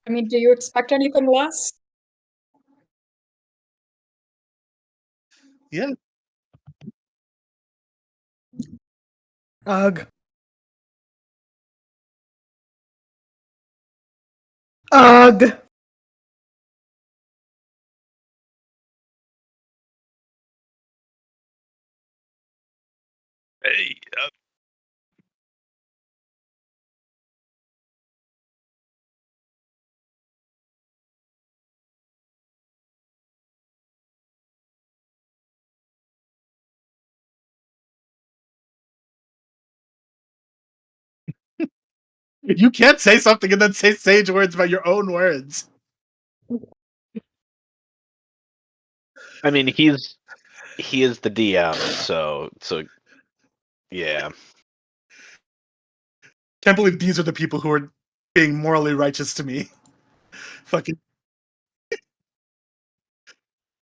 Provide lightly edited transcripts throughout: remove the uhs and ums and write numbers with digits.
I mean, do you expect anything less? Yeah. Ugh. Ugh. Hey, you can't say something and then say sage words about your own words. I mean, he is the DM, so yeah. Can't believe these are the people who are being morally righteous to me. Fucking,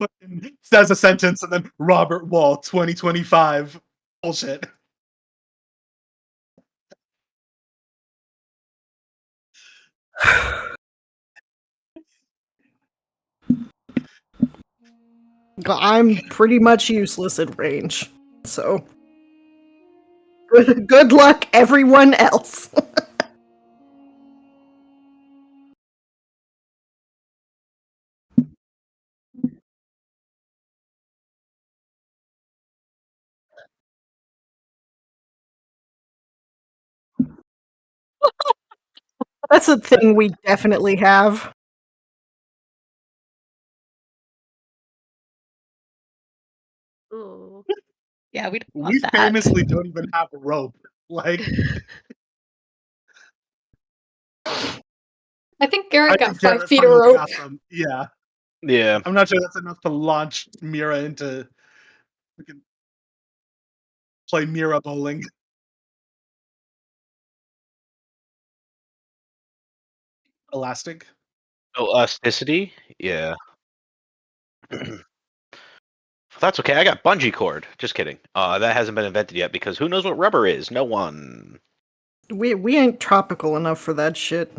fucking says a sentence and then Robert Wall, 2025. Bullshit. I'm pretty much useless at range, so good luck, everyone else. That's a thing we definitely have. Ooh. Yeah, we don't want We that. famously don't even have a rope. Like, I think I Garrett got think 5 Garrett feet of finally rope. got some. Yeah. Yeah. I'm not sure that's enough to launch Mira into. We can play Mira bowling. Elastic. Elasticity? Yeah. That's okay. I got bungee cord. Just kidding. That hasn't been invented yet because who knows what rubber is? No one. We ain't tropical enough for that shit.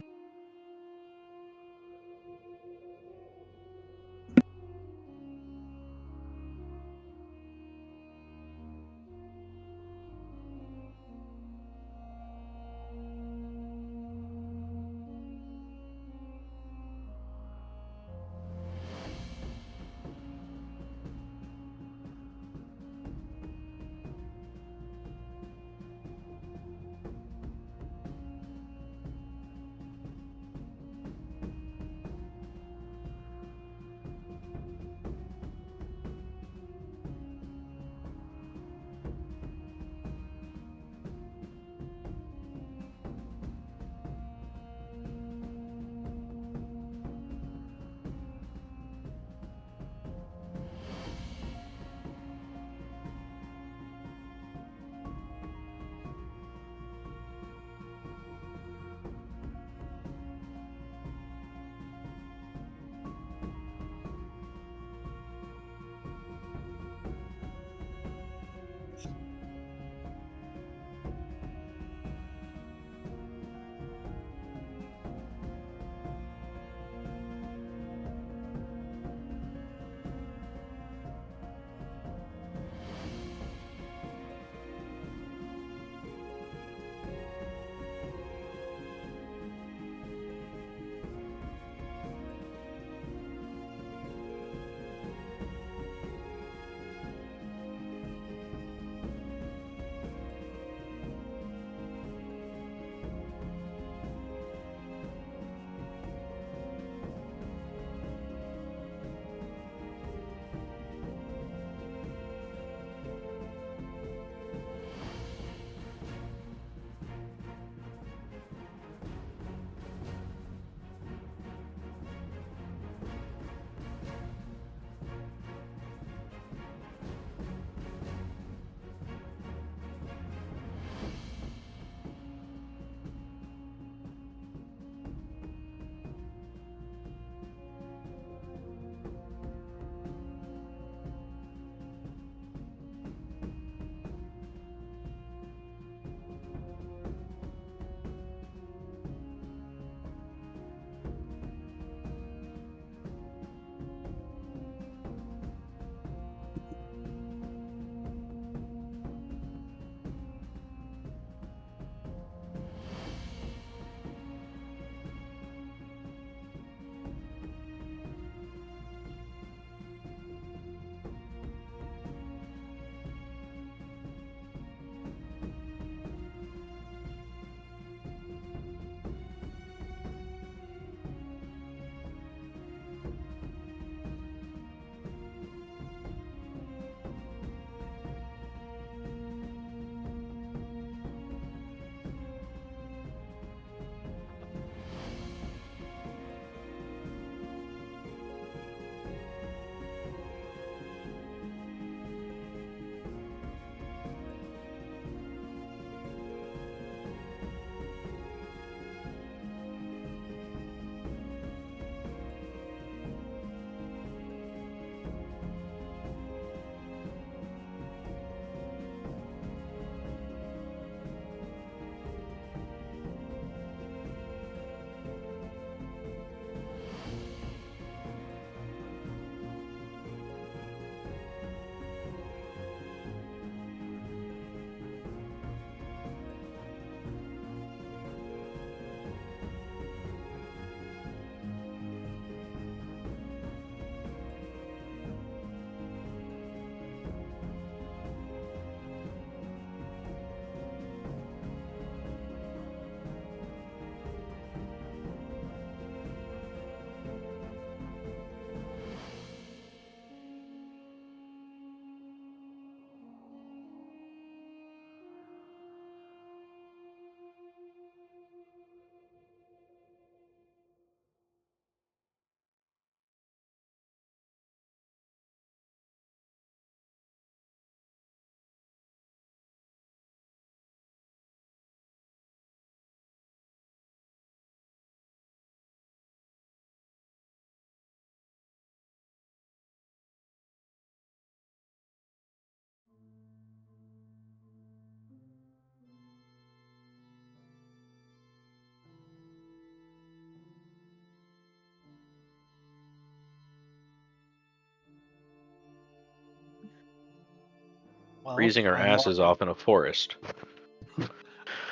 Well, Freezing our I'm asses off in a forest.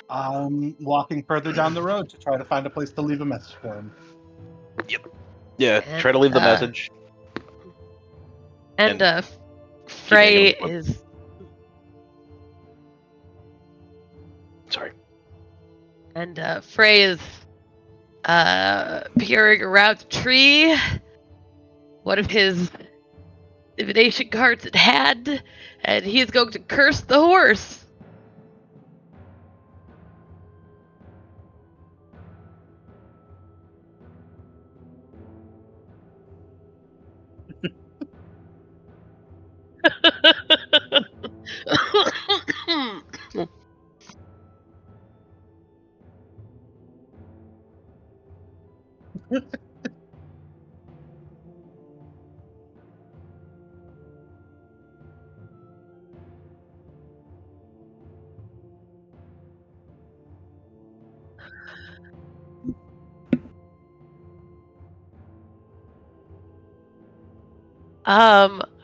walking further down the road to try to find a place to leave a message for him. Yeah, And, try to leave the message. And And Frey keep making them is sorry. and Frey is peering around the tree. One of his divination cards in hand, and he is going to curse the horse.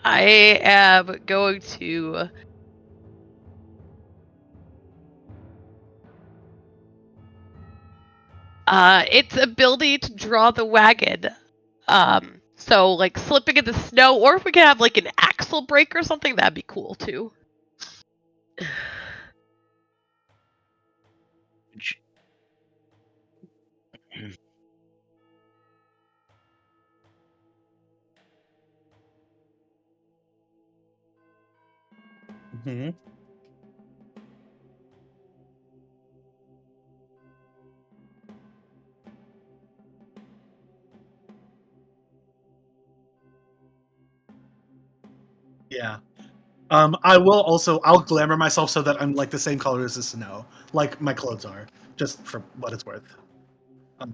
I am going to its ability to draw the wagon. So like slipping in the snow, or if we could have like an axle break or something, that'd be cool too. Mm-hmm. Yeah. I will also. I'll glamour myself so that I'm like the same color as the snow, like my clothes are, just for what it's worth. Um,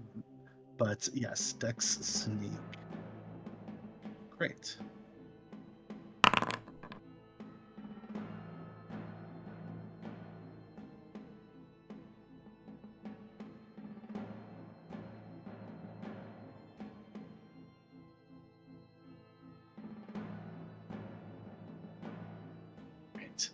but yes, Dex sneak. Great. Great.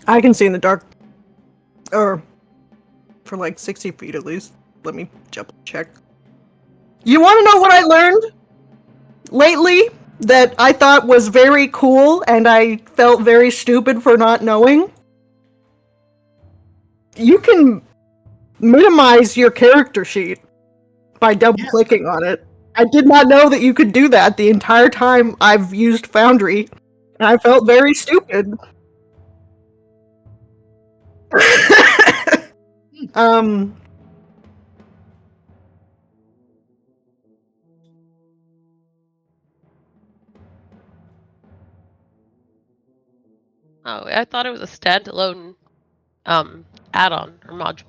I can see in the dark. Or for like 60 feet at least. Let me double check. You want to know what I learned lately that I thought was very cool and I felt very stupid for not knowing? You can minimize your character sheet by double clicking on it. I did not know that you could do that the entire time I've used Foundry, and I felt very stupid. um, Oh, I thought it was a standalone add-on or module.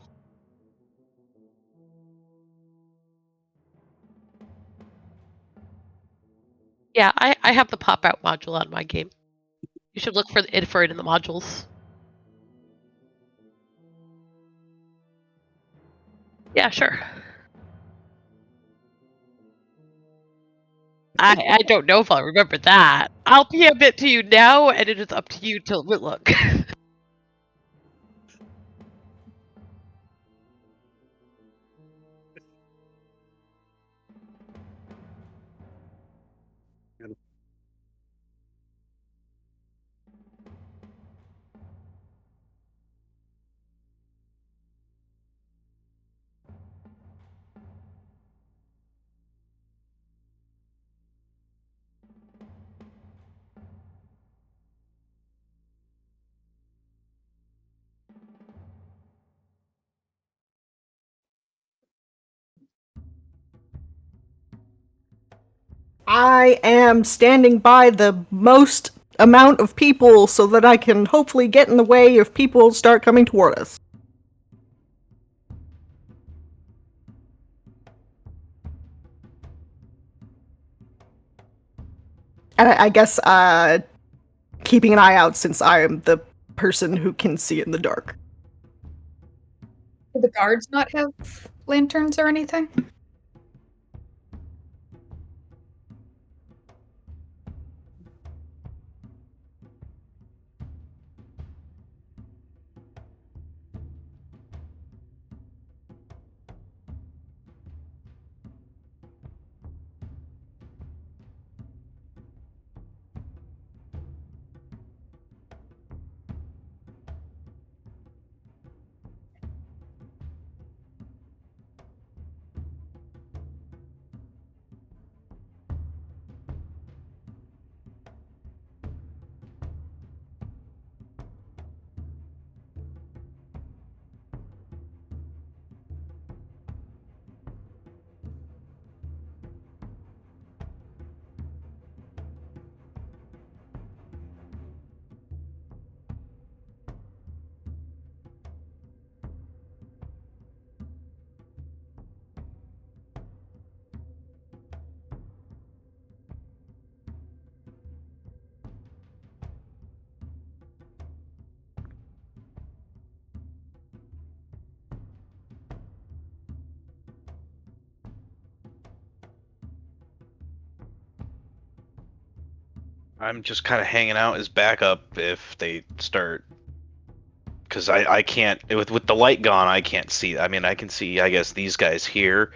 Yeah, I have the pop-out module on my game. You should look for it in the modules. Yeah, sure. I don't know if I'll remember that. I'll PM it to you now, and it is up to you to look. I am standing by the most amount of people so that I can hopefully get in the way if people start coming toward us. And I guess, keeping an eye out since I am the person who can see in the dark. Do the guards not have lanterns or anything? I'm just kind of hanging out as backup if they start, because I can't with the light gone. I can't see. I mean, I can see. I guess these guys here,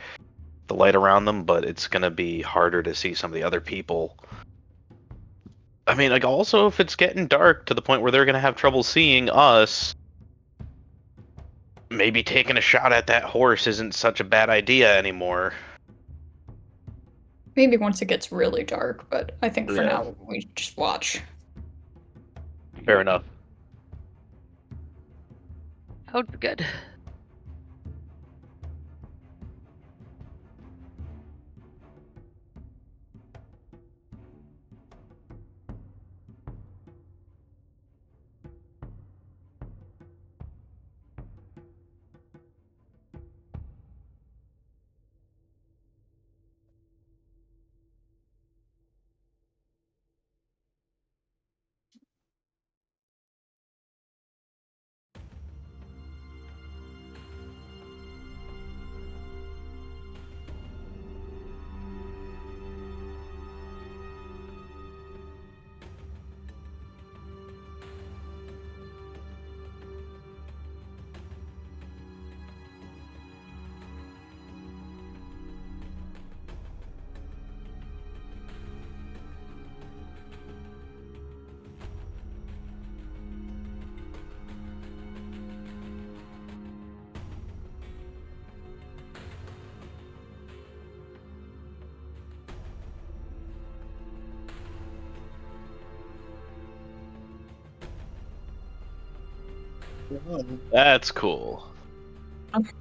the light around them, but it's gonna be harder to see some of the other people. I mean, like also if it's getting dark to the point where they're gonna have trouble seeing us, maybe taking a shot at that horse isn't such a bad idea anymore. Maybe once it gets really dark, but I think for Yeah. now we just watch. Fair enough. That would be good. That's cool. Okay.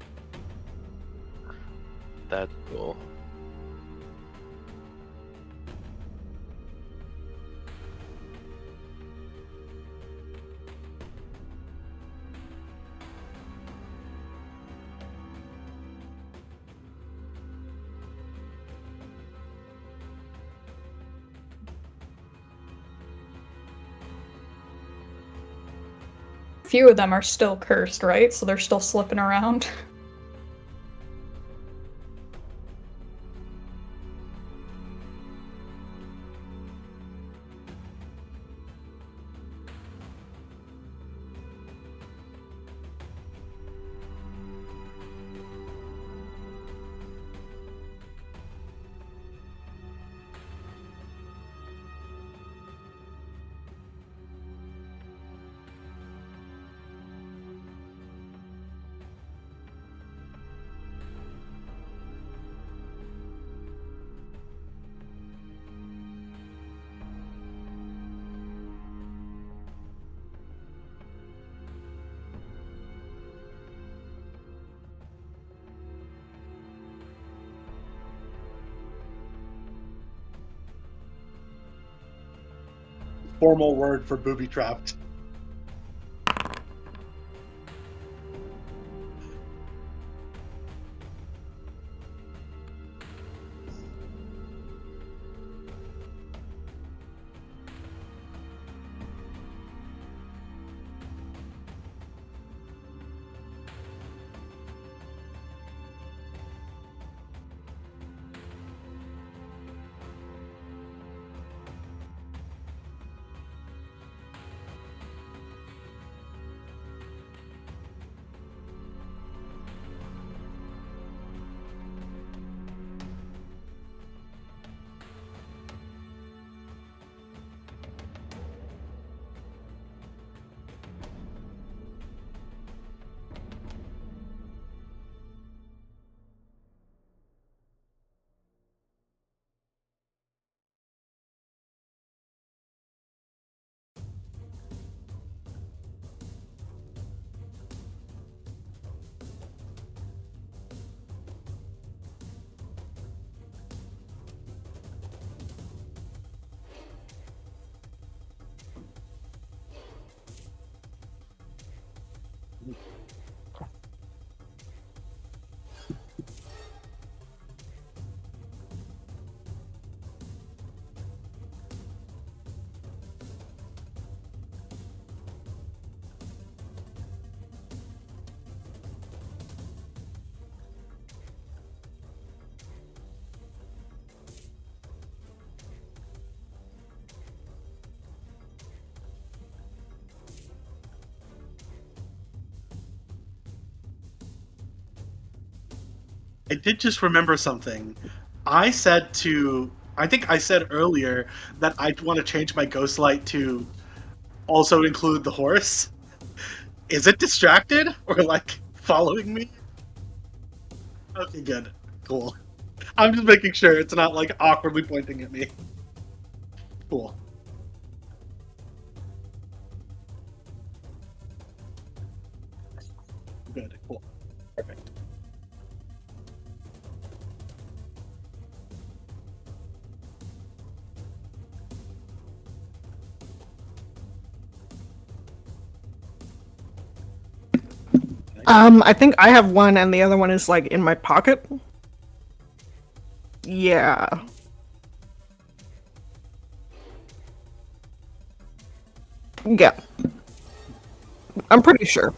That's cool. Few of them are still cursed, right? So they're still slipping around. Formal word for booby trapped. I did just remember something. I think I said earlier that I'd want to change my ghost light to also include the horse. Is it distracted or like following me? Okay, good. Cool. I'm just making sure it's not like awkwardly pointing at me. Cool. Good. Cool. Perfect. I think I have one and the other one is like in my pocket. Yeah. Yeah. I'm pretty sure.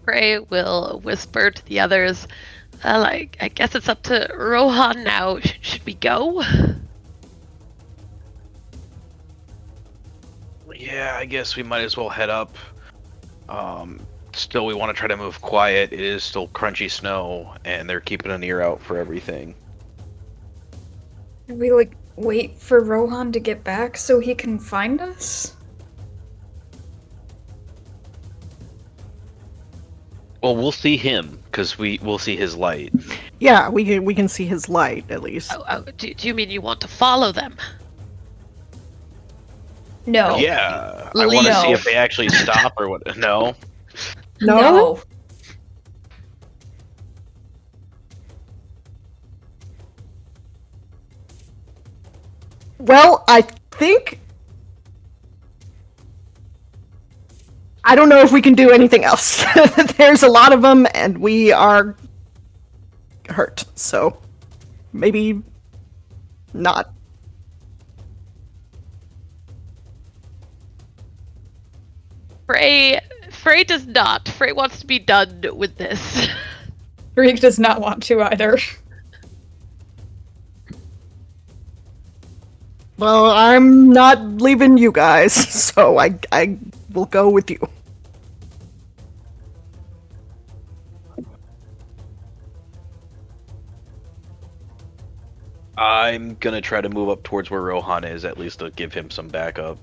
Frey will whisper to the others, I guess it's up to Rohan now. Should we go? Yeah, I guess we might as well head up. Still, we want to try to move quiet. It is still crunchy snow, and they're keeping an ear out for everything. We like wait for Rohan to get back so he can find us? Well, we'll see him because we'll see his light. Yeah, we can see his light at least. Do you mean you want to follow them? No. Yeah, I want to see if they actually stop or what. No. No. Well, I think I don't know if we can do anything else. There's a lot of them, and we are hurt, so maybe not. Frey does not. Frey wants to be done with this. Greek does not want to either. Well, I'm not leaving you guys, so I will go with you. I'm gonna try to move up towards where Rohan is, at least to give him some backup.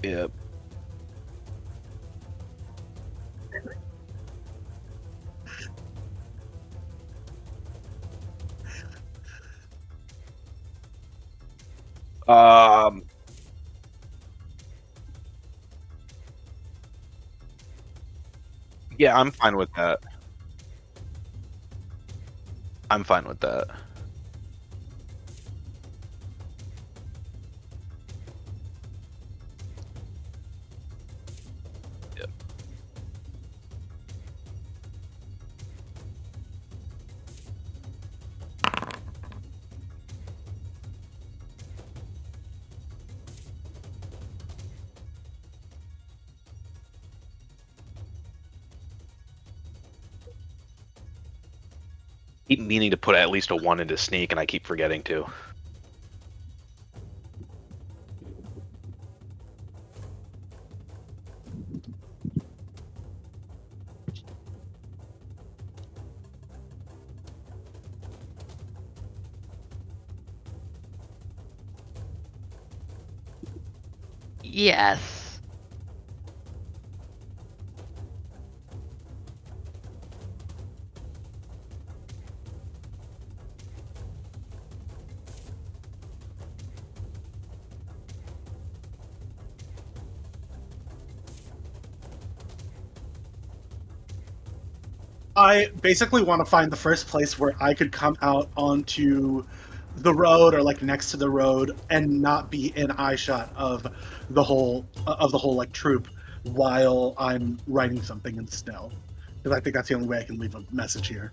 Yep. Um. Yeah, I'm fine with that. I'm fine with that. Yep. Keep meaning to put at least a 1 into sneak, and I keep forgetting to. Yes. I basically want to find the first place where I could come out onto the road or like next to the road and not be in eyeshot of the whole like troop while I'm writing something in snow. Because I think that's the only way I can leave a message here.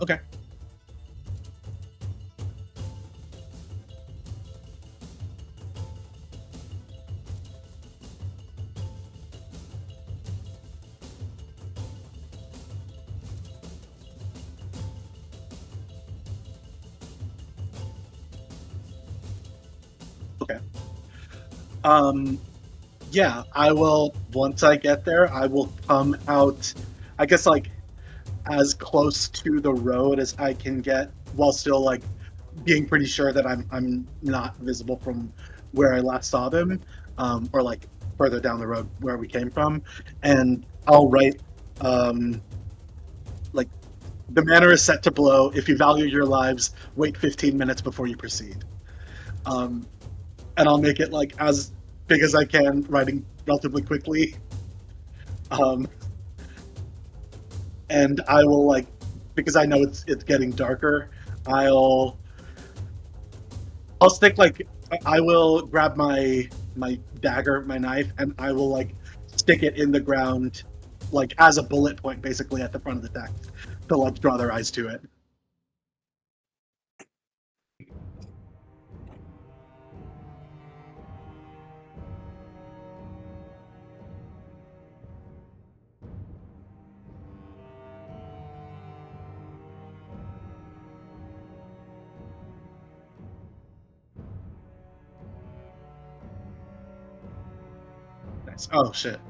Okay. Okay. Yeah, I will, once I get there, I will come out, I guess, like, as close to the road as I can get while still, like, being pretty sure that I'm not visible from where I last saw them, or, like, further down the road where we came from. And I'll write, like, the manor is set to blow. If you value your lives, wait 15 minutes before you proceed. Um, and I'll make it like as big as I can, writing relatively quickly. Um, and I will like because I know it's getting darker. I'll I'll stick like I will grab my dagger, my knife, and I will like stick it in the ground, like as a bullet point, basically at the front of the text to like draw their eyes to it. Nice. Oh shit.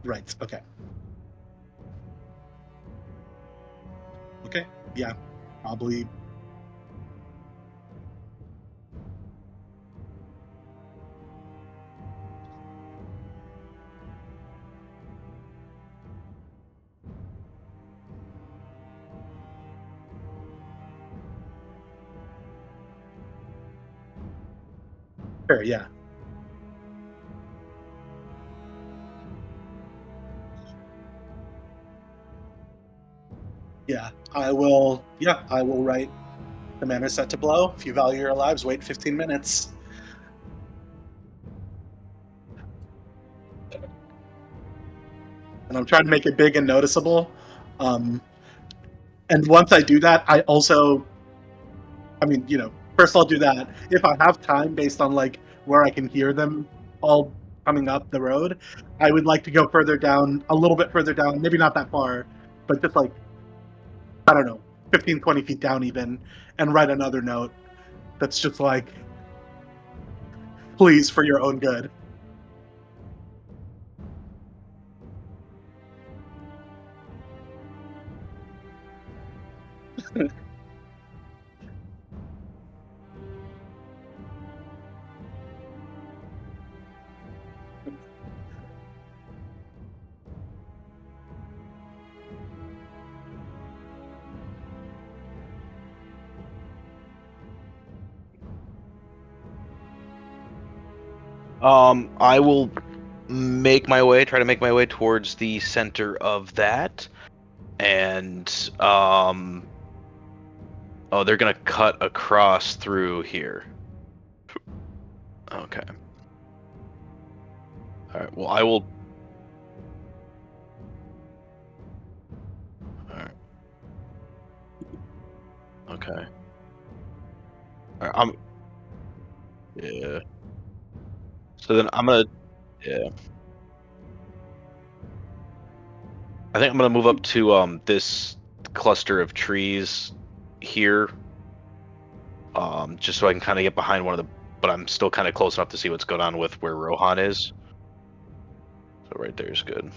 Right. Okay. Okay. Yeah. Probably. Sure. Yeah. Yeah. I will. Yeah. I will write. The manor set to blow. If you value your lives, wait 15 minutes. And I'm trying to make it big and noticeable. Um, and once I do that, I also, I mean, first I'll do that. If I have time based on like where I can hear them all coming up the road, I would like to go further down, a little bit further down, maybe not that far, but just like, I don't know, 15, 20 feet down even, and write another note that's just like, please, for your own good. I will try to make my way towards the center of that, and oh, they're gonna cut across through here. Okay. All right. Well, I will. All right. Okay. All right, yeah. So then I'm gonna. Yeah. I think I'm gonna move up to this cluster of trees here, just so I can kind of get behind one of the. But I'm still kind of close enough to see what's going on with where Rohan is. So right there is good.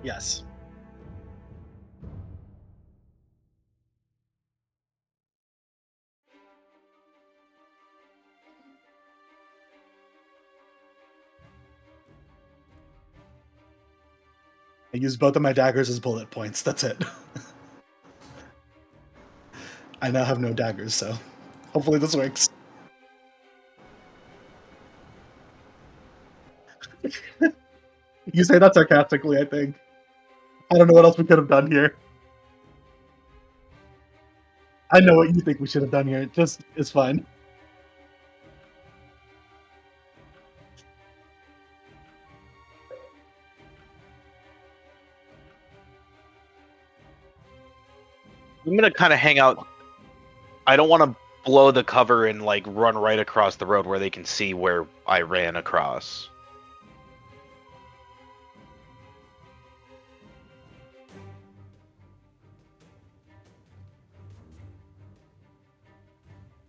Yes. I use both of my daggers as bullet points. That's it. I now have no daggers, so hopefully this works. You say that sarcastically, I think. I don't know what else we could have done here. I know what you think we should have done here. It's fine. I'm gonna kind of hang out. I don't want to blow the cover and like run right across the road where they can see where I ran across.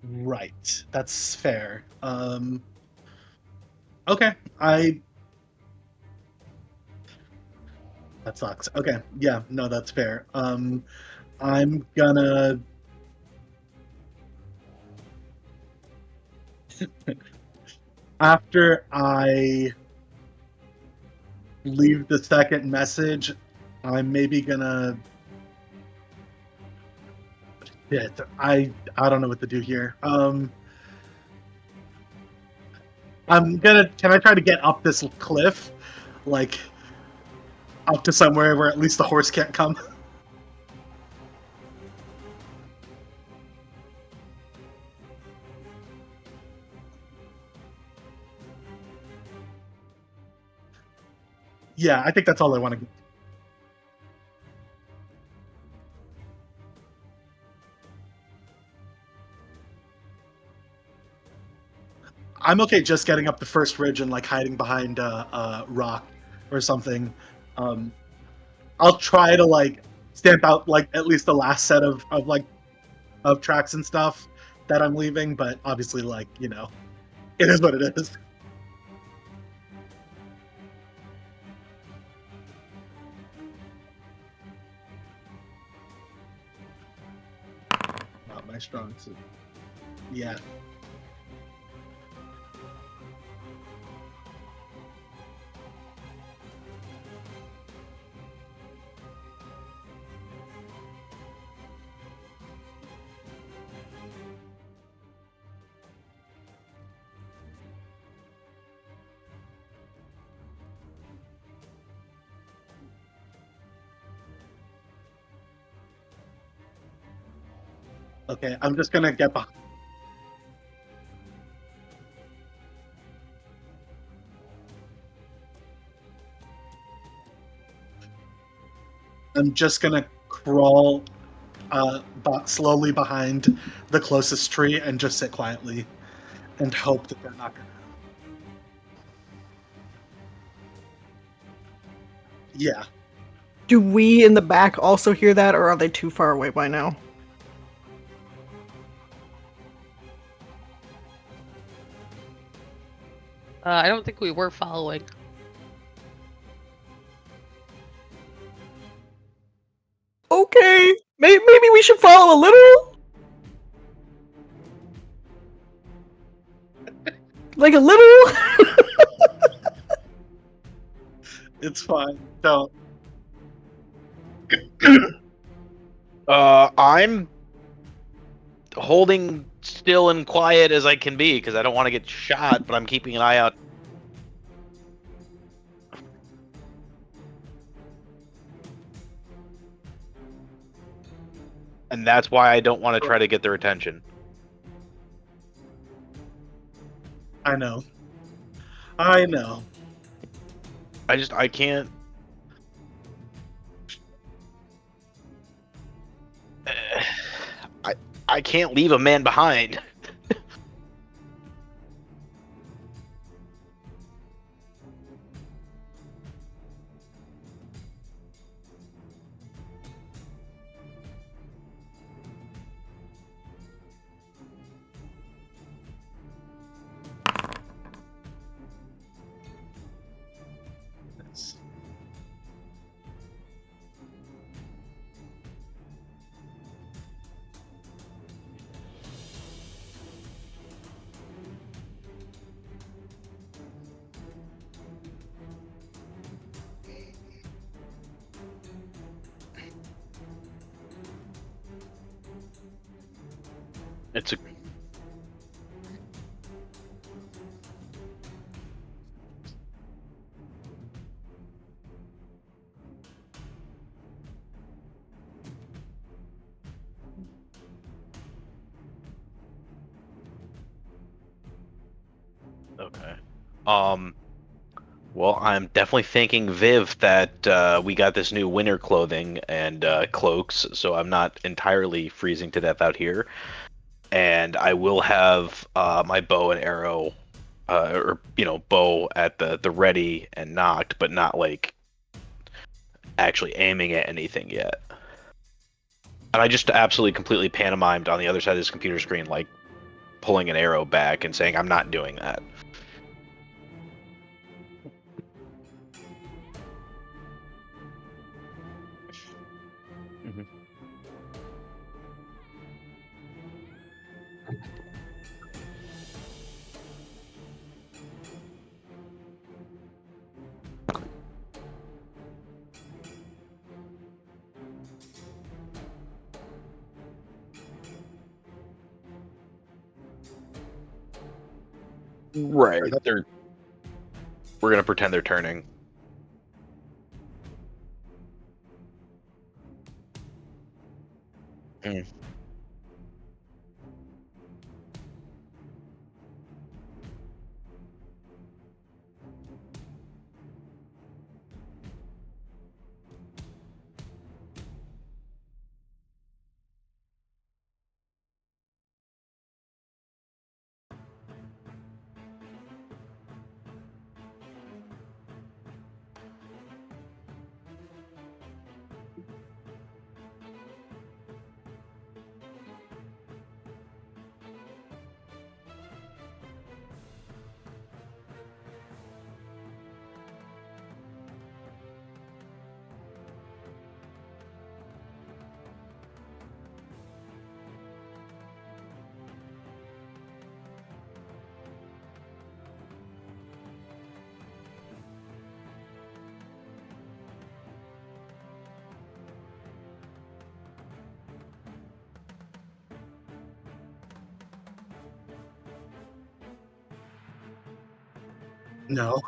Right. That's fair. Okay. That sucks. Okay. Yeah, no, that's fair. I'm gonna after I leave the second message, I'm maybe gonna shit. I don't know what to do here. Can I try to get up this cliff? Like up to somewhere where at least the horse can't come? Yeah, I think that's all I want to get. I'm okay just getting up the first ridge and like hiding behind a rock or something. Um, I'll try to like stamp out like at least the last set of like of tracks and stuff that I'm leaving, but obviously like, it is what it is. Not my strong suit. Yeah. Okay, I'm just gonna get behind. I'm just gonna crawl slowly behind the closest tree and just sit quietly and hope that they're not gonna. Yeah. Do we in the back also hear that, or are they too far away by now? I don't think we were following. Okay, maybe we should follow a little? Like a little? It's fine. Don't. I'm holding still and quiet as I can be because I don't want to get shot, but I'm keeping an eye out. And that's why I don't want to try to get their attention. I know. I know. I can't. I can't leave a man behind. It's a okay. Well, I'm definitely thanking Viv that we got this new winter clothing and cloaks, so I'm not entirely freezing to death out here. And I will have my bow and arrow, or bow at the ready and knocked, but not like actually aiming at anything yet. And I just absolutely completely pantomimed on the other side of this computer screen, like pulling an arrow back and saying I'm not doing that. Mhm. Right. We're gonna pretend they're turning. Mm. No.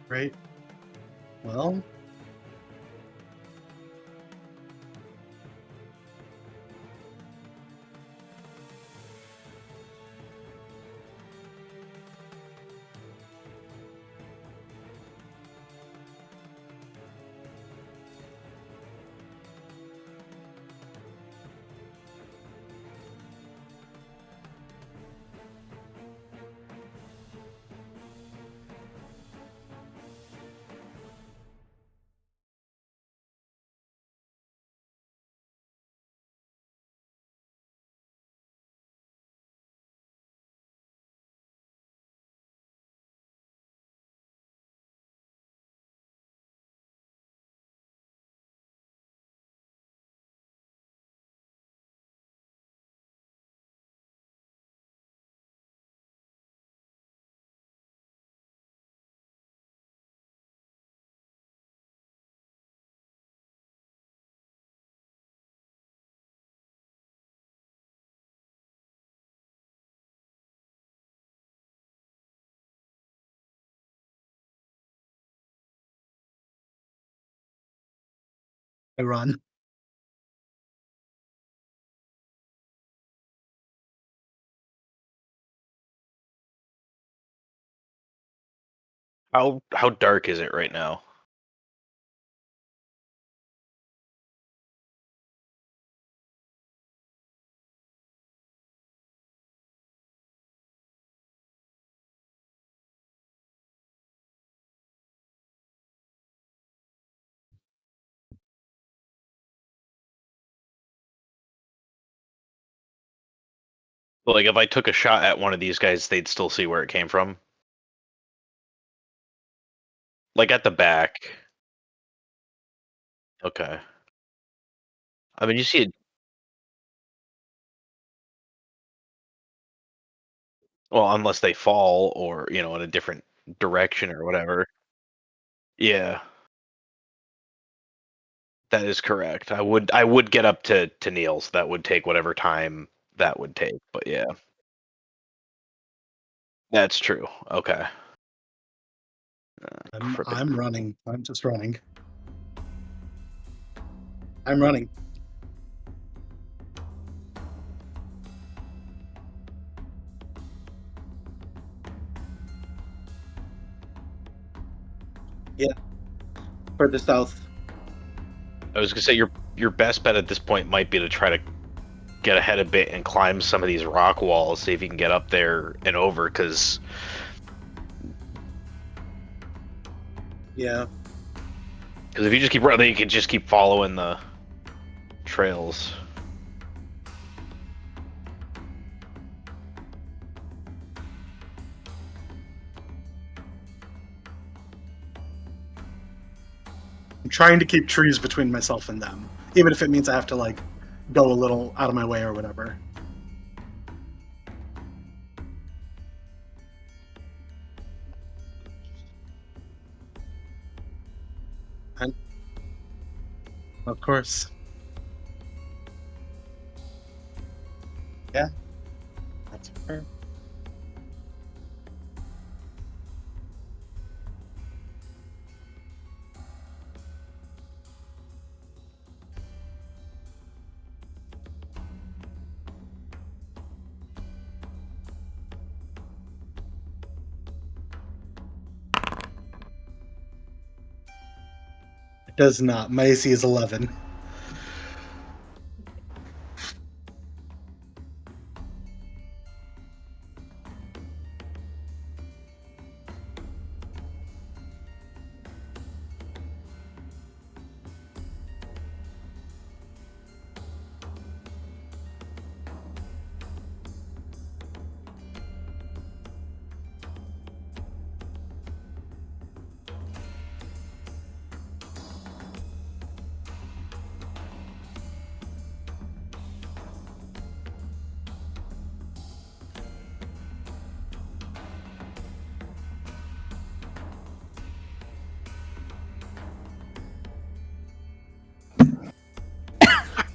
Right. Well, I run. How dark is it right now? But like, if I took a shot at one of these guys, they'd still see where it came from. Like at the back. Okay. I mean, you see it. Well, unless they fall or, in a different direction or whatever. Yeah, that is correct. I would get up to Neil's. That would take whatever time that would take. But yeah, that's true. Okay. Cribbing. I'm running. I'm just running. I'm running. Yeah. Further south. I was gonna say your best bet at this point might be to try to get ahead a bit and climb some of these rock walls, see if you can get up there and over. Because Yeah. if you just keep running, you can just keep following the trails. I'm trying to keep trees between myself and them, even if it means I have to like go a little out of my way or whatever. And of course. Yeah. That's fair. It does not. My AC is 11.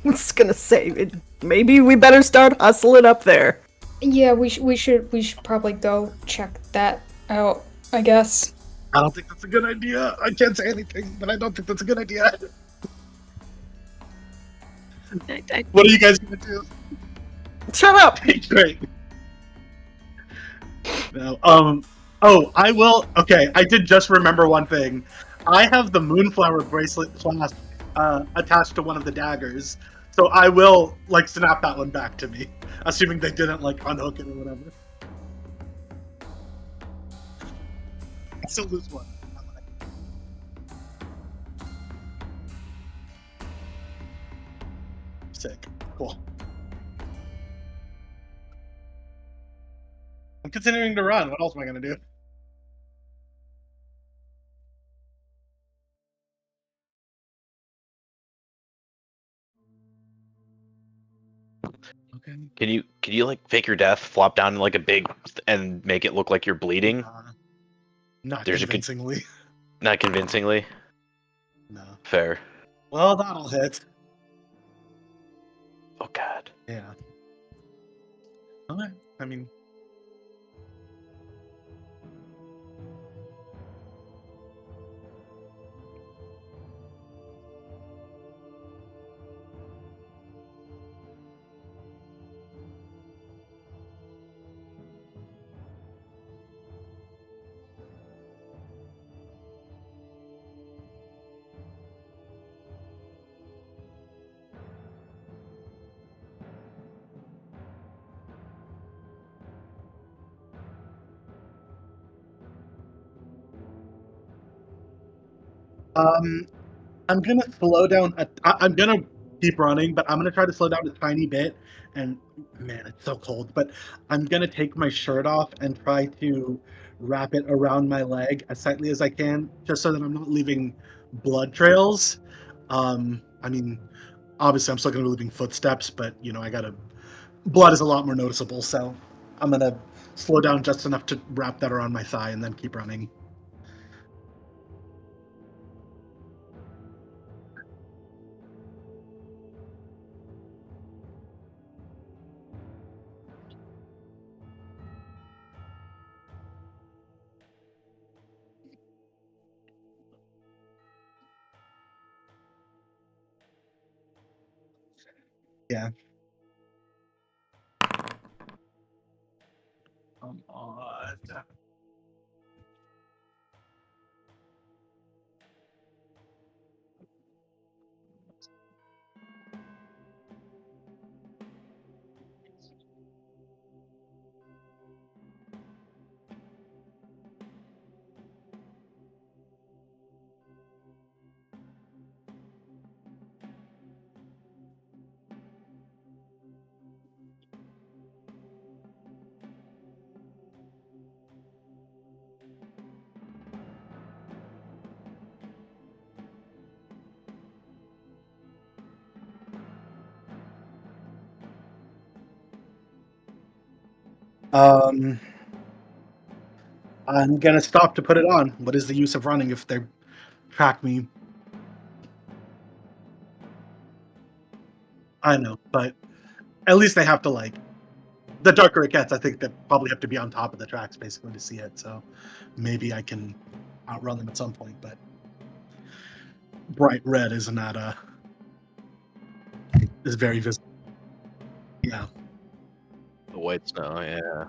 I was gonna say, maybe we better start hustling up there. Yeah, we should probably go check that out, I guess. I don't think that's a good idea. I can't say anything, but I don't think that's a good idea. What are you guys gonna do? Shut up! Great. No. Oh, I will. Okay, I did just remember one thing. I have the Moonflower bracelet clasp attached to one of the daggers, so I will like snap that one back to me, assuming they didn't like unhook it or whatever. I still lose one. Sick. Cool. I'm continuing to run. What else am I gonna do? Okay. Can you like fake your death, flop down in like a big, and make it look like you're bleeding? Not There's convincingly. Not convincingly. No. Fair. Well, that'll hit. Oh God. Yeah. Okay. I mean. I'm gonna slow down. I'm gonna keep running, but I'm gonna try to slow down a tiny bit. And man, it's so cold. But I'm gonna take my shirt off and try to wrap it around my leg as tightly as I can, just so that I'm not leaving blood trails. I mean, obviously, I'm still gonna be leaving footsteps, but I gotta. Blood is a lot more noticeable, so I'm gonna slow down just enough to wrap that around my thigh and then keep running. Yeah. Come on. Um, I'm gonna stop to put it on. What is the use of running if they track me? I know, but at least they have to like. The darker it gets, I think they probably have to be on top of the tracks basically to see it. So maybe I can outrun them at some point. But bright red is not is very visible. Yeah. The white snow, yeah.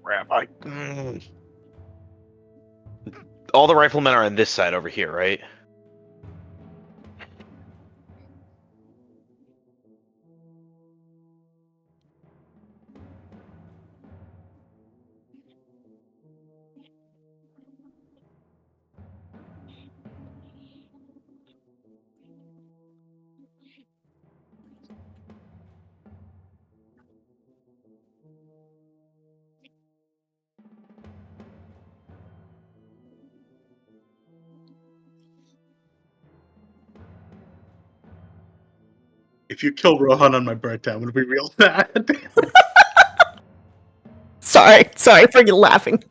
Crap. All the riflemen are on this side over here, right? If you kill Rohan on my birthday, I'm gonna be real sad. Sorry for you laughing.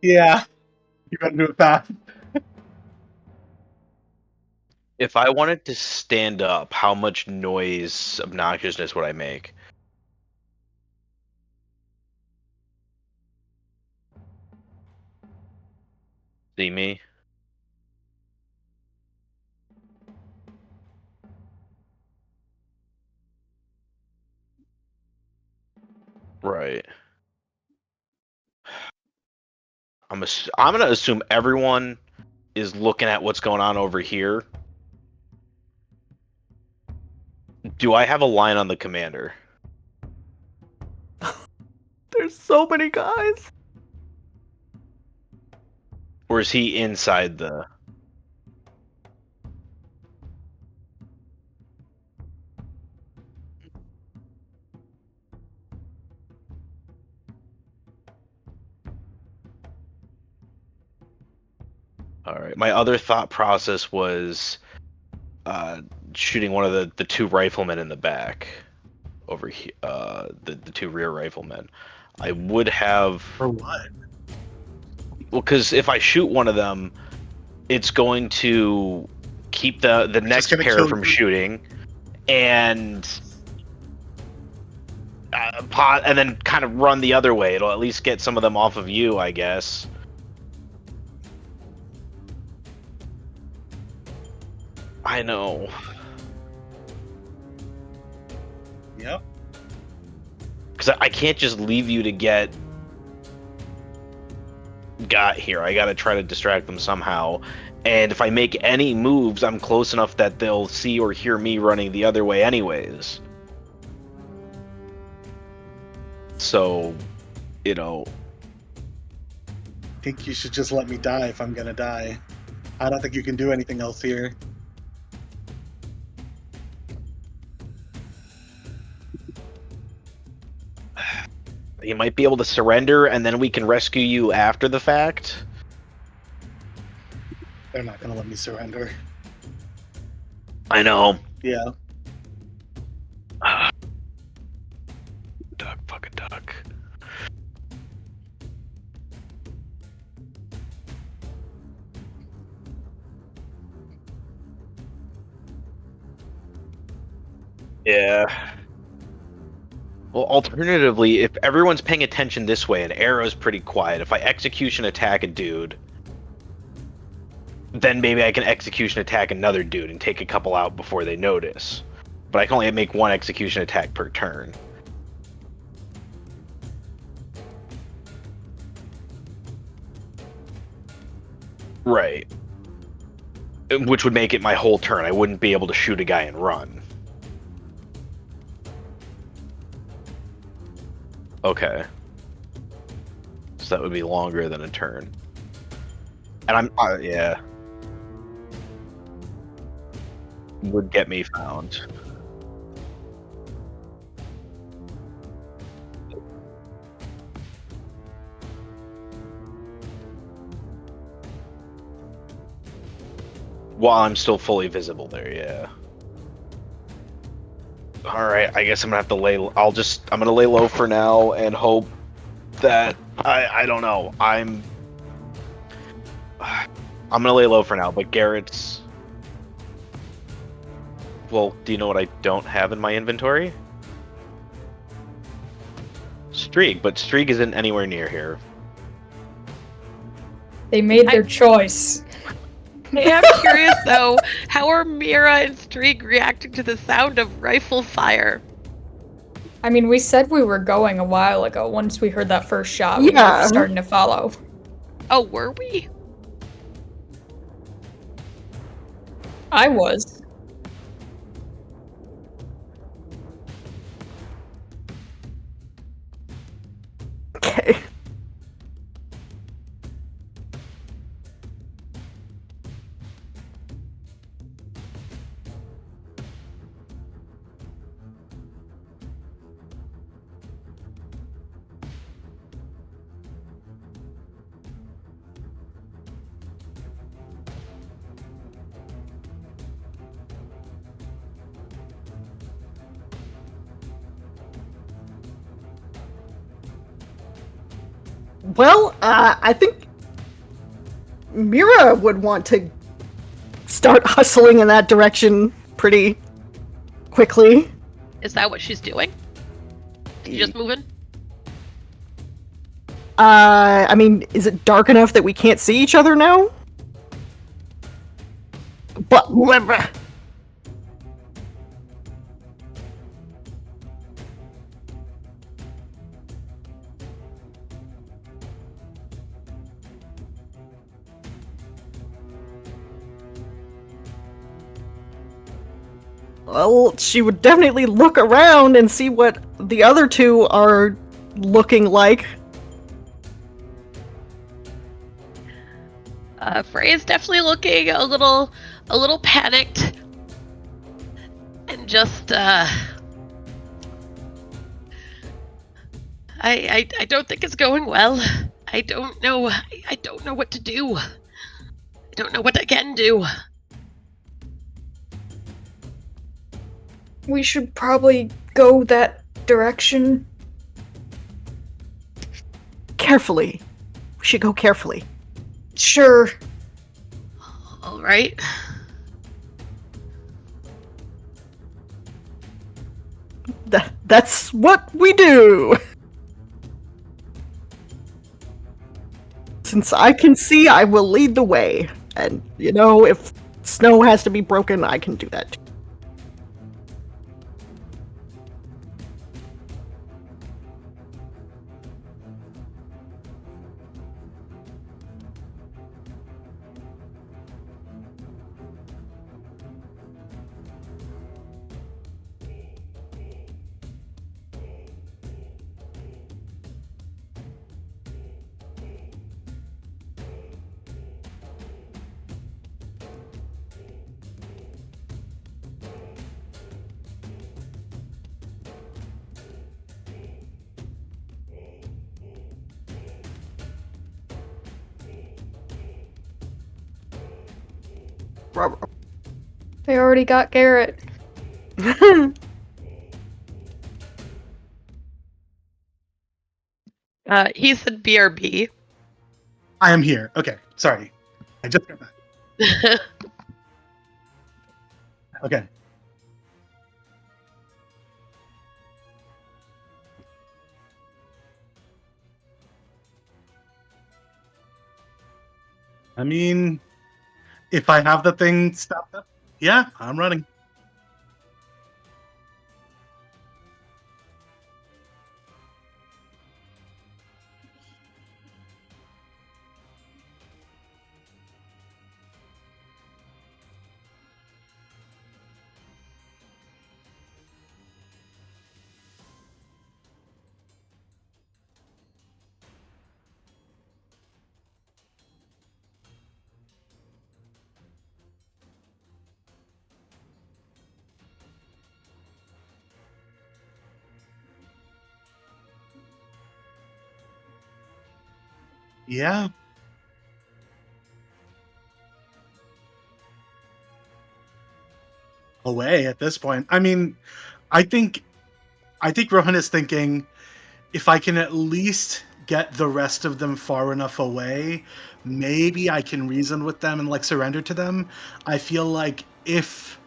Yeah. You gotta do it fast. If I wanted to stand up, how much noise, obnoxiousness would I make? See me? Right. I'm gonna assume everyone is looking at what's going on over here. Do I have a line on the commander? There's so many guys. Or is he inside the... Alright, my other thought process was shooting one of the two riflemen in the back. Over here, the two rear riflemen. I would have... For what? Well, because if I shoot one of them, it's going to keep the next gonna pair kill from you. shooting, and and then kind of run the other way. It'll at least get some of them off of you, I guess. I know. Because I can't just leave you to got here. I gotta try to distract them somehow. And if I make any moves, I'm close enough that they'll see or hear me running the other way anyways. So, you know, I think you should just let me die if I'm gonna die. I don't think you can do anything else here. you might be able to surrender and then we can rescue you after the fact. They're not gonna let me surrender. I know. Yeah. Duck, fucking duck. Yeah. Well, alternatively, if everyone's paying attention this way and Arrow's pretty quiet, if I execution attack a dude, then maybe I can execution attack another dude and take a couple out before they notice. But I can only make one execution attack per turn. Right. Which would make it my whole turn. I wouldn't be able to shoot a guy and run. Okay. So that would be longer than a turn. And I'm, yeah. Would get me found. While I'm still fully visible there, yeah. Alright, I guess I'm gonna have to I'm gonna lay low for now and hope that, I don't know, I'm gonna lay low for now, but Garrett's... Well, do you know what I don't have in my inventory? Streak, but Streak isn't anywhere near here. They made their choice. I am curious though, how are Mira and Streak reacting to the sound of rifle fire? I mean, we said we were going a while ago. Once we heard that first shot, we Yeah. were starting to follow. Oh, were we? I was. Okay. Well, I think Mira would want to start hustling in that direction pretty quickly. Is that what she's doing? She's just moving? I mean, is it dark enough that we can't see each other now? But well, she would definitely look around and see what the other two are looking like. Frey's definitely looking a little panicked. And just, I don't think it's going well. I don't know what to do. I don't know what I can do. We should probably go that direction. Carefully. We should go carefully. Sure. All right. That's what we do. Since I can see, I will lead the way. And, you know, if snow has to be broken, I can do that too. They already got Garrett. He said BRB. I am here. Okay, sorry. I just got back. Okay. I mean, if I have the thing stopped up, yeah, I'm running. Yeah. Away at this point. I mean, I think Rohan is thinking if I can at least get the rest of them far enough away, maybe I can reason with them and like surrender to them. I feel like if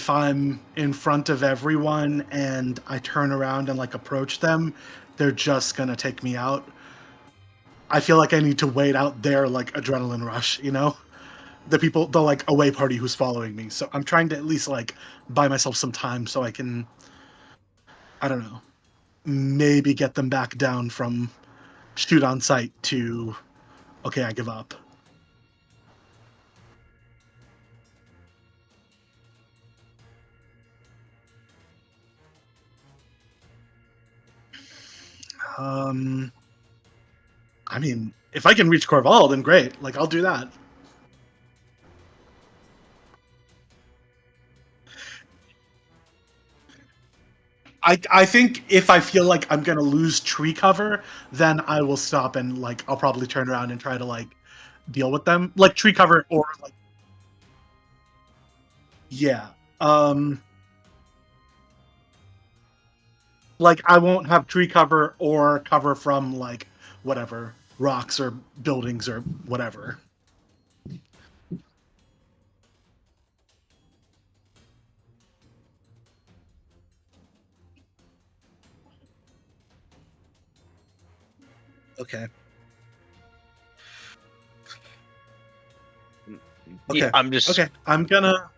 I'm in front of everyone and I turn around and like approach them, they're just gonna take me out. I feel like I need to wait out their like adrenaline rush, you know? The like away party who's following me. So I'm trying to at least like buy myself some time so I can, I don't know, maybe get them back down from shoot on sight to okay, I give up. Um, I mean, if I can reach Corval, then great. Like I'll do that. I think if I feel like I'm gonna lose tree cover, then I will stop and like I'll probably turn around and try to like deal with them, like tree cover or like yeah. Um, like I won't have tree cover or cover from like whatever rocks or buildings or whatever. Okay. Yeah, Okay. I'm just Okay. I'm gonna.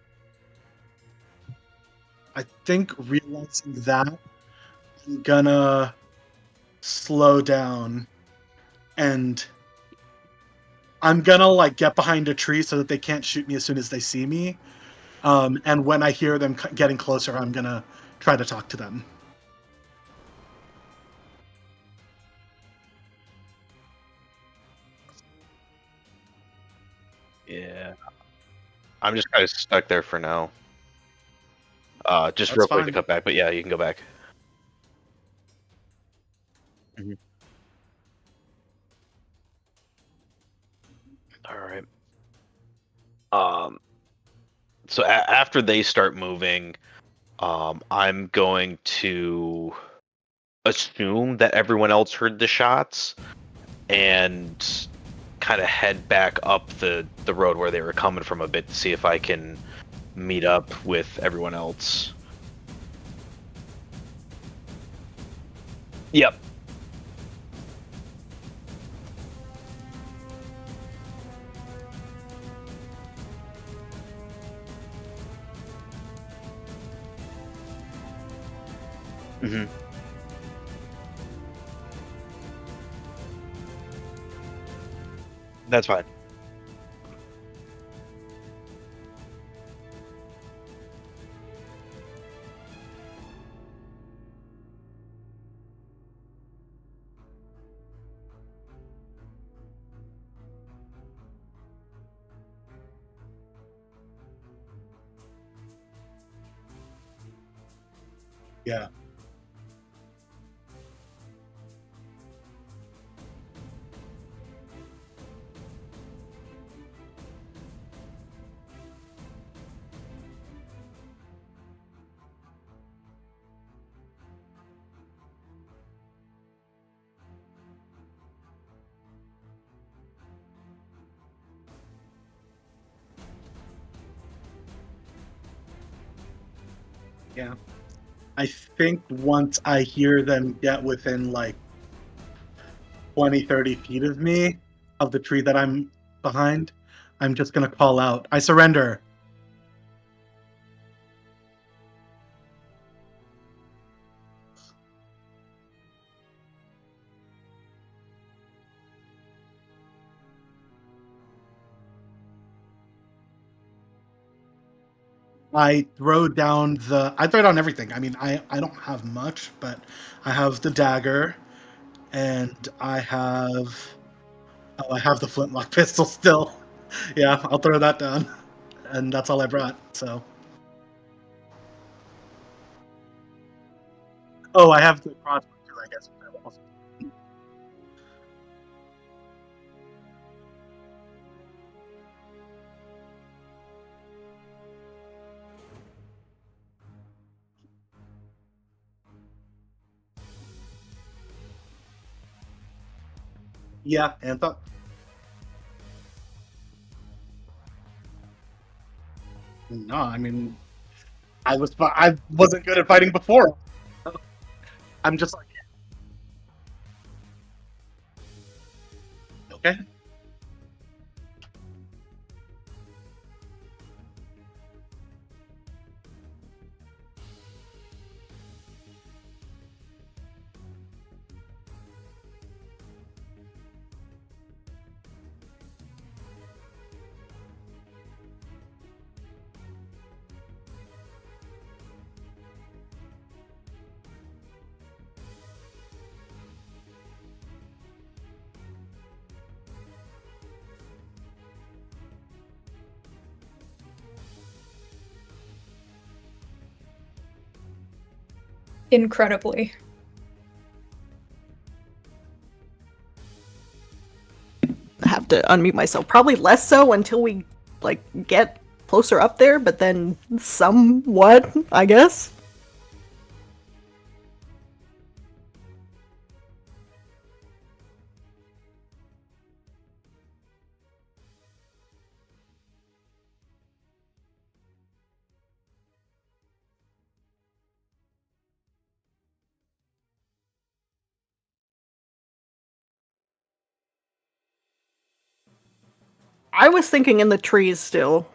I think realizing that I'm gonna slow down and I'm gonna like get behind a tree so that they can't shoot me as soon as they see me. And when I hear them getting closer, I'm gonna try to talk to them. yeah. I'm just kind of stuck there for now. Just That's real quick to fine. cut back, but yeah, you can go back. Mhm. All right. Um. So after they start moving, I'm going to assume that everyone else heard the shots and kind of head back up the road where they were coming from a bit to see if I can meet up with everyone else. Yep. Hmm. That's fine. Yeah. Yeah. I think once I hear them get within like 20, 30 feet of me, of the tree that I'm behind, I'm just gonna call out, I surrender. I throw down everything. I mean, I don't have much, but I have the dagger, and I have the flintlock pistol still. Yeah, I'll throw that down, and that's all I brought. So, oh, I have the crossbow too, I guess. Yeah, and thought. No, I mean, I wasn't good at fighting before. I'm just like, okay. Incredibly. I have to unmute myself. Probably less so until we like get closer up there, but then somewhat, I guess. I was thinking in the trees still.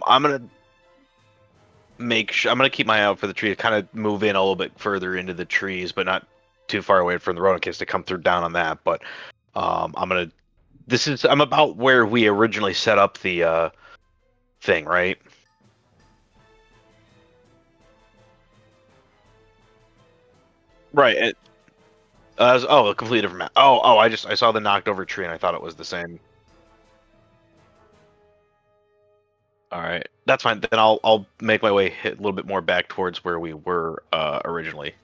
I'm gonna I'm gonna keep my eye out for the tree to kind of move in a little bit further into the trees, but not too far away from the road in case they come through down on that. But I'm gonna. I'm about where we originally set up the thing, right? Right. A completely different map. Oh, I saw the knocked over tree and I thought it was the same. All right, that's fine. Then I'll make my way a little bit more back towards where we were originally.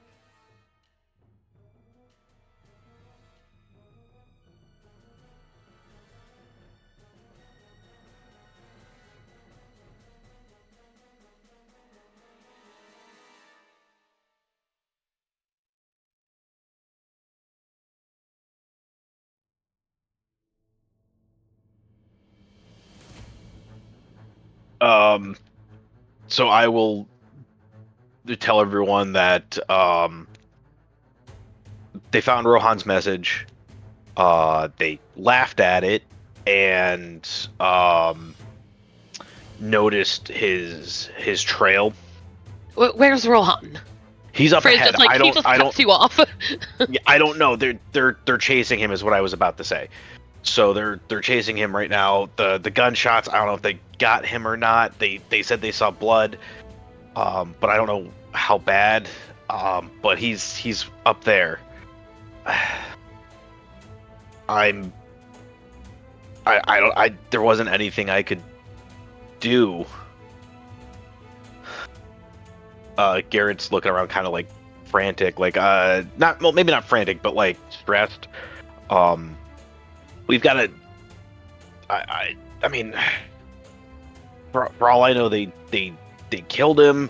Um, so I will tell everyone that they found Rohan's message. They laughed at it and noticed his trail. Where's Rohan? He's up Frizz ahead. just like he just cuts you off. I don't know. They're chasing him is what I was about to say. So they're chasing him right now. The gunshots. I don't know if they got him or not. They said they saw blood, but I don't know how bad. But he's up there. I'm. I don't. There wasn't anything I could do. Garrett's looking around, kind of like frantic, like maybe not frantic, but like stressed. We've got to. I mean, for all I know, they killed him.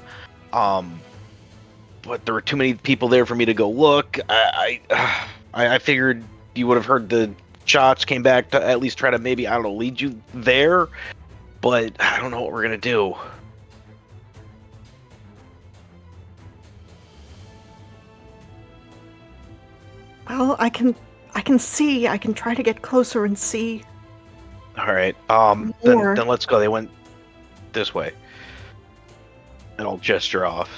But there were too many people there for me to go look. I figured you would have heard the shots, came back to at least try to maybe, I don't know, lead you there. But I don't know what we're gonna do. Well, I can see. I can try to get closer and see. All right. More. Then let's go. They went this way. And I'll gesture off.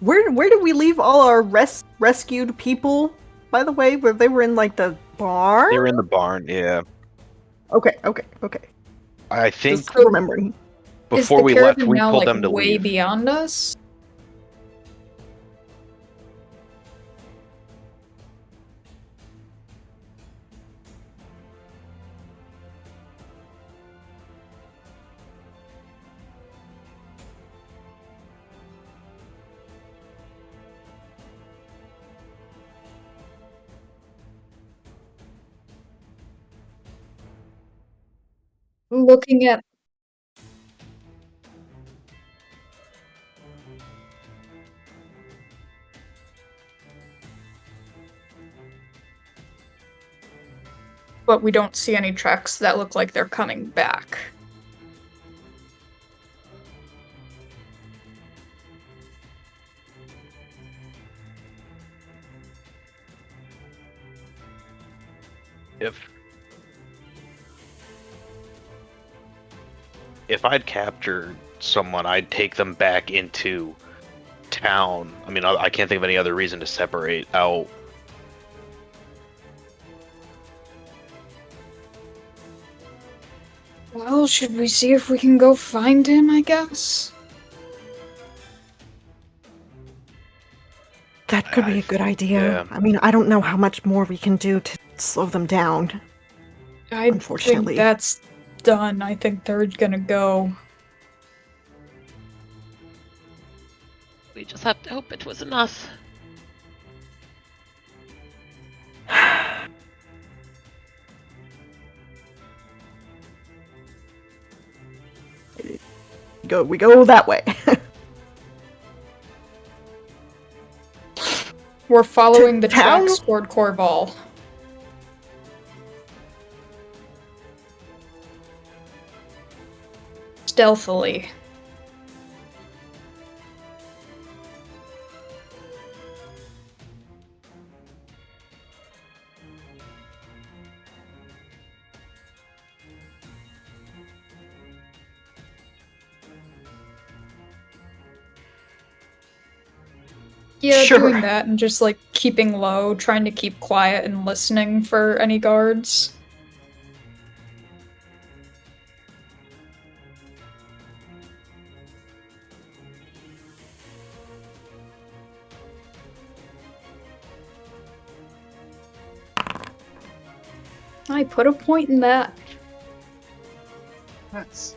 Where did we leave all our rescued people? By the way, where they were in like the barn? They were in the barn, yeah. Okay. I think Just remembering. before Is the we left, caravan we now, told like, them to way leave. beyond us? Looking at but we don't see any tracks that look like they're coming back. If I'd captured someone, I'd take them back into town. I mean, I can't think of any other reason to separate out. Well, should we see if we can go find him, I guess? That could be a good idea. Yeah. I mean, I don't know how much more we can do to slow them down. I Unfortunately. think that's done. I think they're gonna go. We just have to hope it was enough. We go that way. We're following the town? tracks toward Corval. Stealthily. Yeah, Sure. doing that and just like keeping low, trying to keep quiet and listening for any guards. I put a point in that. Nice.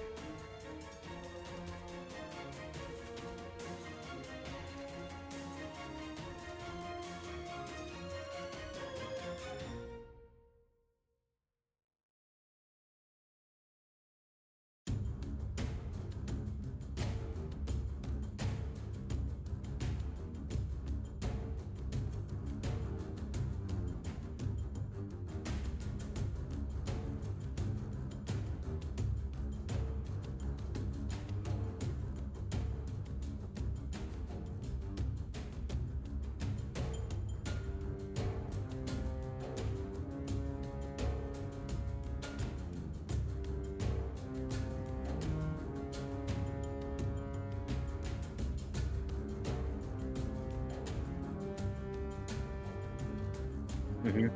Mhm.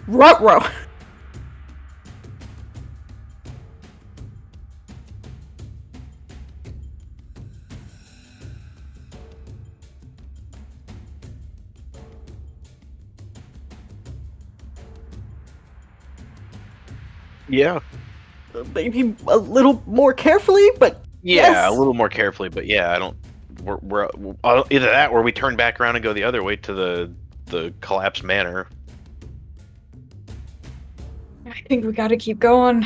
Ruh-roh. Yeah. Maybe a little more carefully, but Yeah, yes. a little more carefully, but yeah, I don't. We're either that or we turn back around and go the other way to the collapsed manor. I think we gotta keep going.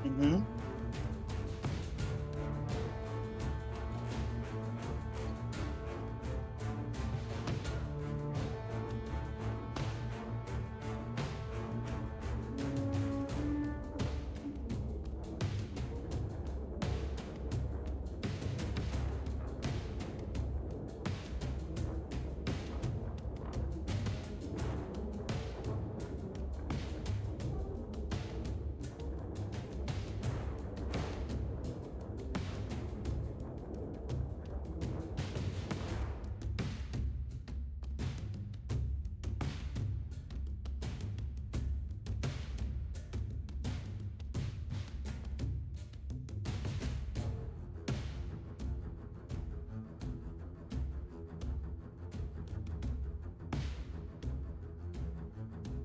Mm-hmm.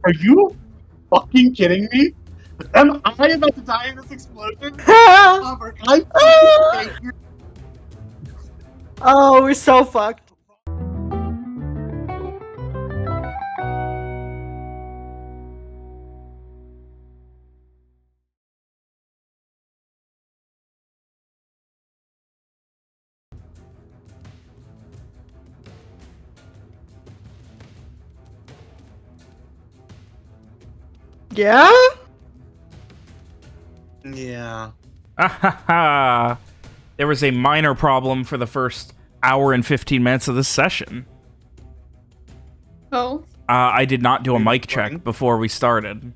Are you fucking kidding me? Am I about to die in this explosion? I fucking hate you. Oh, we're so fucked. Yeah? Yeah. There was a minor problem for the first hour and 15 minutes of this session. Oh. I did not do a mic Recording? check before we started.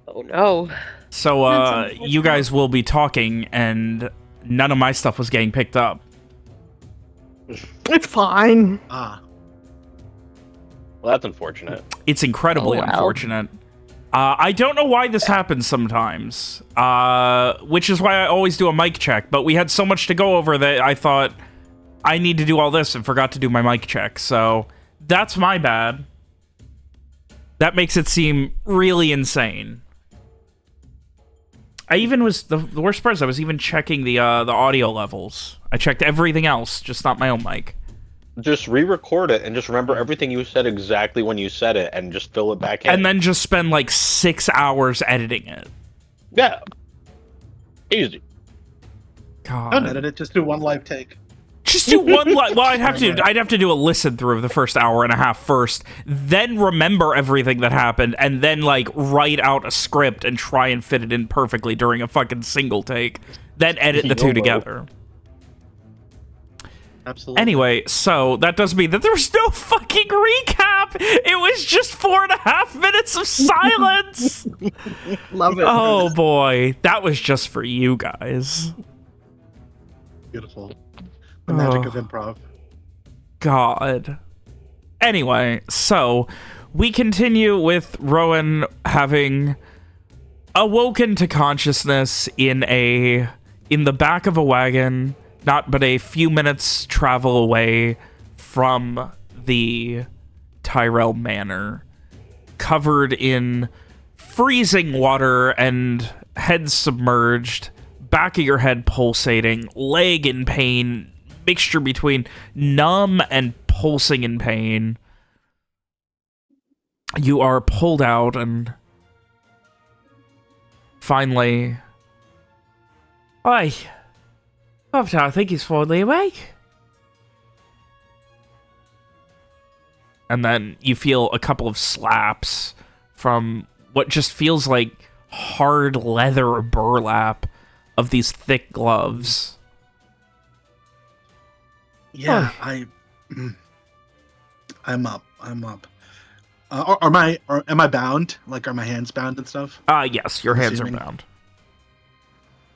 Oh no. So, That's you guys will be talking, and none of my stuff was getting picked up. It's fine. Ah. Well, that's unfortunate. It's incredibly Oh, well. unfortunate. I don't know why this happens sometimes, which is why I always do a mic check, but we had so much to go over that I thought I need to do all this and forgot to do my mic check, so that's my bad. That makes it seem really insane. I even was, the worst part is I was even checking the audio levels. I checked everything else, just not my own mic. Just re-record it and just remember everything you said exactly when you said it and just fill it back in. And then just spend like 6 hours editing it. Yeah. Easy. God. Don't edit it. Just do one live take. Just do one well, I'd have to do a listen through of the first hour and a half first, then remember everything that happened, and then like write out a script and try and fit it in perfectly during a fucking single take. Then edit the two together. Absolutely. Anyway, so that does mean that there was no fucking recap. It was just 4.5 minutes of silence. Love it. Oh boy, that was just for you guys. Beautiful. The magic of improv. God. Anyway, so we continue with Rowan having awoken to consciousness in the back of a wagon, not but a few minutes travel away from the Tyrell Manor, covered in freezing water and head submerged, back of your head pulsating, leg in pain, mixture between numb and pulsing in pain. You are pulled out and finally... Oi! I think he's finally awake. And then you feel a couple of slaps from what just feels like hard leather burlap of these thick gloves. Yeah, I'm up. I'm up. Am I bound? Like, are my hands bound and stuff? Yes, your hands are bound.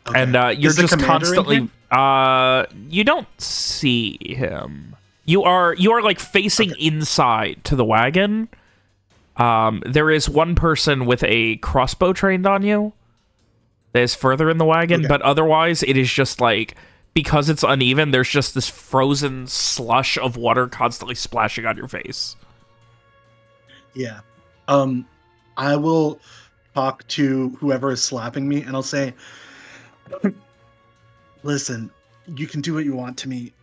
Okay. And you're Is the just commander in constantly you don't see him. You are like facing inside to the wagon. There is one person with a crossbow trained on you that is further in the wagon, but otherwise it is just like, because it's uneven, there's just this frozen slush of water constantly splashing on your face. Yeah. I will talk to whoever is slapping me and I'll say, listen, you can do what you want to me.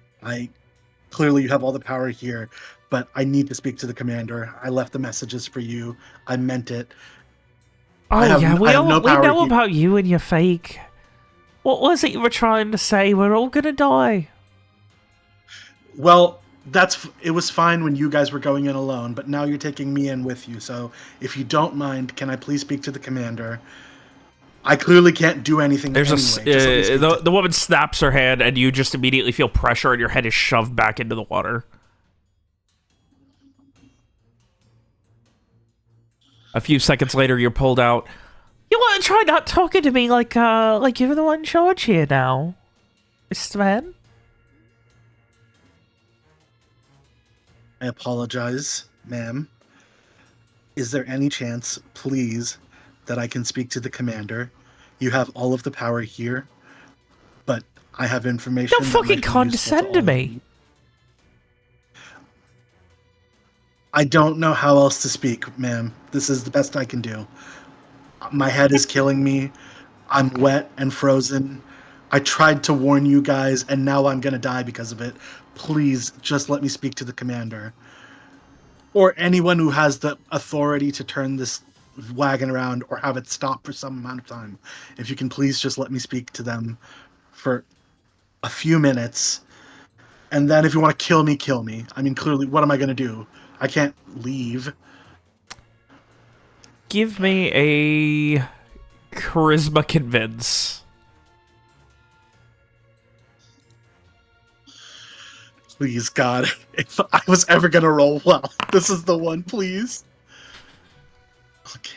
Clearly you have all the power here, but I need to speak to the commander. I left the messages for you. I meant it. Oh, yeah, we know here. about you and your fake. What was it you were trying to say? We're all gonna die. Well, it was fine when you guys were going in alone, but now you're taking me in with you. So if you don't mind, can I please speak to the commander? I clearly can't do anything. There's anyway. the woman snaps her hand, and you just immediately feel pressure, and your head is shoved back into the water. A few seconds later, you're pulled out. You want to try not talking to me like you're the one in charge here now, Mr. Man? I apologize, ma'am. Is there any chance, please, that I can speak to the commander? You have all of the power here, but I have information. Don't fucking condescend to me. I don't know how else to speak, ma'am. This is the best I can do. My head is killing me. I'm wet and frozen. I tried to warn you guys, and now I'm gonna die because of it. Please, just let me speak to the commander. Or anyone who has the authority to turn this wagon around or have it stop for some amount of time. If you can please just let me speak to them for a few minutes. And then if you want to kill me, kill me. I mean, clearly, what am I gonna do? I can't leave. Give me a charisma convince. Please, God, if I was ever gonna roll well, this is the one, please. Okay.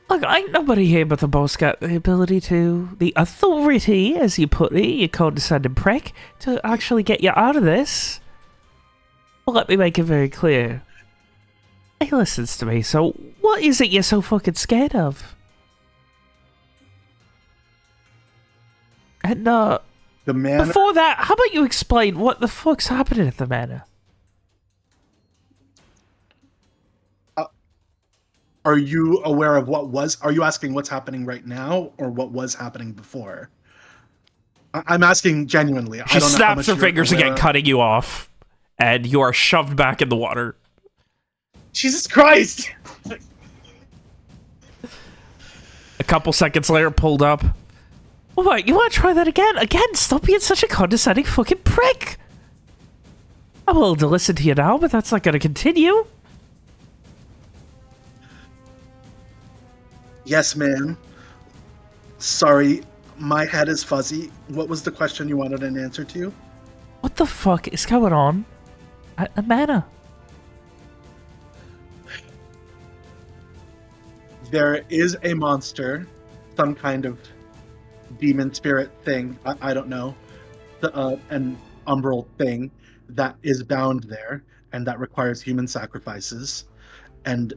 Look, ain't nobody here but the boss got the ability the authority, as you put it, you condescending prick, to actually get you out of this. Well, let me make it very clear. He listens to me, so what is it you're so fucking scared of? And, The manor. Before that, how about you explain what the fuck's happening at the manor? Are you aware of what was? Are you asking what's happening right now, or what was happening before? I'm asking genuinely. She I don't know how snaps much her you're fingers aware again, of. cutting you off, and you are shoved back in the water. Jesus Christ! A couple seconds later, pulled up. Oh, wait, you want to try that again? Again, stop being such a condescending fucking prick! I'm willing to listen to you now, but that's not going to continue. Yes, ma'am. Sorry, my head is fuzzy. What was the question you wanted an answer to? What the fuck is going on at the manor? There is a monster, some kind of demon spirit thing. I don't know. An umbral thing that is bound there, and that requires human sacrifices. And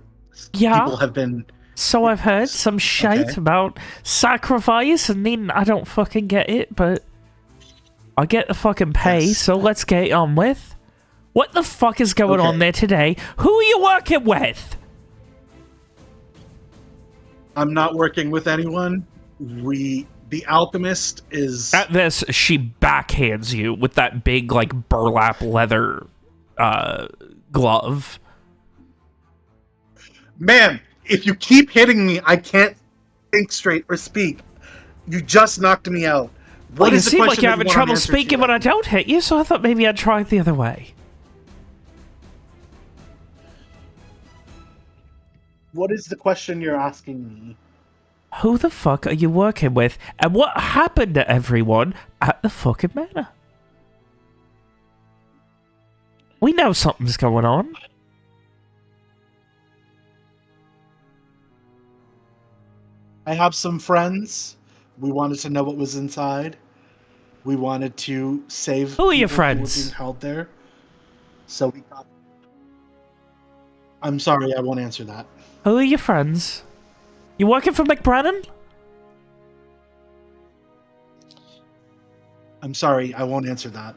Yeah. people have been. So I've heard some shite Okay. about sacrifice, and then I don't fucking get it, but I get the fucking pay, Yes. so let's get it on with. What the fuck is going on Okay. there today? Who are you working with? I'm not working with anyone. The alchemist is. At this, she backhands you with that big, like, burlap leather glove. Ma'am, if you keep hitting me, I can't think straight or speak. You just knocked me out. Well, you is the seem like question you're that having you want an trouble answer to speaking when right I don't hit you, so I thought maybe I'd try it the other way. What is the question you're asking me? Who the fuck are you working with? And what happened to everyone at the fucking manor? We know something's going on. I have some friends. We wanted to know what was inside. We wanted to save. Who are your people who were friends? being held there. So we got. I'm sorry, I won't answer that. Who are your friends? You working for McBrennan? I'm sorry, I won't answer that.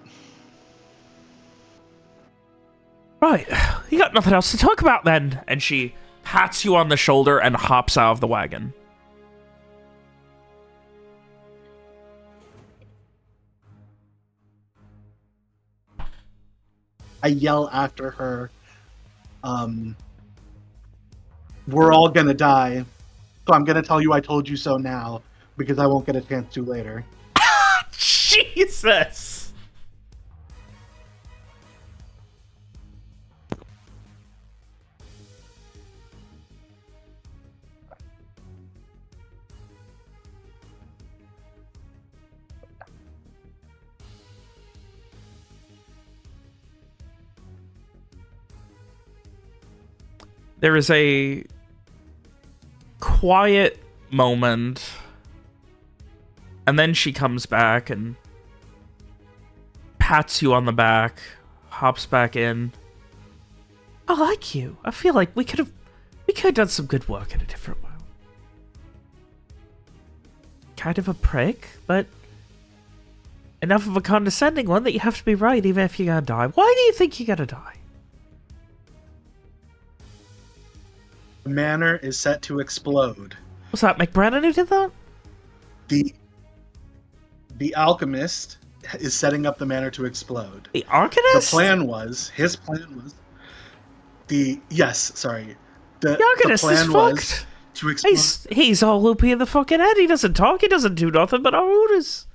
Right, you got nothing else to talk about then. And she pats you on the shoulder and hops out of the wagon. I yell after her. We're all gonna die. So I'm gonna tell you I told you so now, because I won't get a chance to later. Jesus! There is a quiet moment, and then she comes back and pats you on the back, hops back in. I like you. I feel like we could have done some good work in a different way. Kind of a prick, but enough of a condescending one that you have to be right even if you're gonna die. Why do you think you're gonna die? The manor is set to explode. Was that McBrennan who did that? The alchemist is setting up the manor to explode. The The Arcanist? his plan was yes, sorry. The The Arcanist plan is was fucked. to explode. He's all loopy in the fucking head. He doesn't talk. He doesn't do nothing but our orders.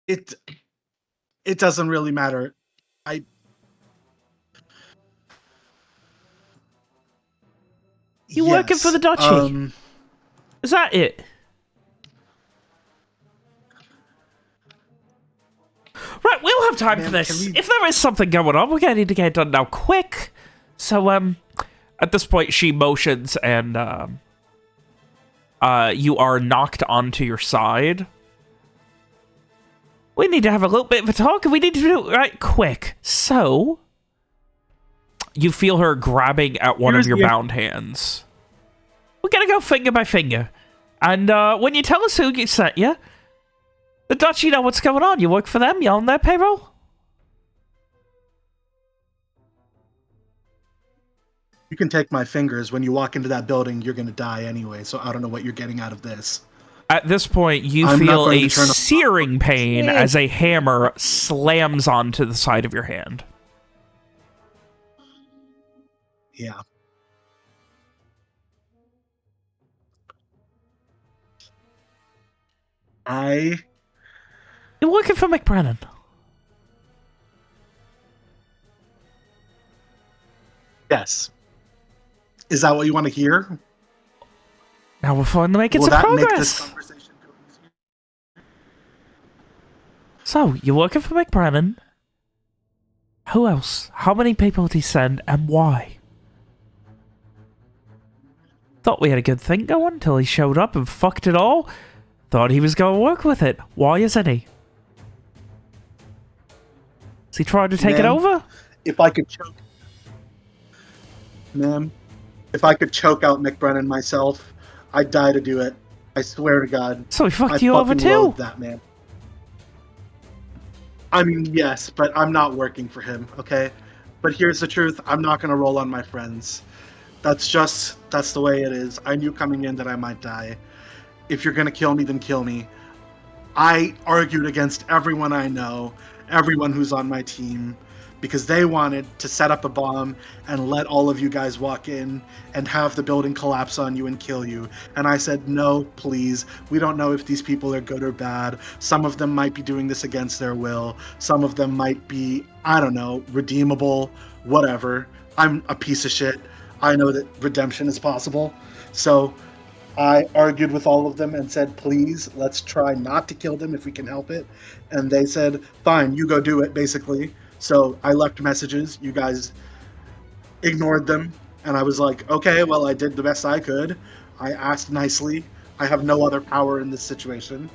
It doesn't really matter. You working for the duchy? Is that it? Right, we'll have time for Man, this. can we- If there is something going on, we're gonna need to get it done now quick. So, at this point, she motions and, you are knocked onto your side. We need to have a little bit of a talk, and we need to do it right quick. So, you feel her grabbing at one Here's of your the- bound hands. We're gonna go finger by finger. And when you tell us who sent you, the Dutchy know what's going on. You work for them? You on their payroll? You can take my fingers. When you walk into that building, you're going to die anyway, so I don't know what you're getting out of this. At this point, you I'm not feel going a to turn off- searing pain as a hammer slams onto the side of your hand. Yeah. You're working for McBrennan. Yes. Is that what you want to hear? Now we're finally making Will some that progress. make this conversation go easier? So, you're working for McBrennan. Who else? How many people did he send, and why? Thought we had a good thing going until he showed up and fucked it all. Thought he was going to work with it. Why isn't he? Is he trying to take it Ma'am, over? If I could choke... Ma'am, if I could choke out McBrennan myself, I'd die to do it. I swear to God. So he fucked I you over fucking too? loathe that man. I mean, yes, but I'm not working for him, okay? But here's the truth. I'm not going to roll on my friends. That's the way it is. I knew coming in that I might die. If you're going to kill me, then kill me. I argued against everyone I know, everyone who's on my team, because they wanted to set up a bomb and let all of you guys walk in and have the building collapse on you and kill you. And I said, no, please. We don't know if these people are good or bad. Some of them might be doing this against their will. Some of them might be, I don't know, redeemable, whatever. I'm a piece of shit. I know that redemption is possible. So I argued with all of them and said, please, let's try not to kill them if we can help it. And they said, fine, you go do it, basically. So I left messages. You guys ignored them. And I was like, okay, well, I did the best I could. I asked nicely. I have no other power in this situation.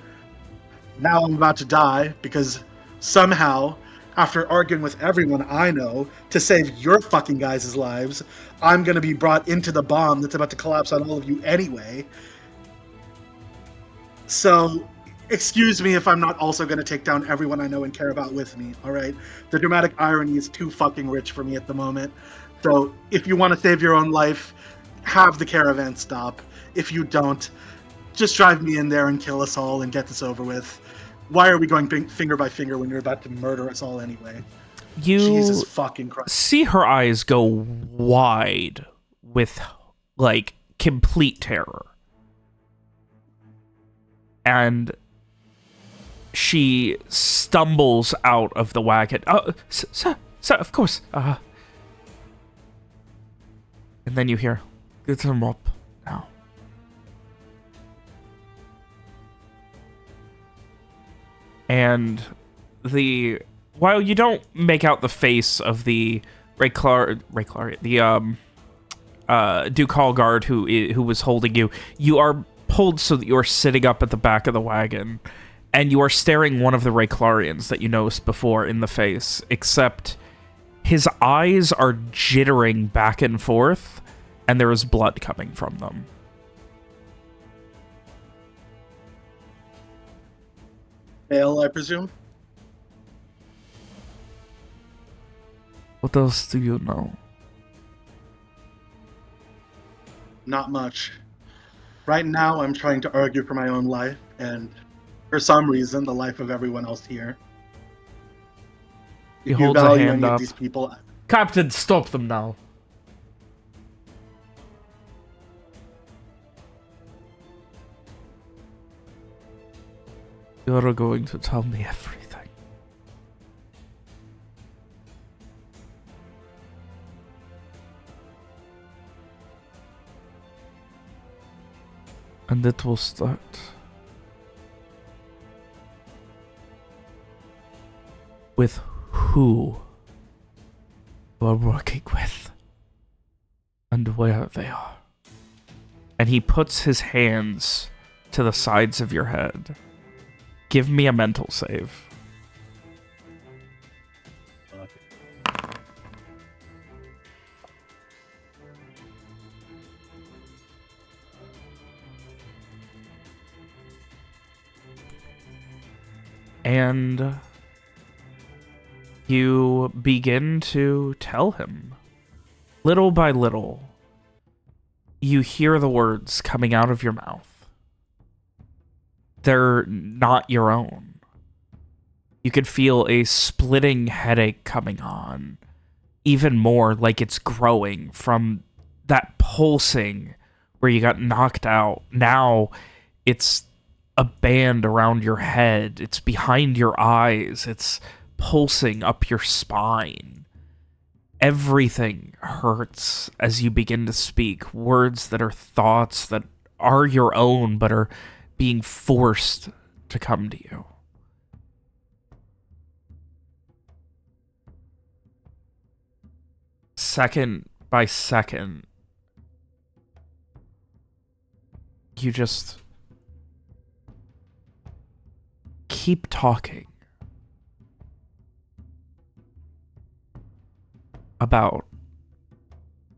Now I'm about to die because somehow, after arguing with everyone I know to save your fucking guys' lives, I'm going to be brought into the bomb that's about to collapse on all of you anyway. So, excuse me if I'm not also going to take down everyone I know and care about with me, all right? The dramatic irony is too fucking rich for me at the moment. So, if you want to save your own life, have the caravan stop. If you don't, just drive me in there and kill us all and get this over with. Why are we going finger by finger when you're about to murder us all anyway? You Jesus fucking Christ. see her eyes go wide with, like, complete terror. And she stumbles out of the wagon. Sir, of course. And then you hear, get him up now. And while you don't make out the face of the Ducal guard who was holding you, you are pulled so that you are sitting up at the back of the wagon, and you are staring one of the Rayclarians that you noticed before in the face, except his eyes are jittering back and forth, and there is blood coming from them. Fail, I presume? What else do you know? Not much. Right now, I'm trying to argue for my own life, and for some reason, the life of everyone else here. He If you holds a value hand any of up. these people, Captain, stop them now. You're going to tell me everything. And it will start with who you are working with and where they are. And he puts his hands to the sides of your head. Give me a mental save. And you begin to tell him. Little by little, you hear the words coming out of your mouth. They're not your own. You could feel a splitting headache coming on, even more like it's growing from that pulsing where you got knocked out. Now it's a band around your head. It's behind your eyes. It's pulsing up your spine. Everything hurts as you begin to speak words that are thoughts that are your own but are being forced to come to you. Second by second, you just keep talking about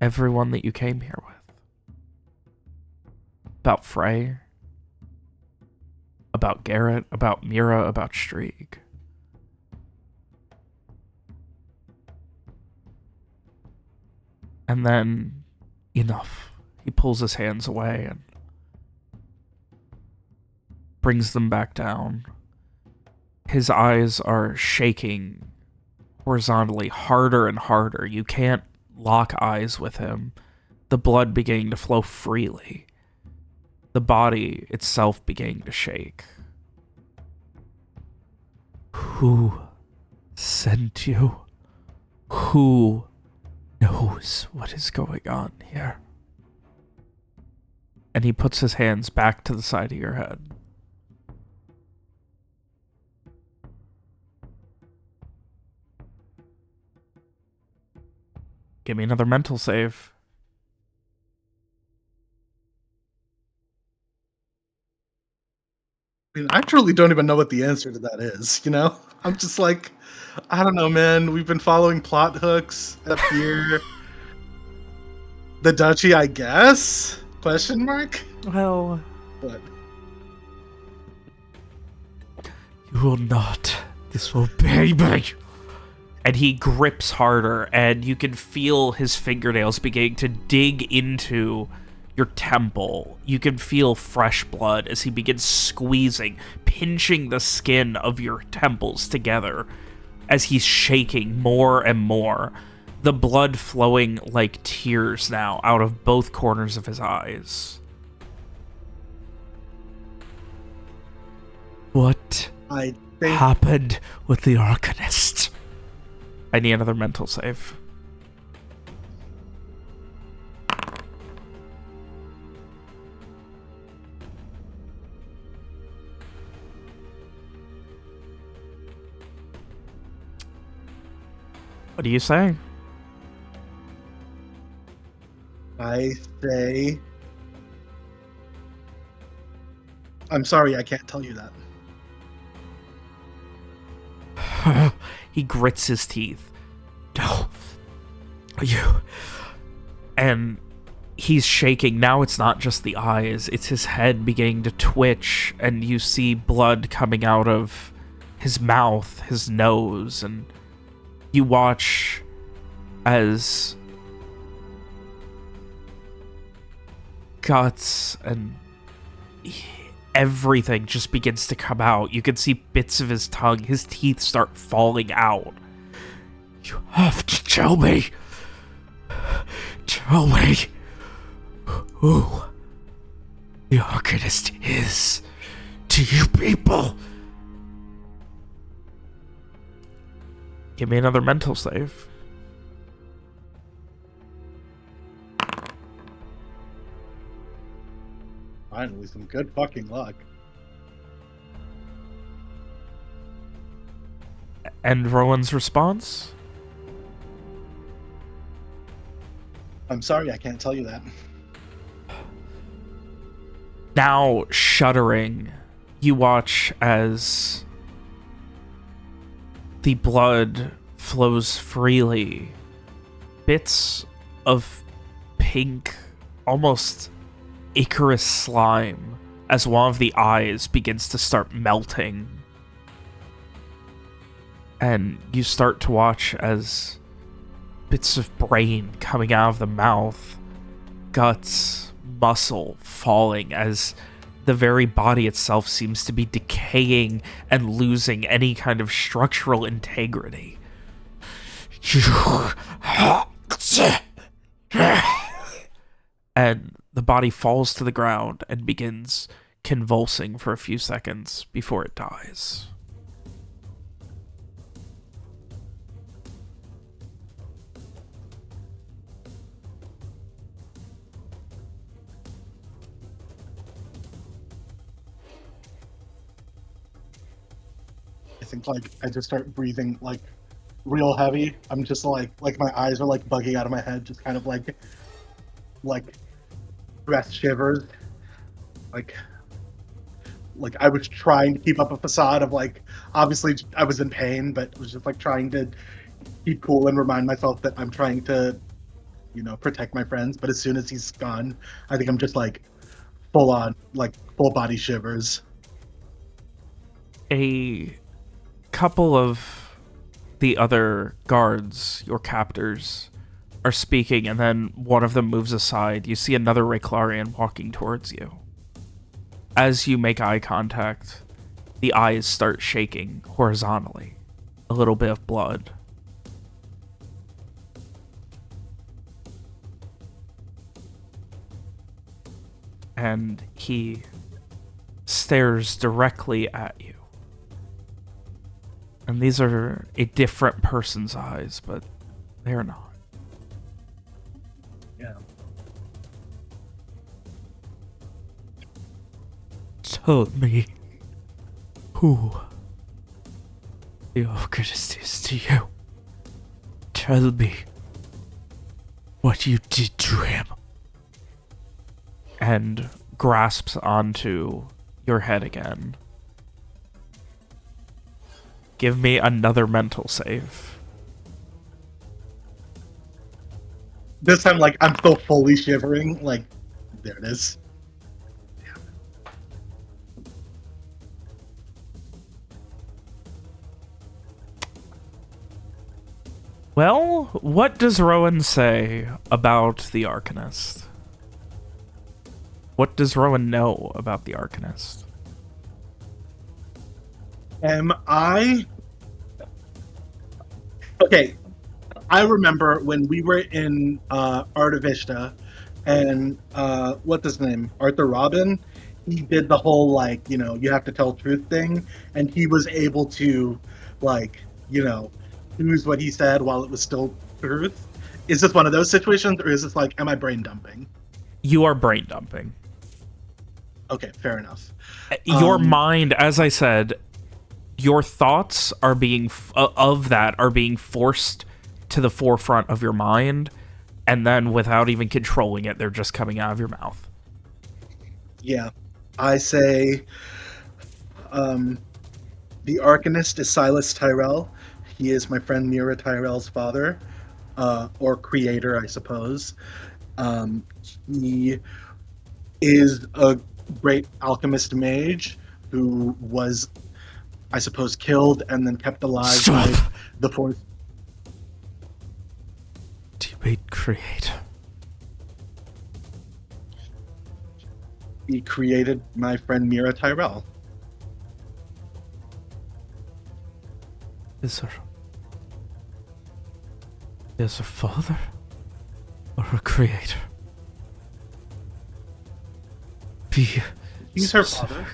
everyone that you came here with. About Frey, about Garrett, about Mira, about Streak. And then, enough. He pulls his hands away and brings them back down. His eyes are shaking horizontally, harder and harder. You can't lock eyes with him. The blood beginning to flow freely. The body itself beginning to shake. Who sent you? Who knows what is going on here? And he puts his hands back to the side of your head. Give me another mental save. I mean, I truly don't even know what the answer to that is, you know? I'm just like, I don't know, man. We've been following plot hooks up here. The duchy, I guess? Question mark? Well, But you will not disobey me. And he grips harder, and you can feel his fingernails beginning to dig into your temple. You can feel fresh blood as he begins squeezing, pinching the skin of your temples together as he's shaking more and more. The blood flowing like tears now out of both corners of his eyes. What I think happened with the Arcanist? I need another mental save. What do you say? I say, I'm sorry, I can't tell you that. He grits his teeth. No. You. And he's shaking. Now it's not just the eyes. It's his head beginning to twitch. And you see blood coming out of his mouth, his nose. And you watch as guts and everything just begins to come out. You can see bits of his tongue. His teeth start falling out. You have to tell me. Tell me who the Arcanist is to you people. Give me another mental save. Finally, some good fucking luck. And Rowan's response? I'm sorry, I can't tell you that. Now, shuddering, you watch as the blood flows freely. Bits of pink, almost Icarus slime, as one of the eyes begins to start melting. and you start to watch as bits of brain coming out of the mouth, guts, muscle falling as the very body itself seems to be decaying and losing any kind of structural integrity. And the body falls to the ground and begins convulsing for a few seconds before it dies. I think like I just start breathing like real heavy. I'm just like my eyes are like bugging out of my head, just kind of like breath shivers. Like I was trying to keep up a facade of like obviously I was in pain, but was just like trying to keep cool and remind myself that I'm trying to, you know, protect my friends. But as soon as he's gone, I think I'm just like full on, like full body shivers. A couple of the other guards, your captors, are speaking, and then one of them moves aside. You see another Rayclarian walking towards you. As you make eye contact, the eyes start shaking horizontally. A little bit of blood. And he stares directly at you. And these are a different person's eyes, but they're not. Yeah. Tell me who the Arcanist is to you. Tell me what you did to him. And grasps onto your head again. Give me another mental save. This time, like, I'm still fully shivering. Like, there it is. Well, what does Rowan say about the Arcanist? What does Rowan know about the Arcanist? Am I... Okay, I remember when we were in Artavista, and what's his name? Arthur Robin? He did the whole, like, you know, you have to tell truth thing, and he was able to, like, you know, choose what he said while it was still truth. Is this one of those situations, or is this like, am I brain dumping? You are brain dumping. Okay, fair enough. Your mind, as I said, your thoughts are being are being forced to the forefront of your mind, and then without even controlling it, they're just coming out of your mouth. Yeah, I say the Arcanist is Silas Tyrell. He is my friend Mira Tyrell's father, or creator, I suppose. He is a great alchemist mage who was, I suppose, killed and then kept alive by the Force. Debate creator. He created my friend Mira Tyrell. Is a father or a creator? He's her father.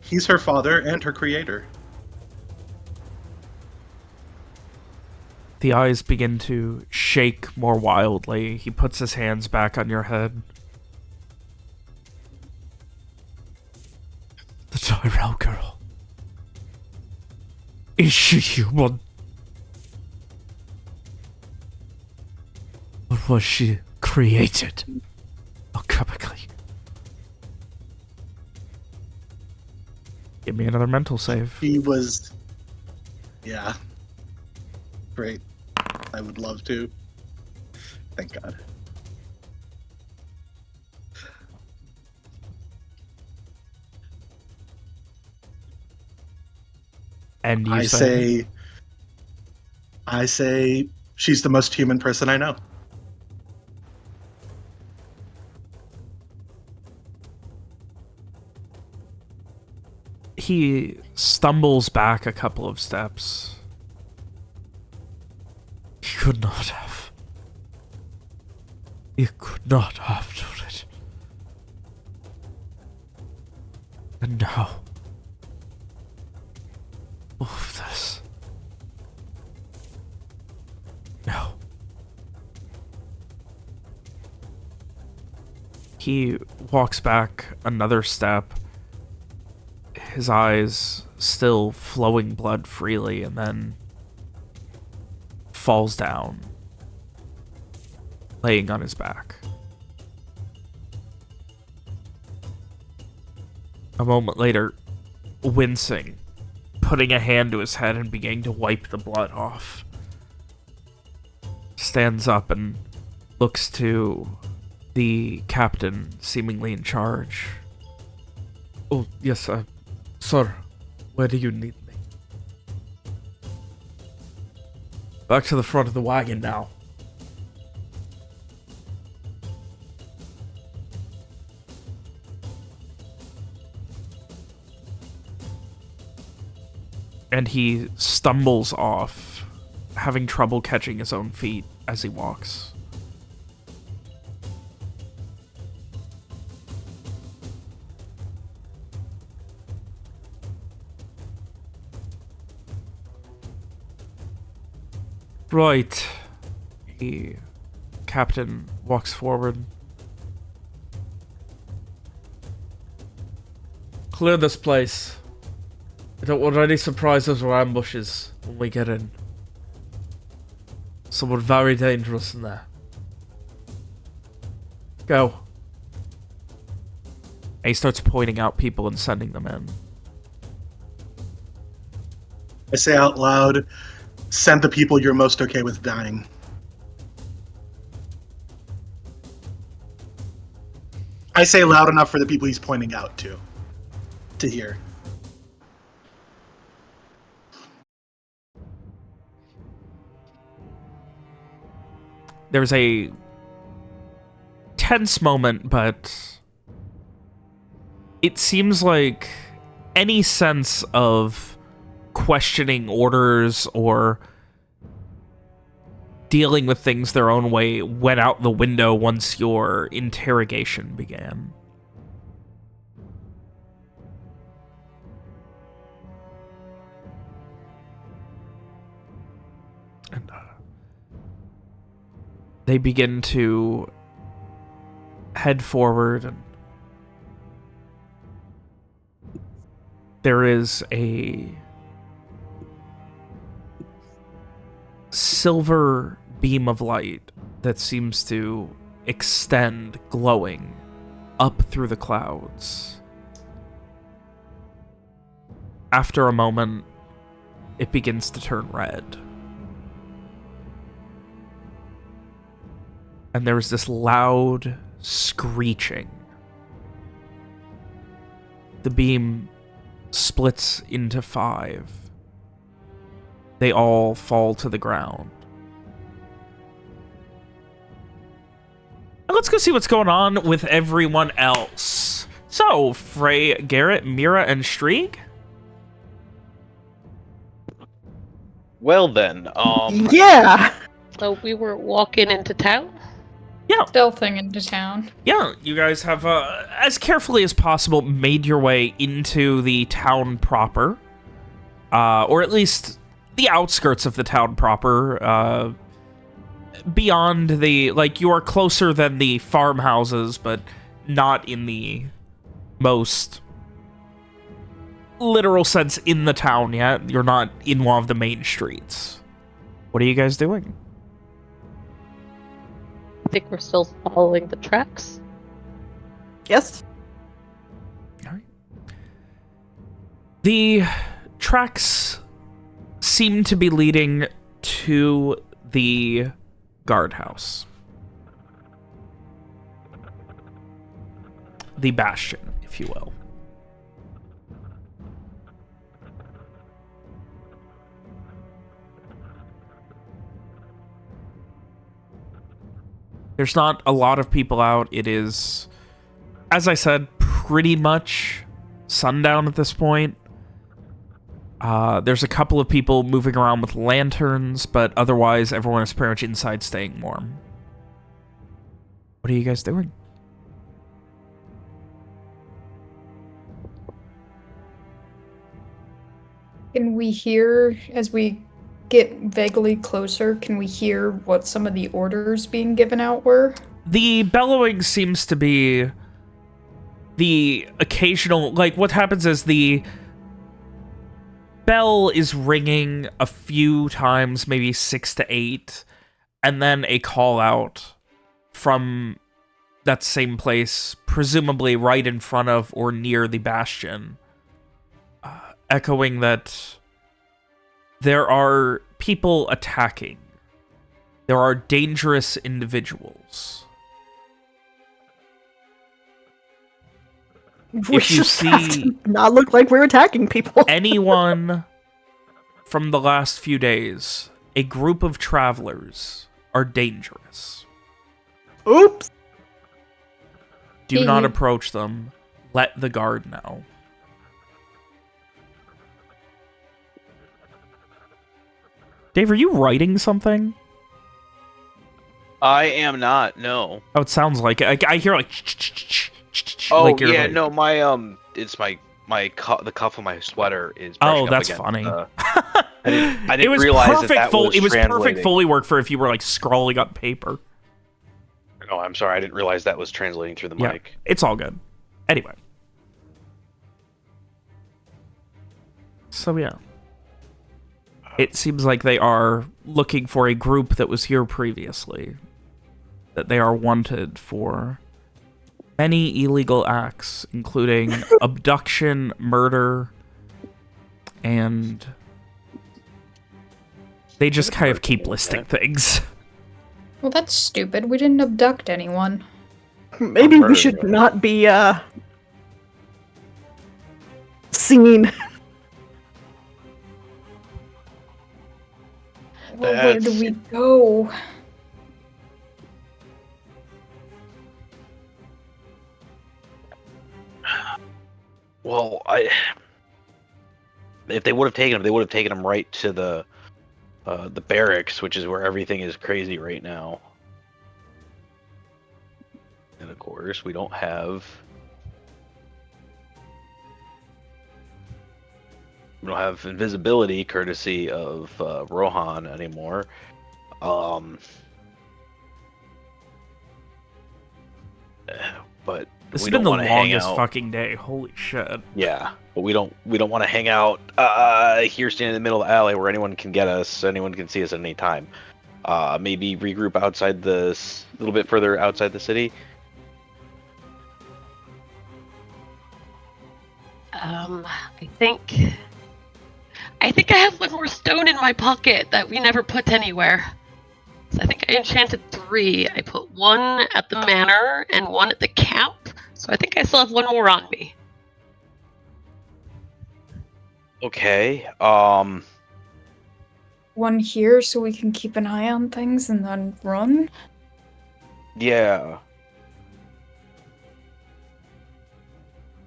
He's her father and her creator. The eyes begin to shake more wildly. He puts his hands back on your head. The Tyrell girl. Is she human? Or was she created alchemically? Give me another mental save. He was... Yeah. Great. I would love to. Thank God. And you I say she's the most human person I know. He stumbles back a couple of steps. He could not have. He could not have done it. And now, all of this. No. He walks back another step, his eyes still flowing blood freely, and then falls down, laying on his back. A moment later, wincing, putting a hand to his head and beginning to wipe the blood off. Stands up and looks to the captain, seemingly in charge. Oh, yes, sir. Where do you need me? Back to the front of the wagon now. And he stumbles off, having trouble catching his own feet as he walks. Right. The captain walks forward. Clear this place. I don't want any surprises or ambushes when we get in. Someone very dangerous in there. Go. And he starts pointing out people and sending them in. I say out loud, send the people you're most okay with dying. I say loud enough for the people he's pointing out to hear. There's a tense moment, but it seems like any sense of questioning orders or dealing with things their own way went out the window once your interrogation began. And they begin to head forward, and there is a silver beam of light that seems to extend, glowing, up through the clouds. After a moment, it begins to turn red. And there's this loud screeching. The beam splits into 5. They all fall to the ground. Now let's go see what's going on with everyone else. So, Frey, Garrett, Mira, and Strieg? Well then, Yeah. So we were walking into town? Yeah. Stealthing into town. Yeah, you guys have, as carefully as possible, made your way into the town proper. Or at least the outskirts of the town proper. Beyond the, like, you are closer than the farmhouses, but not in the most literal sense in the town yet. You're not in one of the main streets. What are you guys doing? I think we're still following the tracks. Yes. All right. The tracks seem to be leading to the guardhouse. The bastion, if you will. There's not a lot of people out. It is, as I said, pretty much sundown at this point. There's a couple of people moving around with lanterns, but otherwise everyone is pretty much inside staying warm. What are you guys doing? Can we hear, as we get vaguely closer, can we hear what some of the orders being given out were? The bellowing seems to be the occasional, like, what happens is the bell is ringing a few times, maybe 6 to 8, and then a call out from that same place, presumably right in front of or near the bastion, echoing that there are people attacking. There are dangerous individuals. We If you just have see to not look like we're attacking people. anyone from the last few days, a group of travelers are dangerous. Oops. Do not approach them. Let the guard know. Dave, are you writing something? I am not. No. Oh, it sounds like it. I hear like. Oh like you're yeah, like- no. My it's the cuff of my sweater is. Oh, brushing up that's against, funny. I didn't It was realize perfect. that was it was perfect translating. Foley work for if you were like scrawling up paper. Oh, I'm sorry. I didn't realize that was translating through the Yeah, mic. it's all good. Anyway. So yeah. It seems like they are looking for a group that was here previously. That they are wanted for many illegal acts, including abduction, murder, and they just kind of keep listing things. Well, that's stupid. We didn't abduct anyone. Maybe we should not be, seen. Well, where do we go? Well, if they would have taken him, they would have taken him right to the barracks, which is where everything is crazy right now. And of course, we don't have invisibility, courtesy of Rohan anymore. But This we has been don't the wanna hang longest out. fucking day. Holy shit. Yeah, but we don't want to hang out here, standing in the middle of the alley where anyone can get us, anyone can see us at any time. Maybe regroup outside a little bit further outside the city. I think I have one more stone in my pocket that we never put anywhere. So I think I enchanted 3. I put 1 at the manor and 1 at the camp. So I think I still have 1 more on me. Okay. One here so we can keep an eye on things and then run? Yeah.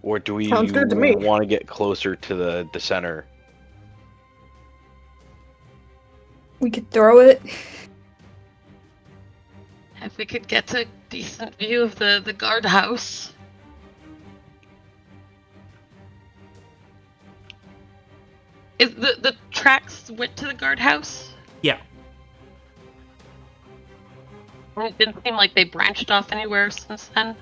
Or do we Sounds good to me. want to get closer to the center? We could throw it. If we could get a decent view of the guardhouse. Is the tracks went to the guardhouse? Yeah. It didn't seem like they branched off anywhere since then.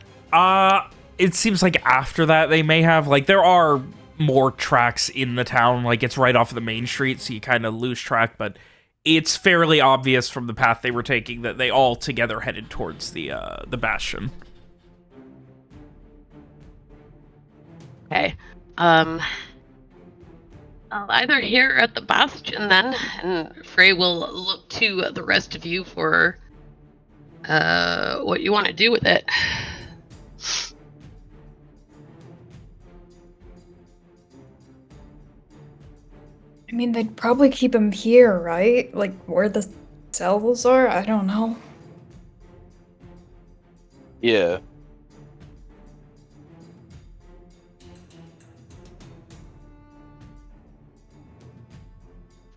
It seems like after that they may have, like, there are more tracks in the town, like it's right off of the main street, so you kind of lose track, but it's fairly obvious from the path they were taking that they all together headed towards the bastion. Okay. I'll either here at the bastion then, and Frey will look to the rest of you for what you want to do with it. I mean, they'd probably keep him here, right? Like, where the cells are? I don't know. Yeah.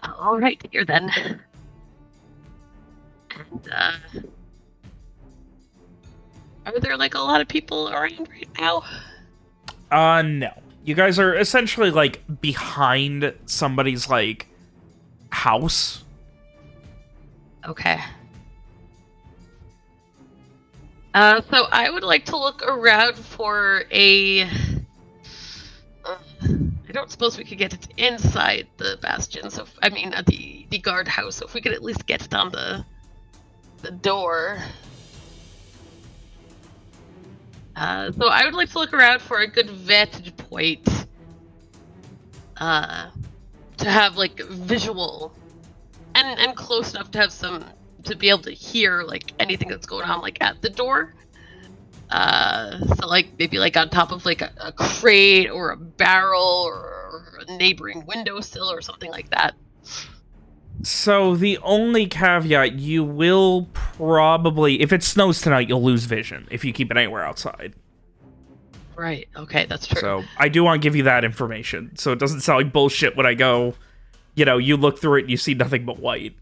All right, here then. And are there like a lot of people around right now? No. You guys are essentially, like, behind somebody's, like, house. Okay. So I would like to look around for a. I don't suppose we could get it inside the bastion. So I mean, at the guard house. So if we could at least get it on the door. So I would like to look around for a good vantage point. To have like visual, and close enough to have some to be able to hear like anything that's going on like at the door. So like maybe like on top of like a crate or a barrel or a neighboring windowsill or something like that. So the only caveat, you will probably, if it snows tonight, you'll lose vision if you keep it anywhere outside. Right. Okay, that's true. So I do want to give you that information, so it doesn't sound like bullshit when I go, you know, you look through it and you see nothing but white.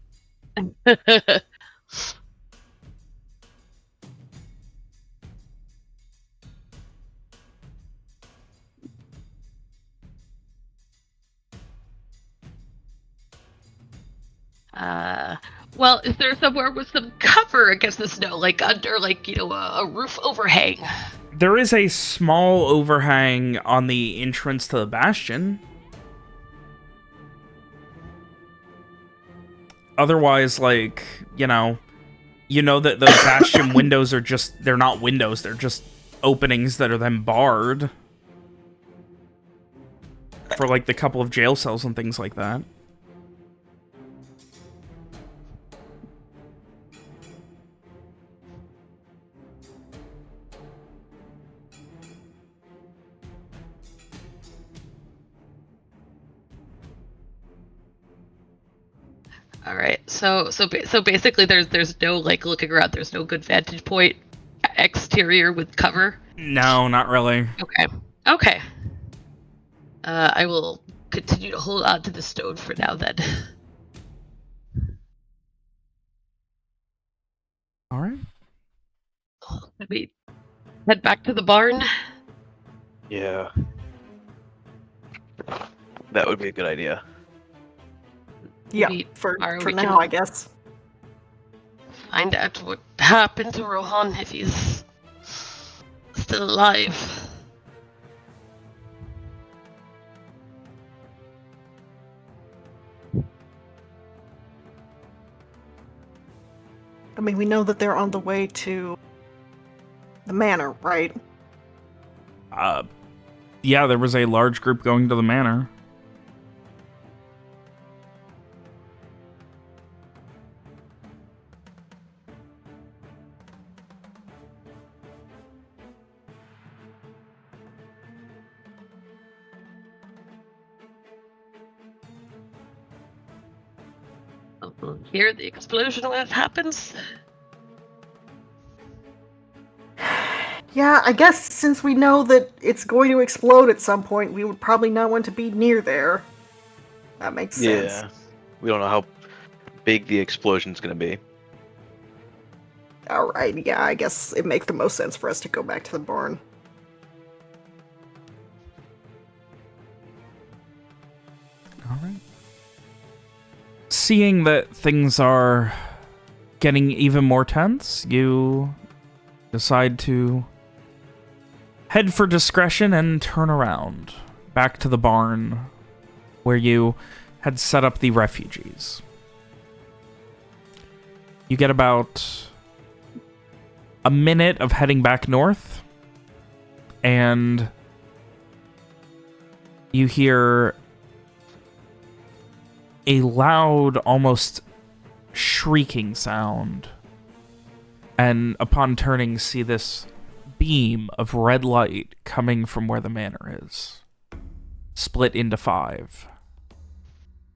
Well, is there somewhere with some cover against the snow, like under, like, you know, a roof overhang? There is a small overhang on the entrance to the bastion. Otherwise, like, you know that those bastion windows are just, they're not windows, they're just openings that are then barred. For, like, the couple of jail cells and things like that. All right. So basically, there's no like looking around. There's no good vantage point exterior with cover. No, not really. Okay. Okay. I will continue to hold on to the stone for now then. All right. Let me head back to the barn. Yeah. That would be a good idea. Yeah, Maybe for we now, can I guess. Find out what happened to Rohan if he's still alive. I mean, we know that they're on the way to the manor, right? Yeah, there was a large group going to the manor. We'll hear the explosion when it happens. Yeah, I guess since we know that it's going to explode at some point, we would probably not want to be near there. That makes sense. Yeah. We don't know how big the explosion's gonna be. Alright, yeah, I guess it makes the most sense for us to go back to the barn. All right. Seeing that things are getting even more tense, you decide to head for discretion and turn around back to the barn where you had set up the refugees. You get about a minute of heading back north, and you hear a loud, almost shrieking sound. And upon turning, see this beam of red light coming from where the manor is. Split into 5.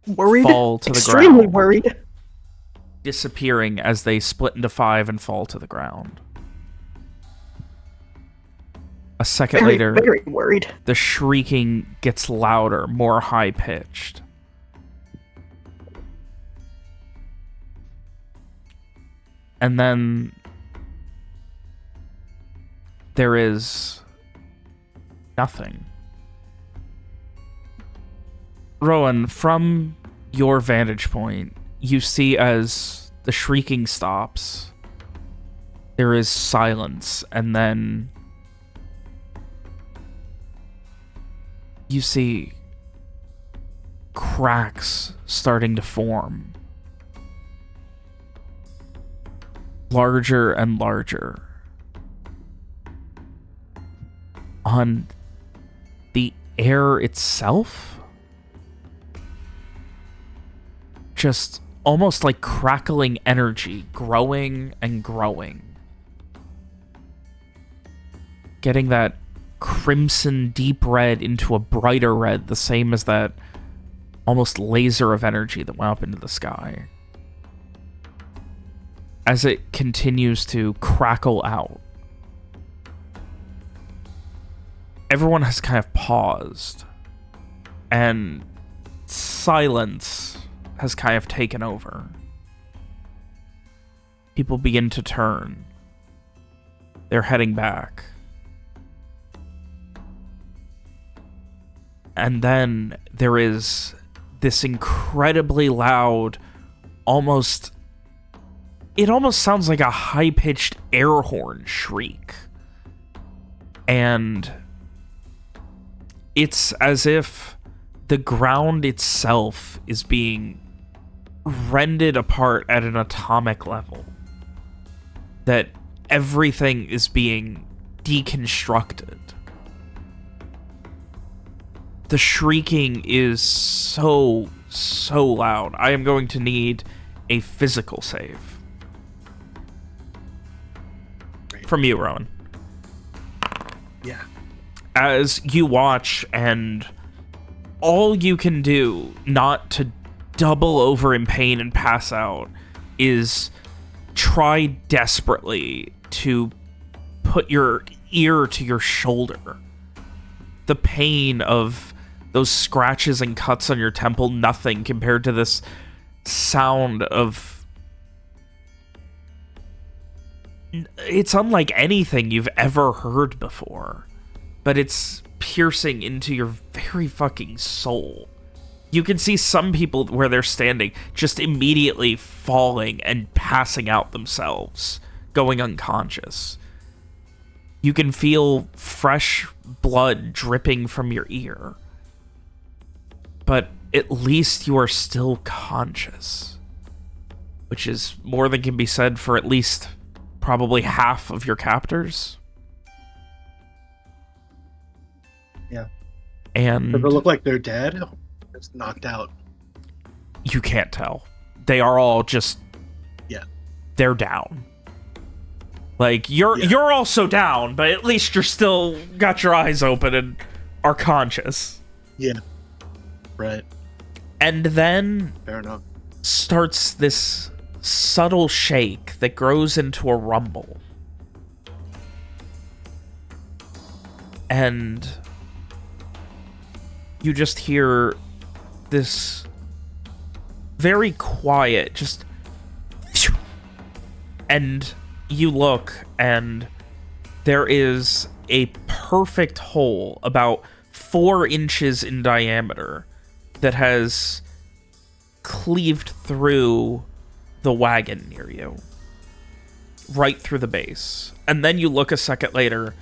Worried? Fall to the Extremely ground. worried. Disappearing as they split into 5 and fall to the ground. A second Very, later, very worried. the shrieking gets louder, more high-pitched. And then there is nothing. Rowan, from your vantage point, you see as the shrieking stops, there is silence, and then you see cracks starting to form. Larger and larger. On the air itself? Just almost like crackling energy, growing and growing. Getting that crimson deep red into a brighter red, the same as that almost laser of energy that went up into the sky. As it continues to crackle out, everyone has kind of paused, and silence has kind of taken over. People begin to turn. They're heading back. And then there is this incredibly loud, it almost sounds like a high-pitched air horn shriek. And it's as if the ground itself is being rended apart at an atomic level. That everything is being deconstructed. The shrieking is so loud. I am going to need a physical save. From you, Rowan. Yeah. As you watch, and all you can do not to double over in pain and pass out is try desperately to put your ear to your shoulder. The pain of those scratches and cuts on your temple, nothing compared to this sound of... It's unlike anything you've ever heard before, but it's piercing into your very fucking soul. You can see some people where they're standing just immediately falling and passing out themselves, going unconscious. You can feel fresh blood dripping from your ear. But at least you are still conscious. Which is more than can be said for at least probably half of your captors. Yeah. And does it look like they're dead? It's knocked out. You can't tell. They are all just... Yeah. They're down. Like, you're also down, but at least you're still got your eyes open and are conscious. Yeah. Right. And then Fair enough. starts this subtle shake that grows into a rumble. And you just hear this very quiet, just... And you look, and there is a perfect hole about 4 inches in diameter that has cleaved through the wagon near you. Right through the base. And then you look a second later,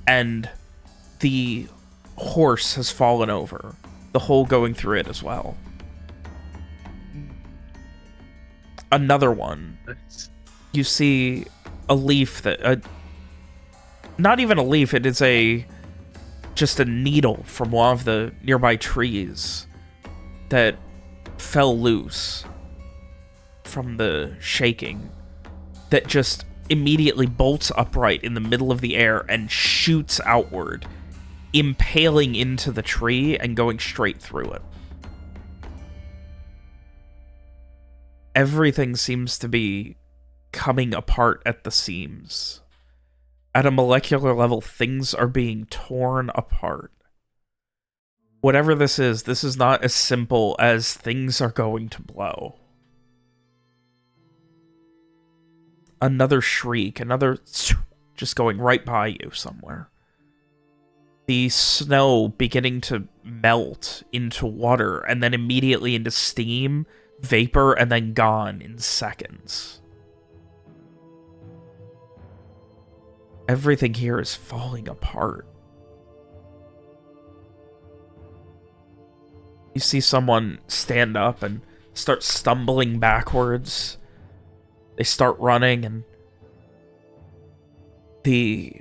and the horse has fallen over. The hole going through it as well. Another one. Nice. You see a leaf that... not even a leaf, it is just a needle from one of the nearby trees that fell loose from the shaking, that just immediately bolts upright in the middle of the air and shoots outward, impaling into the tree and going straight through it. Everything seems to be coming apart at the seams. At a molecular level, things are being torn apart. Whatever this is not as simple as things are going to blow. Another shriek, another just going right by you somewhere. The snow beginning to melt into water and then immediately into steam, vapor, and then gone in seconds. Everything here is falling apart. You see someone stand up and start stumbling backwards. They start running and the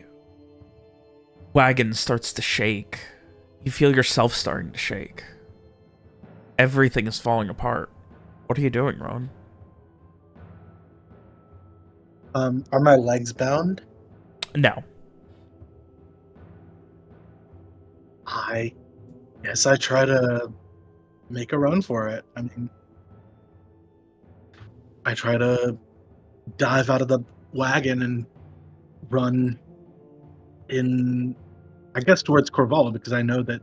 wagon starts to shake. You feel yourself starting to shake. Everything is falling apart. What are you doing, Ron? Are my legs bound? No. I guess I try to make a run for it. I mean, I try to dive out of the wagon and run in, I guess, towards Corval, because I know that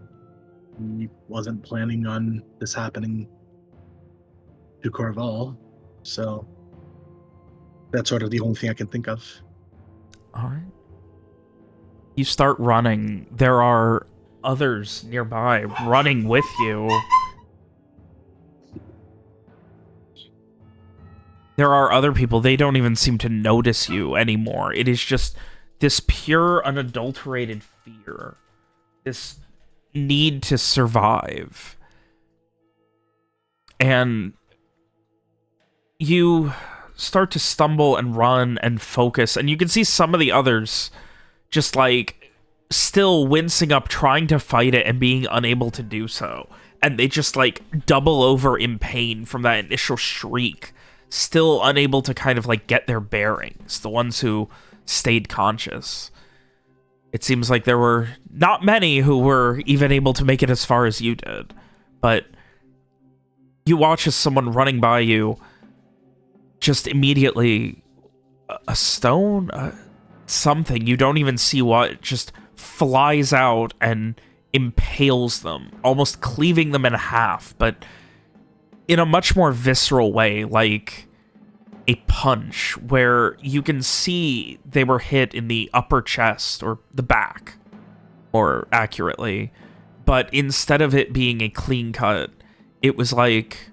he wasn't planning on this happening to Corval. So that's sort of the only thing I can think of. All right. You start running. There are others nearby running with you. There are other people. They don't even seem to notice you anymore. It is just this pure, unadulterated fear. This need to survive. And you start to stumble and run and focus. And you can see some of the others just like still wincing up, trying to fight it and being unable to do so. And they just like double over in pain from that initial shriek, still unable to kind of like get their bearings, the ones who stayed conscious. It seems like there were not many who were even able to make it as far as you did. But you watch as someone running by you just immediately, a stone, something, you don't even see what, just flies out and impales them, almost cleaving them in half, but in a much more visceral way, like a punch, where you can see they were hit in the upper chest, or the back, more accurately, but instead of it being a clean cut, it was like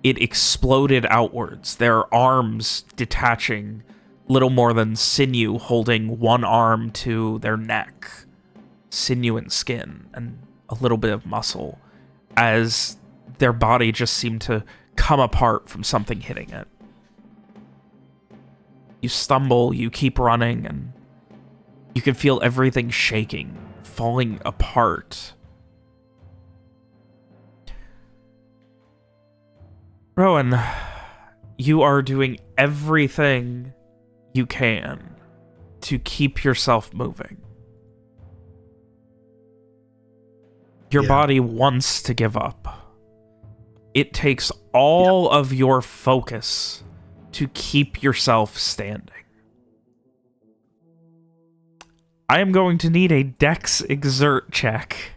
it exploded outwards, their arms detaching, little more than sinew holding one arm to their neck, sinew and skin, and a little bit of muscle, as their body just seemed to come apart from something hitting it. You stumble, you keep running, and you can feel everything shaking, falling apart. Rowan, you are doing everything you can to keep yourself moving. Your body wants to give up. It takes all of your focus to keep yourself standing. I am going to need a Dex exert check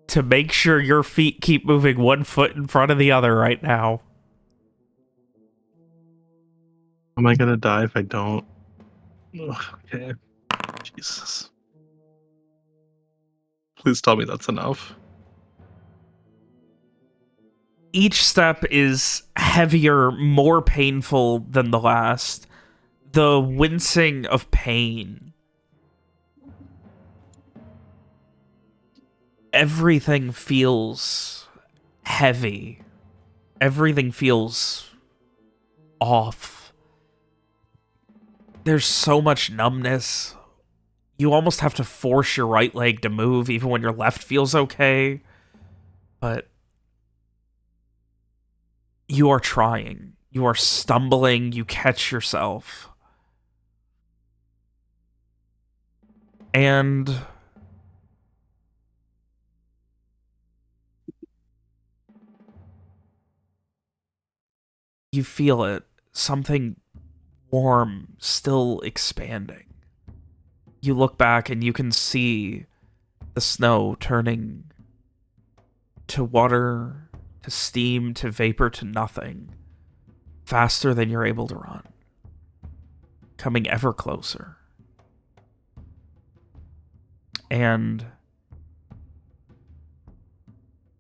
to make sure your feet keep moving one foot in front of the other right now. Am I gonna die if I don't? Ugh, okay. Jesus. Please tell me that's enough. Each step is heavier, more painful than the last. The wincing of pain. Everything feels heavy. Everything feels off. There's so much numbness. You almost have to force your right leg to move, even when your left feels okay. But you are trying. You are stumbling. You catch yourself. And you feel it. Something warm, still expanding. you look back and you can see the snow turning to water, to steam, to vapor, to nothing, faster than you're able to run, coming ever closer. And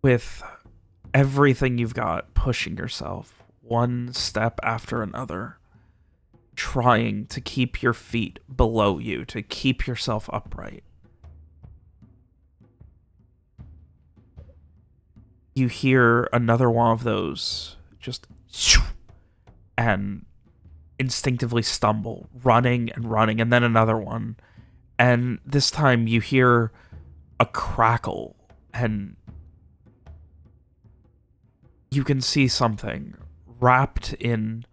with everything you've got, pushing yourself one step after another, trying to keep your feet below you, to keep yourself upright, you hear another one of those just and instinctively stumble, running and running, and then another one. And this time you hear a crackle, and you can see something wrapped in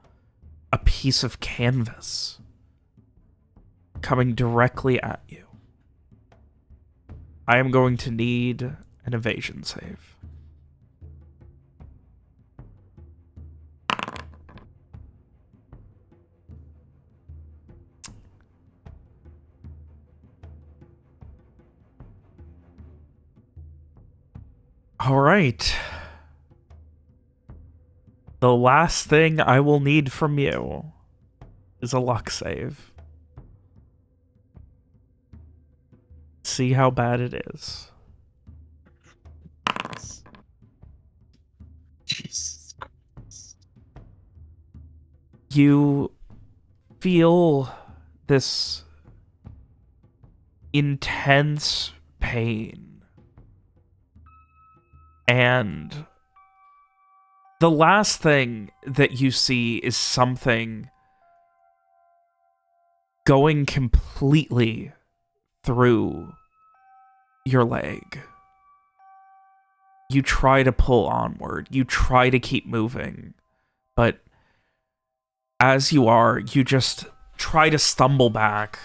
a piece of canvas coming directly at you. I am going to need an evasion save. All right. The last thing I will need from you is a luck save. See how bad it is. Jesus Christ. You feel this intense pain. And the last thing that you see is something going completely through your leg. You try to pull onward. You try to keep moving. But as you are, you just try to stumble back.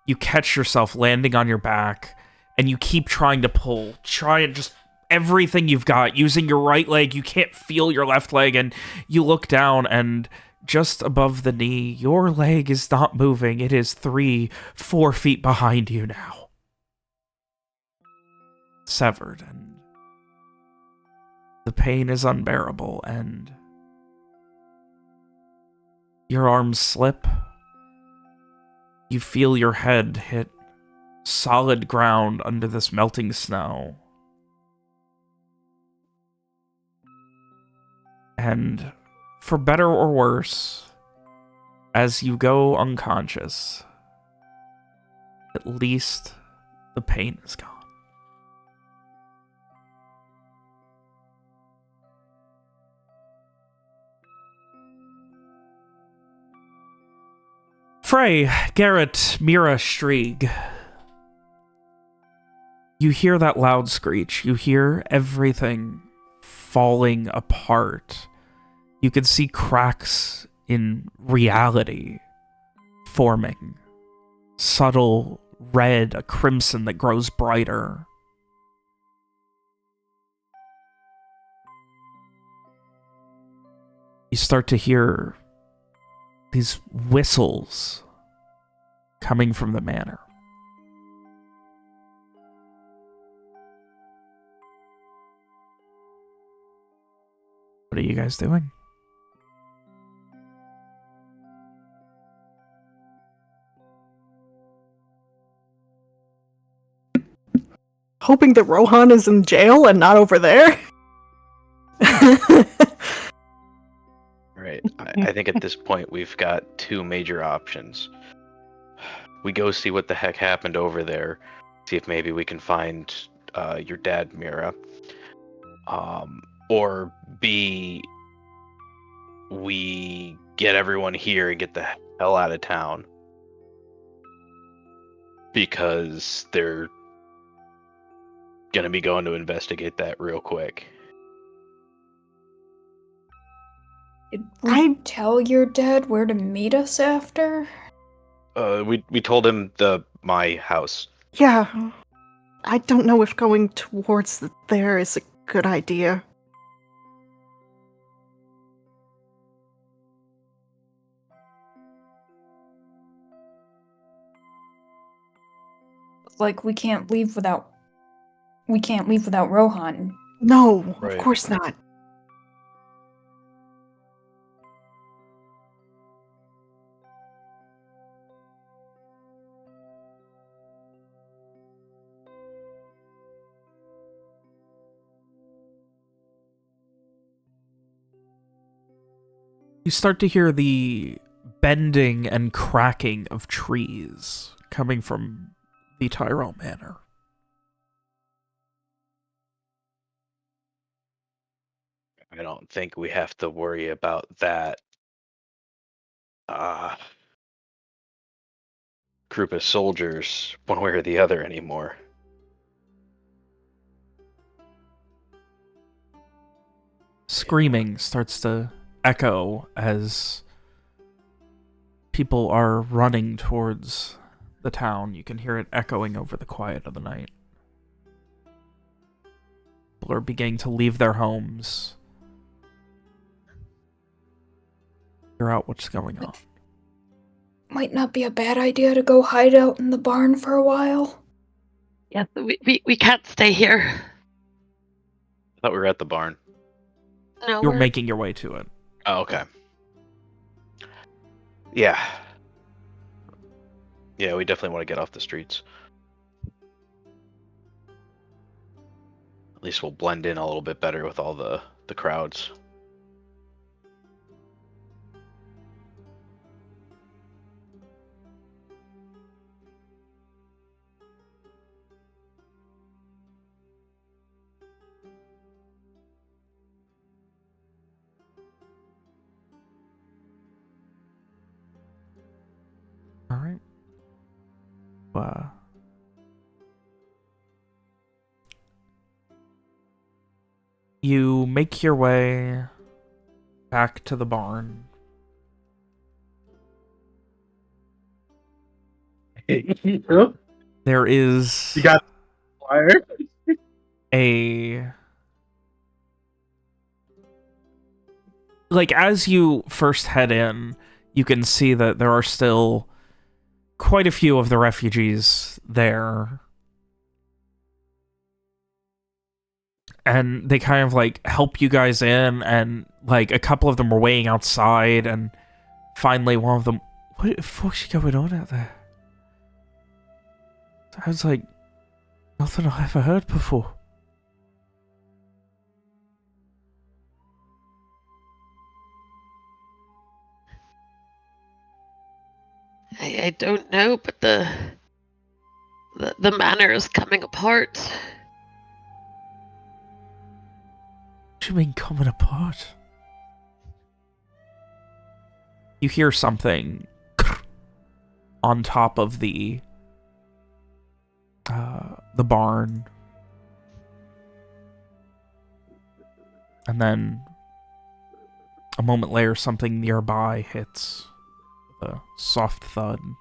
You catch yourself landing on your back, and you keep trying to pull. Try and just everything you've got, using your right leg. You can't feel your left leg, and you look down, and just above the knee, your leg is not moving. It is 3-4 feet behind you now. Severed, and the pain is unbearable, and your arms slip. You feel your head hit solid ground under this melting snow. And for better or worse, as you go unconscious, at least the pain is gone. Frey, Garrett, Mira, Strieg. You hear that loud screech. You hear everything falling apart. You can see cracks in reality forming. Subtle red, a crimson that grows brighter. You start to hear these whistles coming from the manor. What are you guys doing? Hoping that Rohan is in jail and not over there. Right. I think at this point we've got two major options. We go see what the heck happened over there, see if maybe we can find your dad, Mira. Or B, we get everyone here and get the hell out of town. Because they're gonna be going to investigate that real quick. Did we tell your dad where to meet us after? We told him my house. Yeah. I don't know if going towards there is a good idea. like we can't leave without Rohan. No, Right. of course not. You start to hear the bending and cracking of trees coming from the Tyrell Manor. I don't think we have to worry about that group of soldiers one way or the other anymore. Screaming starts to echo as people are running towards the town. You can hear it echoing over the quiet of the night. People are beginning to leave their homes. Figure out what's going on. Might not be a bad idea to go hide out in the barn for a while. Yes, we can't stay here. I thought we were at the barn. No, You're we're making your way to it. Oh, okay. Yeah. Yeah, we definitely want to get off the streets. At least we'll blend in a little bit better with all the crowds. All right. You make your way back to the barn. You There is got fire. like, as you first head in, you can see that there are still quite a few of the refugees there. And they kind of, like, help you guys in, and, like, a couple of them were waiting outside, and finally one of them... What the fuck's going on out there? Sounds like nothing I've ever heard before. I don't know, but the manor is coming apart. What do you mean coming apart? You hear something on top of the barn. And then a moment later, something nearby hits with a soft thud in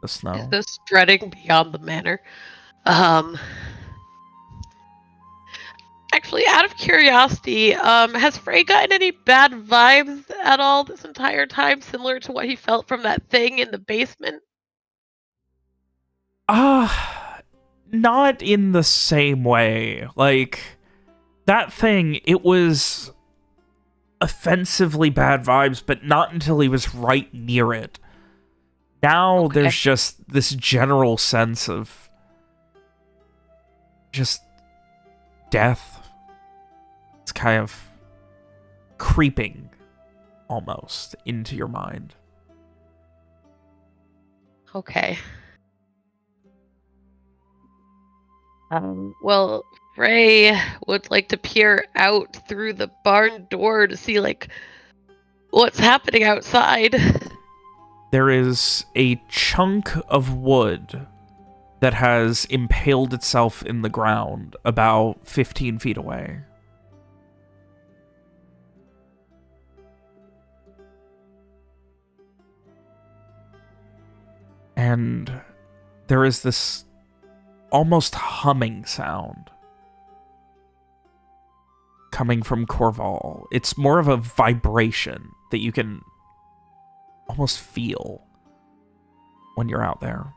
the snow. Is this spreading beyond the manor? Actually, out of curiosity, has Frey gotten any bad vibes at all this entire time, similar to what he felt from that thing in the basement? Not in the same way. Like, that thing, it was offensively bad vibes, but not until he was right near it. Now there's just this general sense of just death. It's kind of creeping almost into your mind. Okay. Well, Frey would like to peer out through the barn door to see, like, what's happening outside. There is a chunk of wood that has impaled itself in the ground about 15 feet away. And there is this almost humming sound coming from Corval. It's more of a vibration that you can almost feel when you're out there.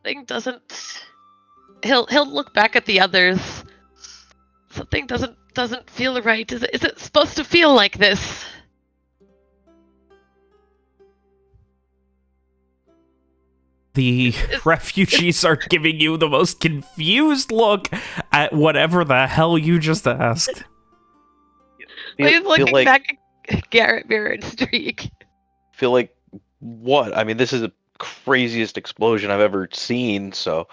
something doesn't. He'll look back at the others. Something doesn't feel right. Is it supposed to feel like this? The refugees are giving you the most confused look at whatever the hell you just asked. He's looking like, back at Garrett, Mirror, and Streak. Feel like what? I mean, this is the craziest explosion I've ever seen. So,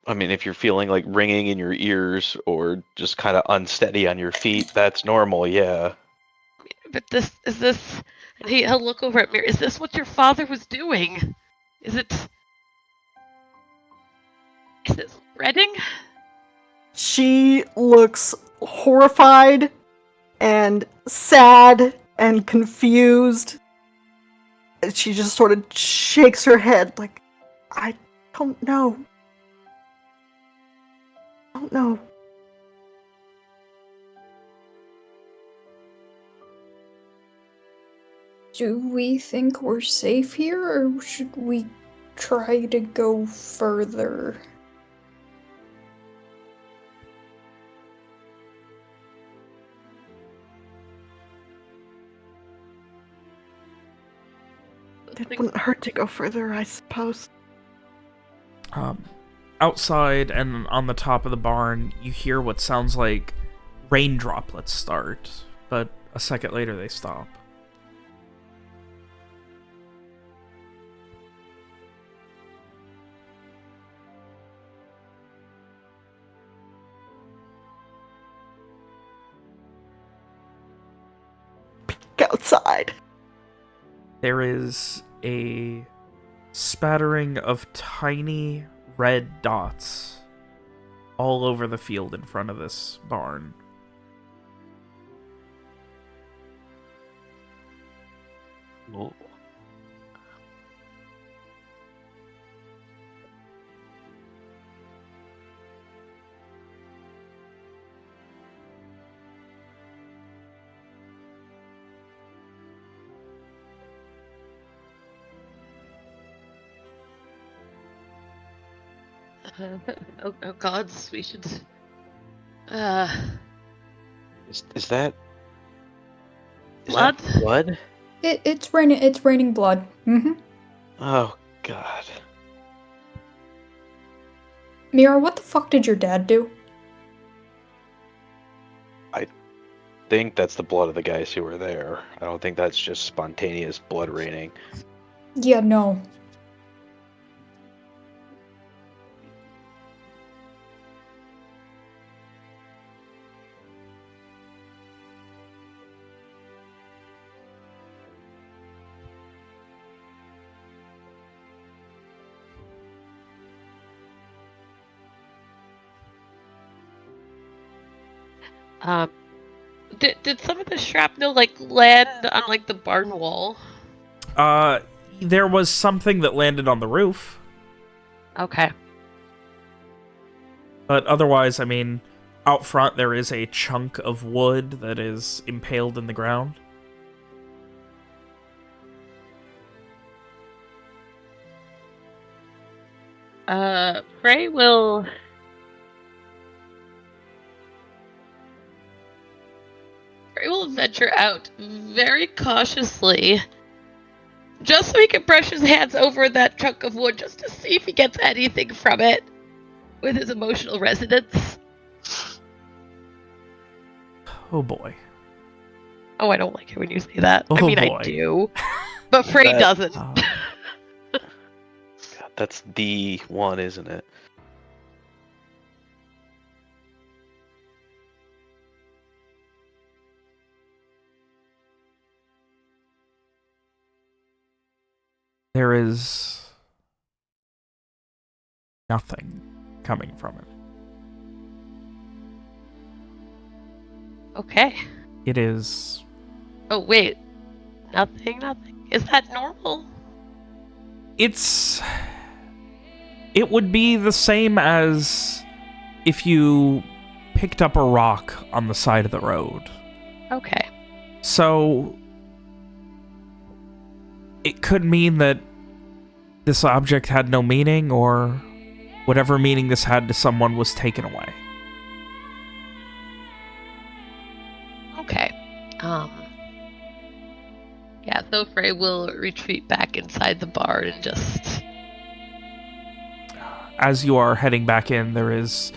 I mean, if you're feeling like ringing in your ears or just kind of unsteady on your feet, that's normal. Yeah. But is this? And he'll look over at Mirror. Is this what your father was doing? Is it spreading? She looks horrified and sad and confused. And she just sort of shakes her head like, I don't know. I don't know. Do we think we're safe here, or should we try to go further? It wouldn't hurt to go further, I suppose. Outside and on the top of the barn, you hear what sounds like rain droplets start, but a second later they stop. Peek outside. There is a spattering of tiny red dots all over the field in front of this barn. Oh. Oh gods, we should. Is that Blood? blood? It's raining. It's raining blood. Mm-hmm. Oh God. Mira, what the fuck did your dad do? I think that's the blood of the guys who were there. I don't think that's just spontaneous blood raining. Yeah, no. Did some of the shrapnel like land on like the barn wall? There was something that landed on the roof. Okay. But otherwise, I mean, out front there is a chunk of wood that is impaled in the ground. Frey will. Frey will venture out very cautiously, just so he can brush his hands over that chunk of wood, just to see if he gets anything from it with his emotional resonance. Oh boy. Oh, I don't like it when you say that. Oh, I mean, boy. I do, but Frey doesn't. Oh. God, that's the one, isn't it? There is nothing coming from it. Okay. It is... Oh, wait. Nothing. Is that normal? It would be the same as if you picked up a rock on the side of the road. Okay. So it could mean that this object had no meaning, or whatever meaning this had to someone was taken away. Okay. Yeah, so Frey will retreat back inside the bar and just... As you are heading back in, there is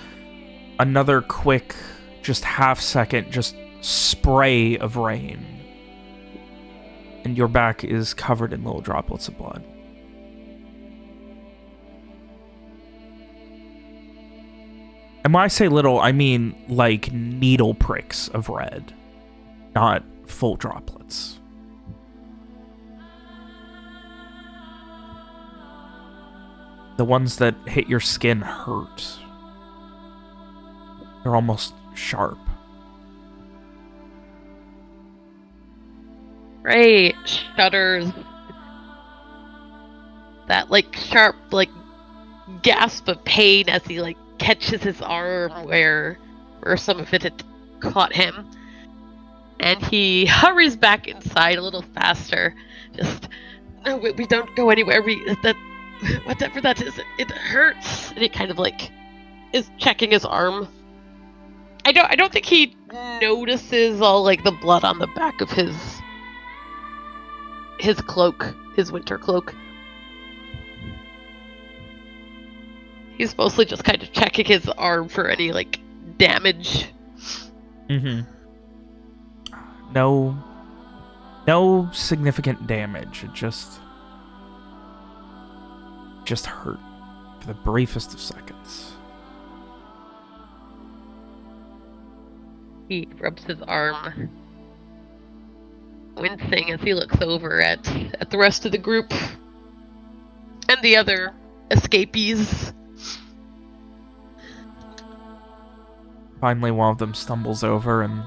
another quick, just half-second, just spray of rain. And your back is covered in little droplets of blood. And when I say little, I mean like needle pricks of red, not full droplets. The ones that hit your skin hurt. They're almost sharp. Frey shudders. That, like, sharp, like, gasp of pain as he, like, catches his arm where some of it had caught him. And he hurries back inside a little faster. Just, no, we don't go anywhere. Whatever that is, it hurts. And he kind of, like, is checking his arm. I don't think he notices all, like, the blood on the back of his cloak, his winter cloak. He's mostly just kind of checking his arm for any, like, damage. Mm-hmm. No significant damage. It just hurt for the briefest of seconds. He rubs his arm, wincing as he looks over at the rest of the group and the other escapees. Finally, one of them stumbles over, and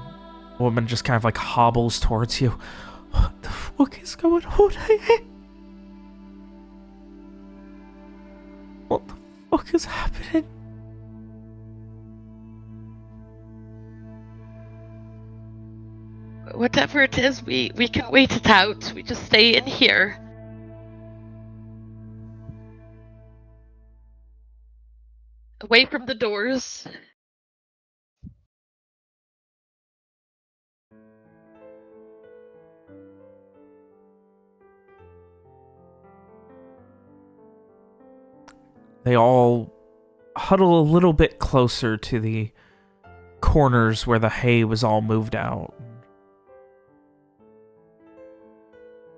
the woman just kind of like hobbles towards you. What the fuck is going on here? What the fuck is happening? Whatever it is, we can wait it out. We just stay in here. Away from the doors. They all huddle a little bit closer to the corners where the hay was all moved out.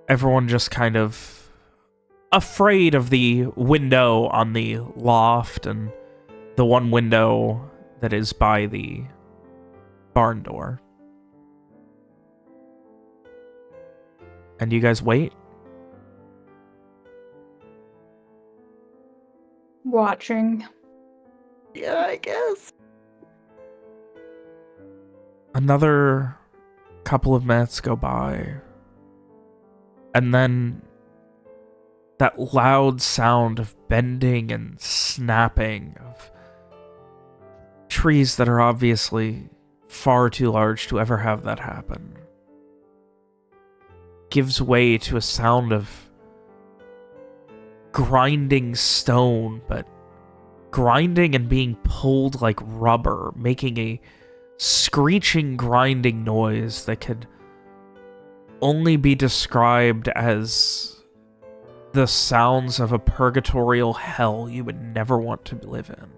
Everyone just kind of afraid of the window on the loft and the one window that is by the barn door. And you guys wait? Watching. Yeah, I guess. Another couple of minutes go by. And then that loud sound of bending and snapping of trees that are obviously far too large to ever have that happen gives way to a sound of grinding stone, but grinding and being pulled like rubber, making a screeching, grinding noise that could only be described as the sounds of a purgatorial hell you would never want to live in.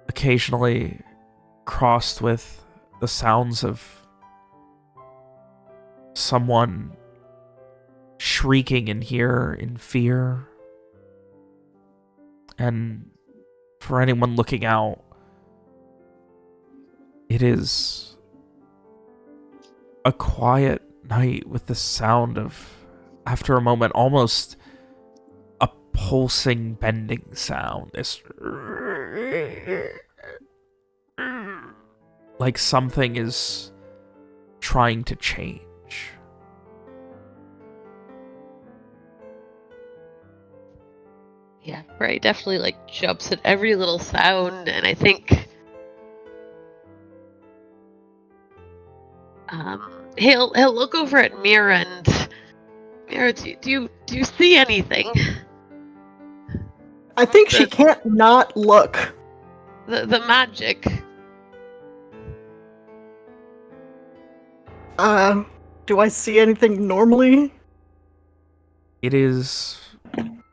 Occasionally crossed with the sounds of someone shrieking in here in fear. And for anyone looking out, it is a quiet night with the sound of, after a moment, almost a pulsing, bending sound. This like something is trying to change. Yeah, Frey definitely like jumps at every little sound, and I think he'll look over at Mira and Mira, do you see anything? I think she The- can't not look. The magic. Do I see anything normally? It is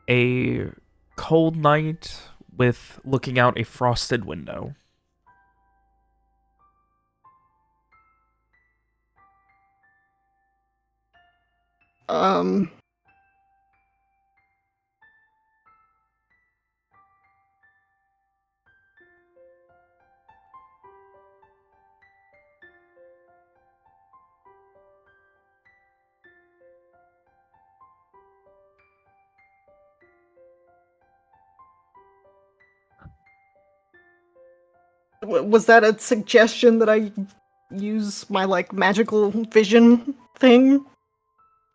a cold night with looking out a frosted window. Um, was that a suggestion that I use my like magical vision thing?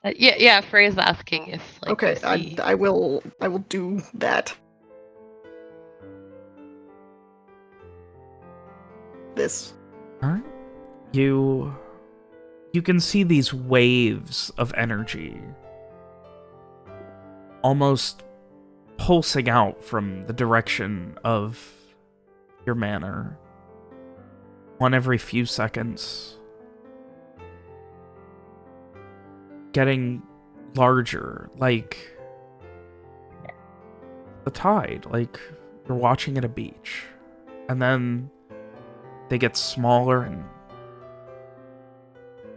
Yeah. Frey's asking if like Okay, you see. I will do that. This. All right. You can see these waves of energy almost pulsing out from the direction of your manor. One every few seconds. Getting larger, like the tide, like you're watching at a beach. And then they get smaller, and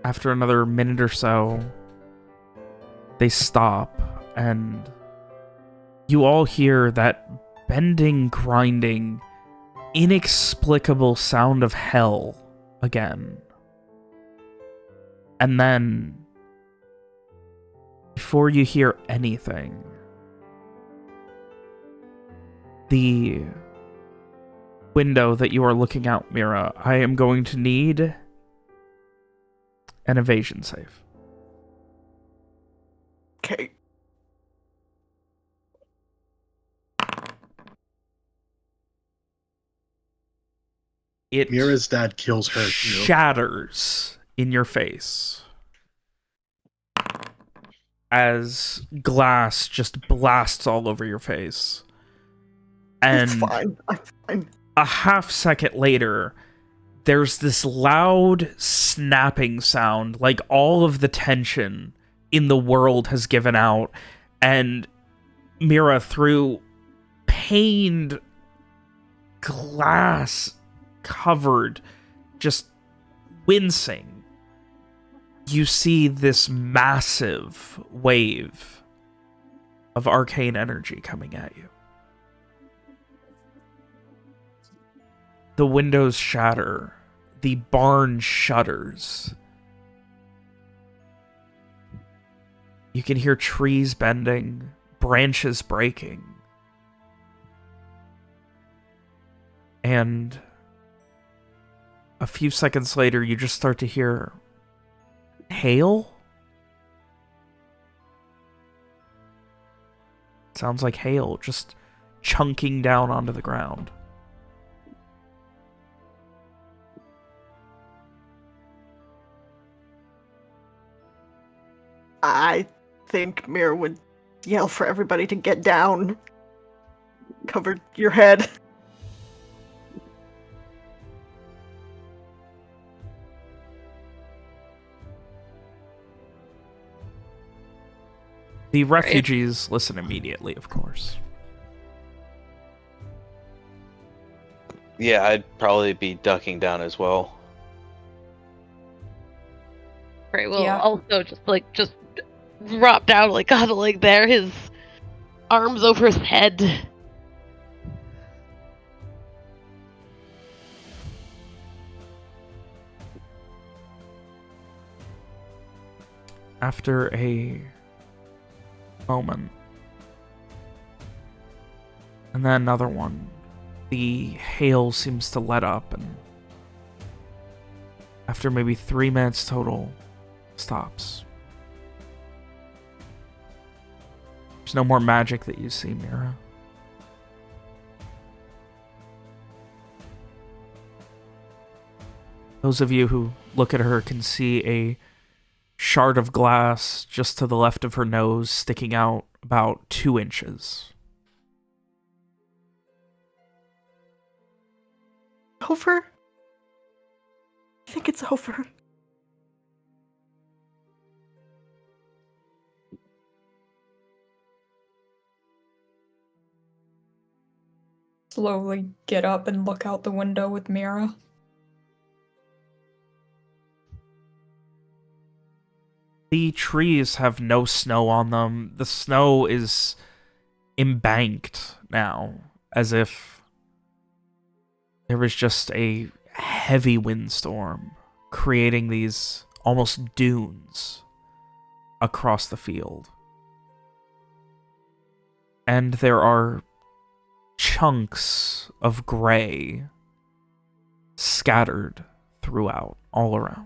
after another minute or so, they stop, and you all hear that bending, grinding, inexplicable sound of hell again. And then, before you hear anything, the window that you are looking out, Mira, I am going to need an evasion save. Okay. It Mira's dad kills her too. shatters in your face as glass just blasts all over your face. It's And fine. I'm fine. a half second later, there's this loud snapping sound, like all of the tension in the world has given out, and Mira, through pained glass covered, just wincing, you see this massive wave of arcane energy coming at you. The windows shatter. The barn shudders. You can hear trees bending, branches breaking. And a few seconds later, you just start to hear hail? Sounds like hail just chunking down onto the ground. I think Mira would yell for everybody to get down. Cover your head. The refugees listen immediately, of course. Yeah, I'd probably be ducking down as well. Frey will Yeah. also just drop down like on like there, his arms over his head. After a moment, and then another one, the hail seems to let up, and after maybe 3 minutes total, stops. There's no more magic that you see, Mira. Those of you who look at her can see a shard of glass just to the left of her nose, sticking out about 2 inches. Over? I think it's over. Slowly get up and look out the window with Mira. The trees have no snow on them. The snow is embanked now, as if there was just a heavy windstorm, creating these almost dunes across the field. And there are chunks of gray scattered throughout, all around.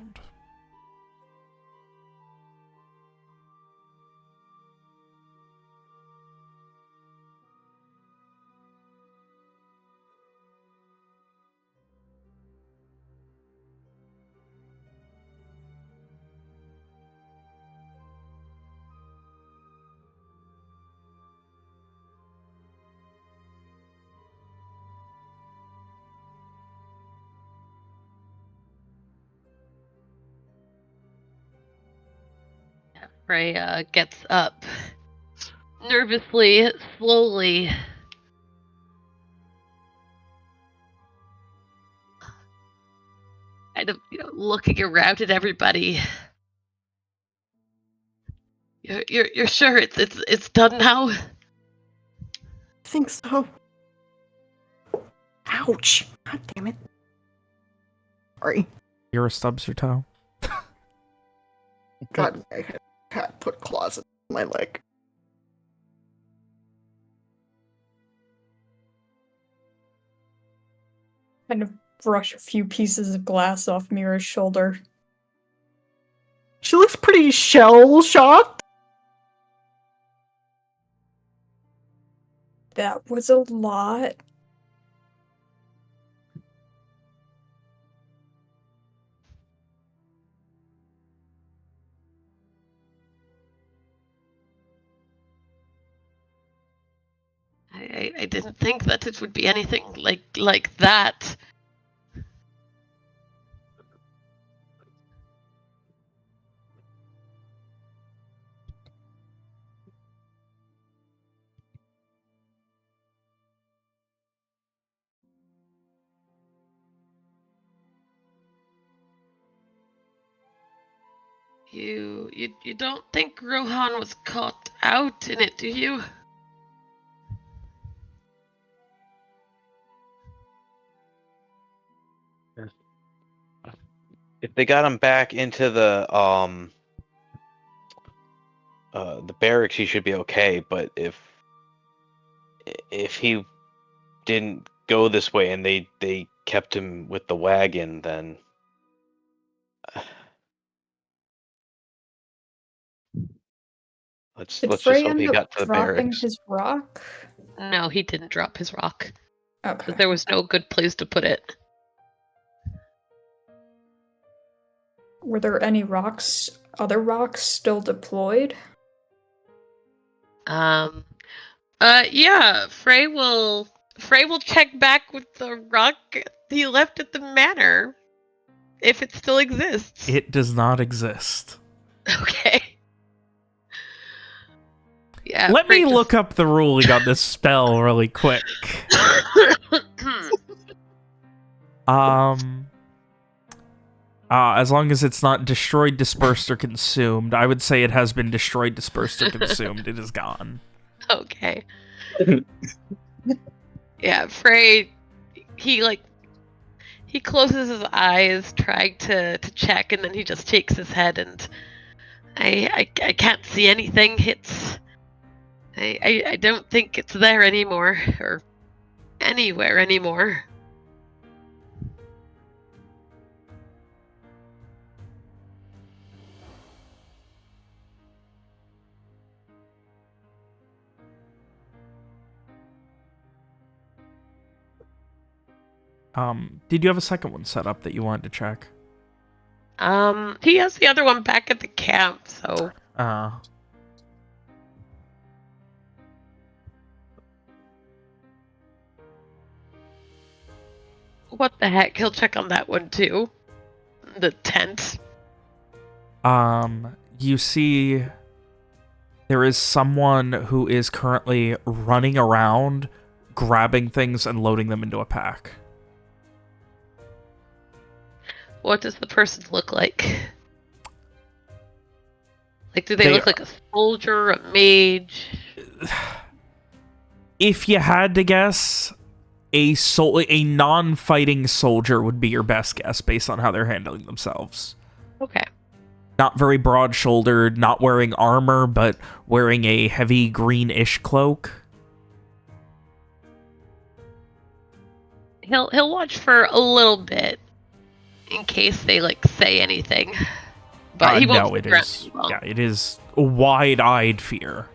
Freya gets up nervously, slowly. Kind of, looking around at everybody. You're sure it's done now? I think so. Ouch. God damn it. Sorry. Mira stubs her toe. God, I had put claws in my leg. Kind of brush a few pieces of glass off Mira's shoulder. She looks pretty shell-shocked. That was a lot. I didn't think that it would be anything like that. You don't think Rohan was caught out in it, do you? If they got him back into the barracks, he should be okay. But if he didn't go this way and they kept him with the wagon, then Did let's just Frey hope he end up got to the dropping barracks. his rock? No, he didn't drop his rock. Okay. There was no good place to put it. Were there any other rocks still deployed? Yeah, Frey will check back with the rock he left at the manor, if it still exists. It does not exist. Okay. Yeah. Let me look up the ruling on this spell really quick. As long as it's not destroyed, dispersed, or consumed, I would say it has been destroyed, dispersed, or consumed. It is gone. Okay. Yeah, Frey, he closes his eyes, trying to check, and then he just shakes his head, and I can't see anything. I don't think it's there anymore, or anywhere anymore. Did you have a second one set up that you wanted to check? He has the other one back at the camp, so what the heck? He'll check on that one too. The tent. You see there is someone who is currently running around, grabbing things and loading them into a pack. What does the person look like? Like, do they look like a soldier, a mage? If you had to guess, a non-fighting soldier would be your best guess based on how they're handling themselves. Okay. Not very broad-shouldered, not wearing armor, but wearing a heavy greenish cloak. He'll watch for a little bit in case they like say anything. But he won't. No, it is. Yeah, it is wide-eyed fear.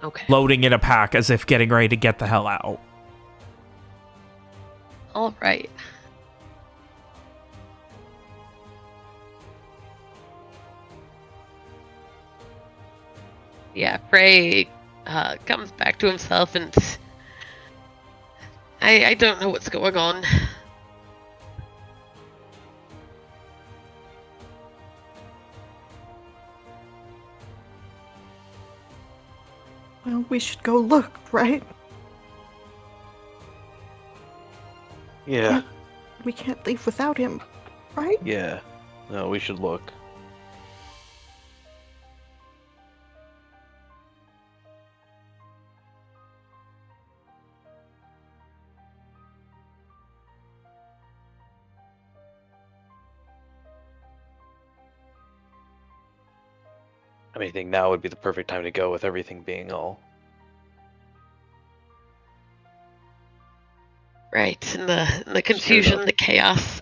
Okay. Loading in a pack as if getting ready to get the hell out. All right. Yeah, Frey comes back to himself, and I don't know what's going on. Well, we should go look, right? Yeah. We can't leave without him, right? Yeah. No, we should look. I think now would be the perfect time to go with everything being all. Right, in the confusion, the chaos.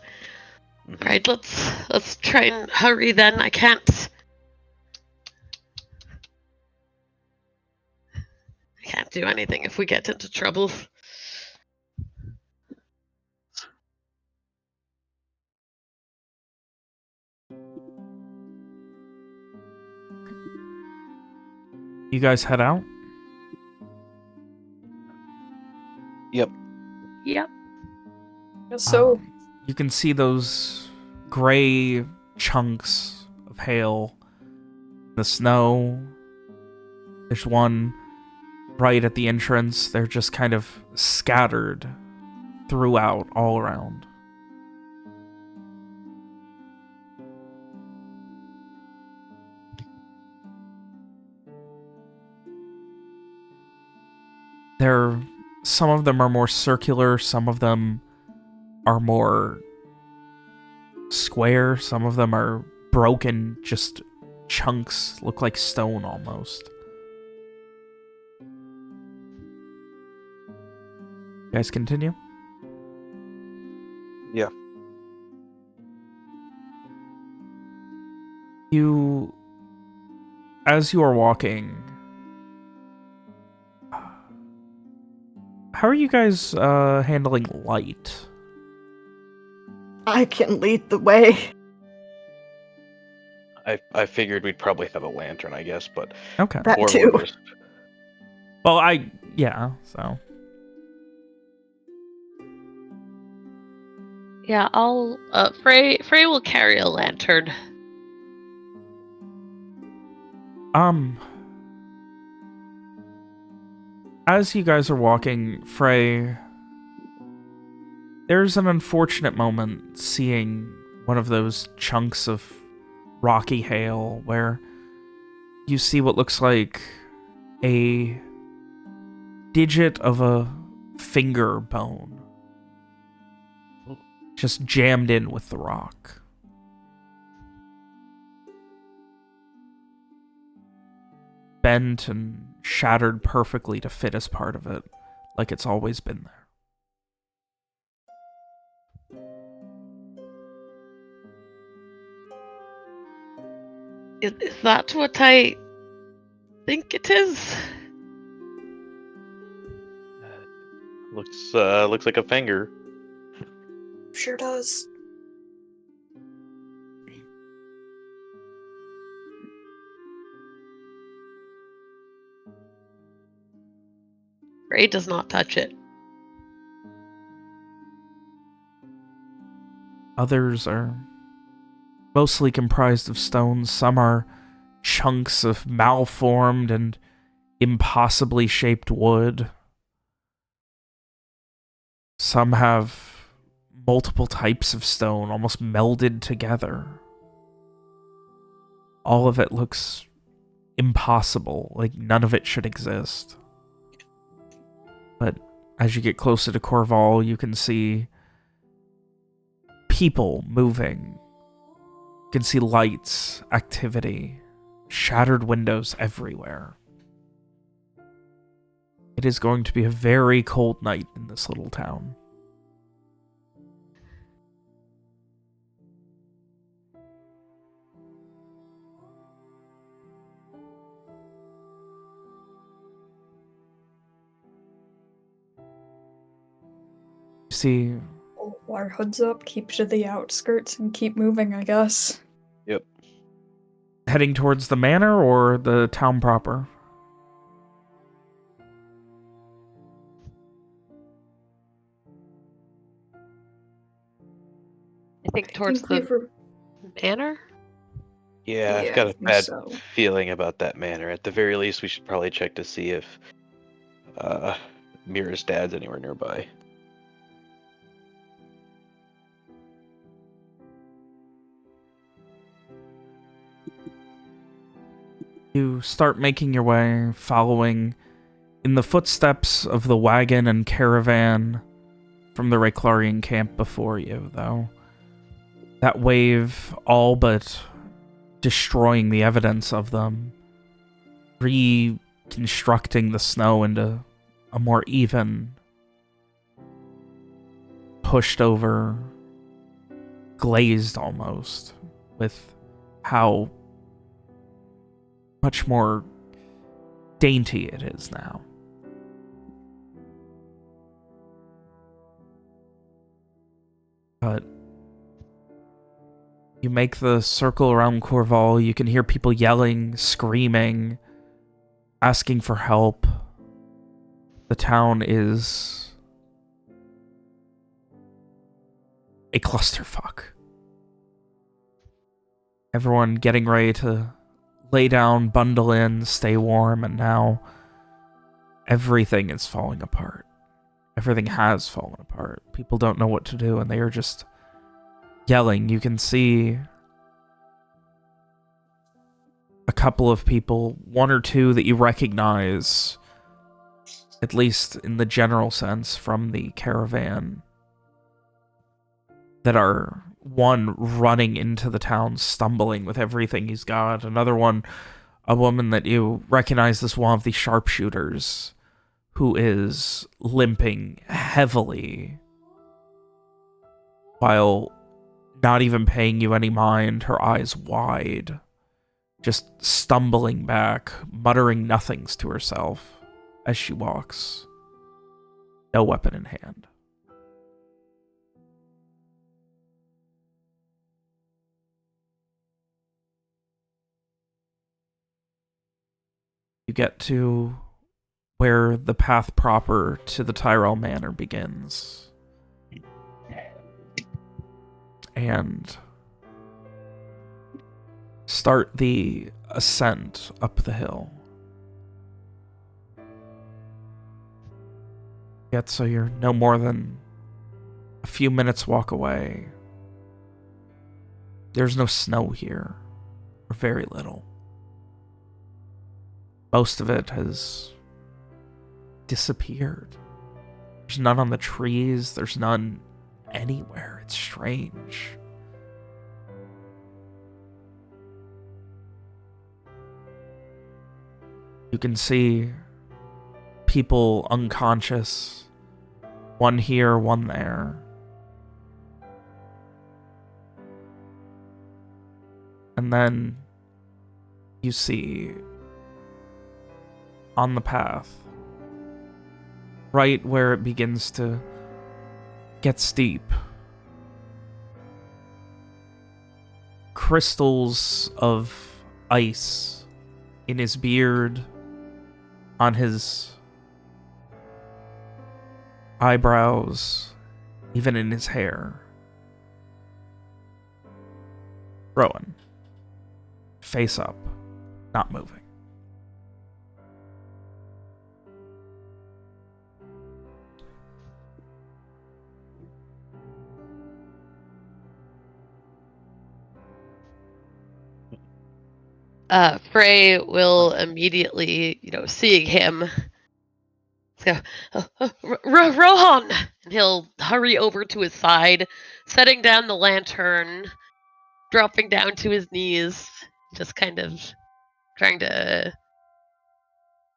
Mm-hmm. Right, let's try and hurry then. I can't do anything if we get into trouble. You guys head out? Yep. Yep. So, you can see those gray chunks of hail in the snow. There's one right at the entrance. They're just kind of scattered throughout, all around. Some of them are more circular, some of them are more square, some of them are broken, just chunks, look like stone almost. You guys continue? Yeah. As you are walking, how are you guys handling light? I can lead the way. I figured we'd probably have a lantern, I guess, but Okay. That or too. we're just- Well, so. Yeah, I'll Frey will carry a lantern. As you guys are walking, Frey, there's an unfortunate moment seeing one of those chunks of rocky hail where you see what looks like a digit of a finger bone just jammed in with the rock. Bent and shattered perfectly to fit as part of it, like it's always been there. Is that what I think it is? looks like a finger. sure does. Gray does not touch it. Others are mostly comprised of stones. Some are chunks of malformed and impossibly shaped wood. Some have multiple types of stone almost melded together. All of it looks impossible, like none of it should exist. But as you get closer to Corval, you can see people moving. You can see lights, activity, shattered windows everywhere. It is going to be a very cold night in this little town. See, Pull our hoods up, keep to the outskirts, and keep moving, I guess. Yep. heading towards the manor or the town proper? I think towards the manor? Yeah, I've Yeah, got I a think bad so. feeling about that manor. At the very least, we should probably check to see if Mira's dad's anywhere nearby. You start making your way, following in the footsteps of the wagon and caravan from the Rayclarian camp before you, though. That wave all but destroying the evidence of them, reconstructing the snow into a more even, pushed over, glazed almost, with how much more dainty it is now. But you make the circle around Corval, you can hear people yelling, screaming, asking for help. The town is a clusterfuck. Everyone getting ready to lay down, bundle in, stay warm, and now everything is falling apart. Everything has fallen apart. People don't know what to do, and they are just yelling. You can see a couple of people, one or two that you recognize, at least in the general sense, from the caravan, that are, one running into the town, stumbling with everything he's got. Another one, a woman that you recognize as one of the sharpshooters, who is limping heavily while not even paying you any mind, her eyes wide, just stumbling back, muttering nothings to herself as she walks, no weapon in hand. You get to where the path proper to the Tyrell Manor begins. And start the ascent up the hill. Yet so you're no more than a few minutes walk away. There's no snow here, or very little. Most of it has disappeared. There's none on the trees, there's none anywhere. It's strange. You can see people unconscious, one here, one there. And then you see on the path, right where it begins to get steep, crystals of ice in his beard, on his eyebrows, even in his hair. Rowan, face up, not moving. Frey will immediately, seeing him, go, Rohan! And he'll hurry over to his side, setting down the lantern, dropping down to his knees, just kind of trying to...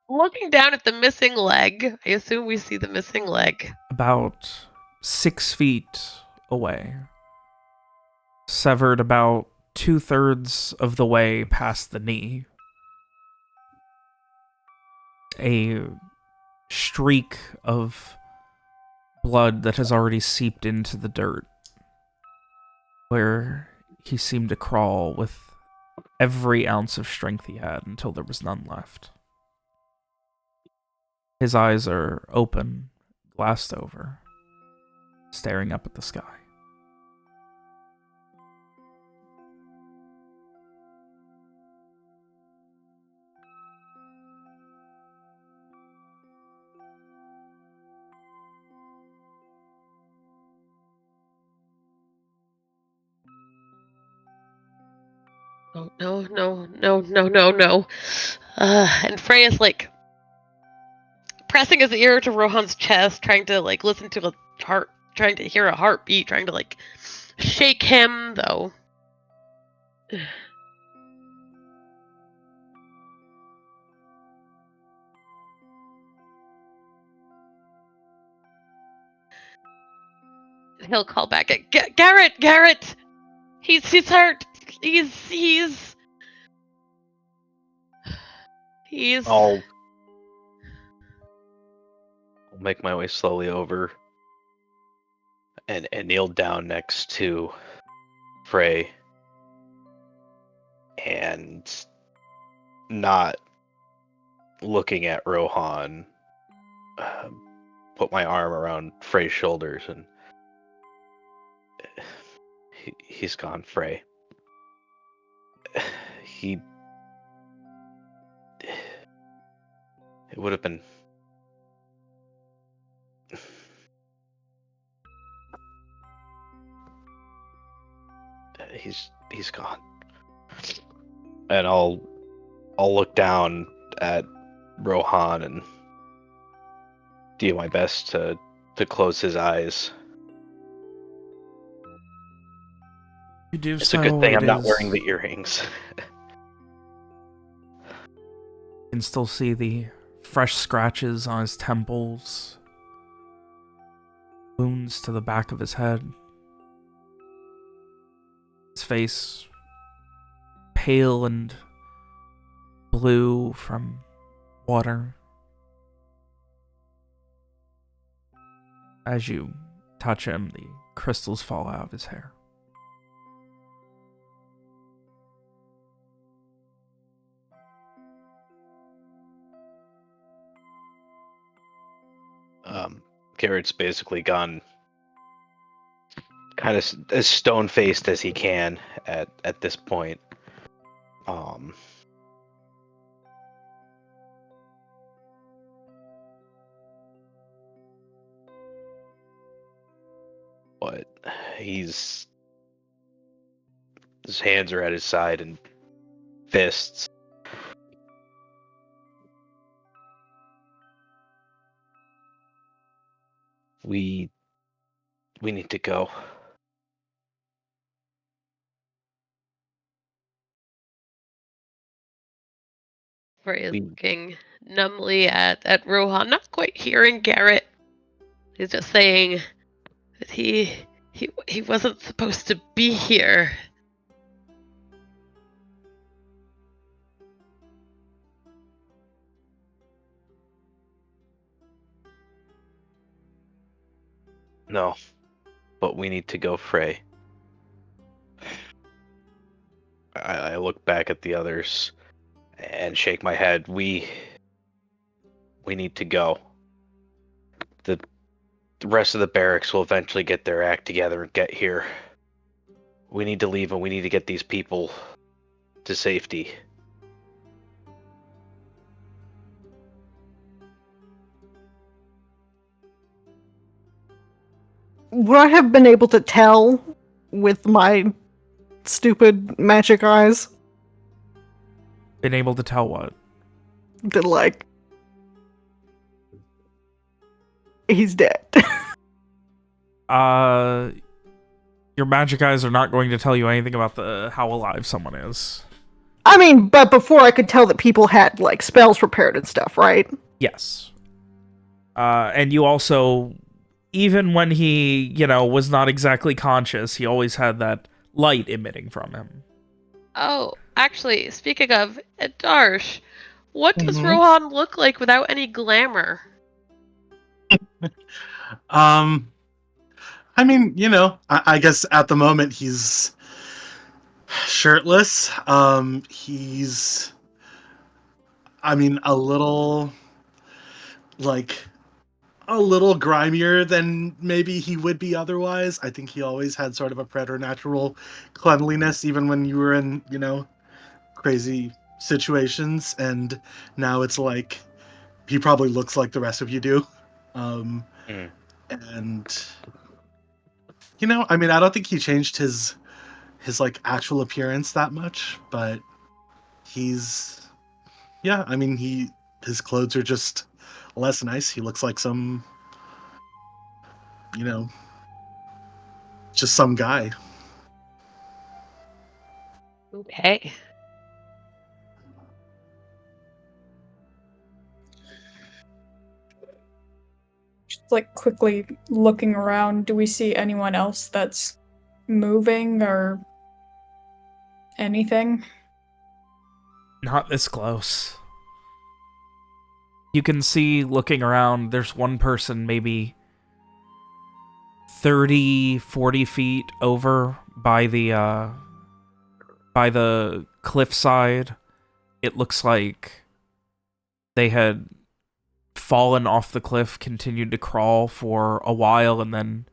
Looking down at the missing leg. I assume we see the missing leg. About 6 feet away. Severed about 2/3 of the way past the knee. A streak of blood that has already seeped into the dirt, where he seemed to crawl with every ounce of strength he had until there was none left. His eyes are open, glassed over, staring up at the sky. Oh, no. And Freya's pressing his ear to Rohan's chest, trying to listen to a heart, trying to hear a heartbeat, trying to shake him, though. He'll call back at Garrett! He's hurt! He's... I'll make my way slowly over and kneel down next to Frey and not looking at Rohan, put my arm around Frey's shoulders and he's gone, Frey. It would have been... He's gone. And I'll look down at Rohan and do my best to close his eyes. You do It's so, a good thing I'm not is... wearing the earrings. You can still see the fresh scratches on his temples, wounds to the back of his head, his face pale and blue from water. As you touch him, the crystals fall out of his hair. Garrett's basically gone kind of as stone-faced as he can at this point. But his hands are at his side and fists. We need to go. Freya's looking numbly at Rohan, not quite hearing Garrett. He's just saying that he wasn't supposed to be here. No, but we need to go, Frey. I look back at the others and shake my head. We need to go. the rest of the barracks will eventually get their act together and get here. We need to leave and we need to get these people to safety. Would I have been able to tell with my stupid magic eyes Been able to tell what? that, like, he's dead? Your magic eyes are not going to tell you anything about how alive someone is. I mean, but before I could tell that people had, like, spells prepared and stuff, right? Yes. And you also, even when he, was not exactly conscious, he always had that light emitting from him. Oh, actually, speaking of, Darsh, what does Mhm. Rohan look like without any glamour? I mean, I guess at the moment he's shirtless. He's, I mean, like, a little grimier than maybe he would be otherwise. I think he always had sort of a preternatural cleanliness, even when you were in, crazy situations. And now it's like he probably looks like the rest of you do. And I mean, I don't think he changed his like actual appearance that much, but I mean, his clothes are just less nice. He looks like some, just some guy. Okay. Just like quickly looking around, do we see anyone else that's moving or anything? Not this close. You can see, looking around, there's one person maybe 30, 40 feet over by the cliffside. It looks like they had fallen off the cliff, continued to crawl for a while, and then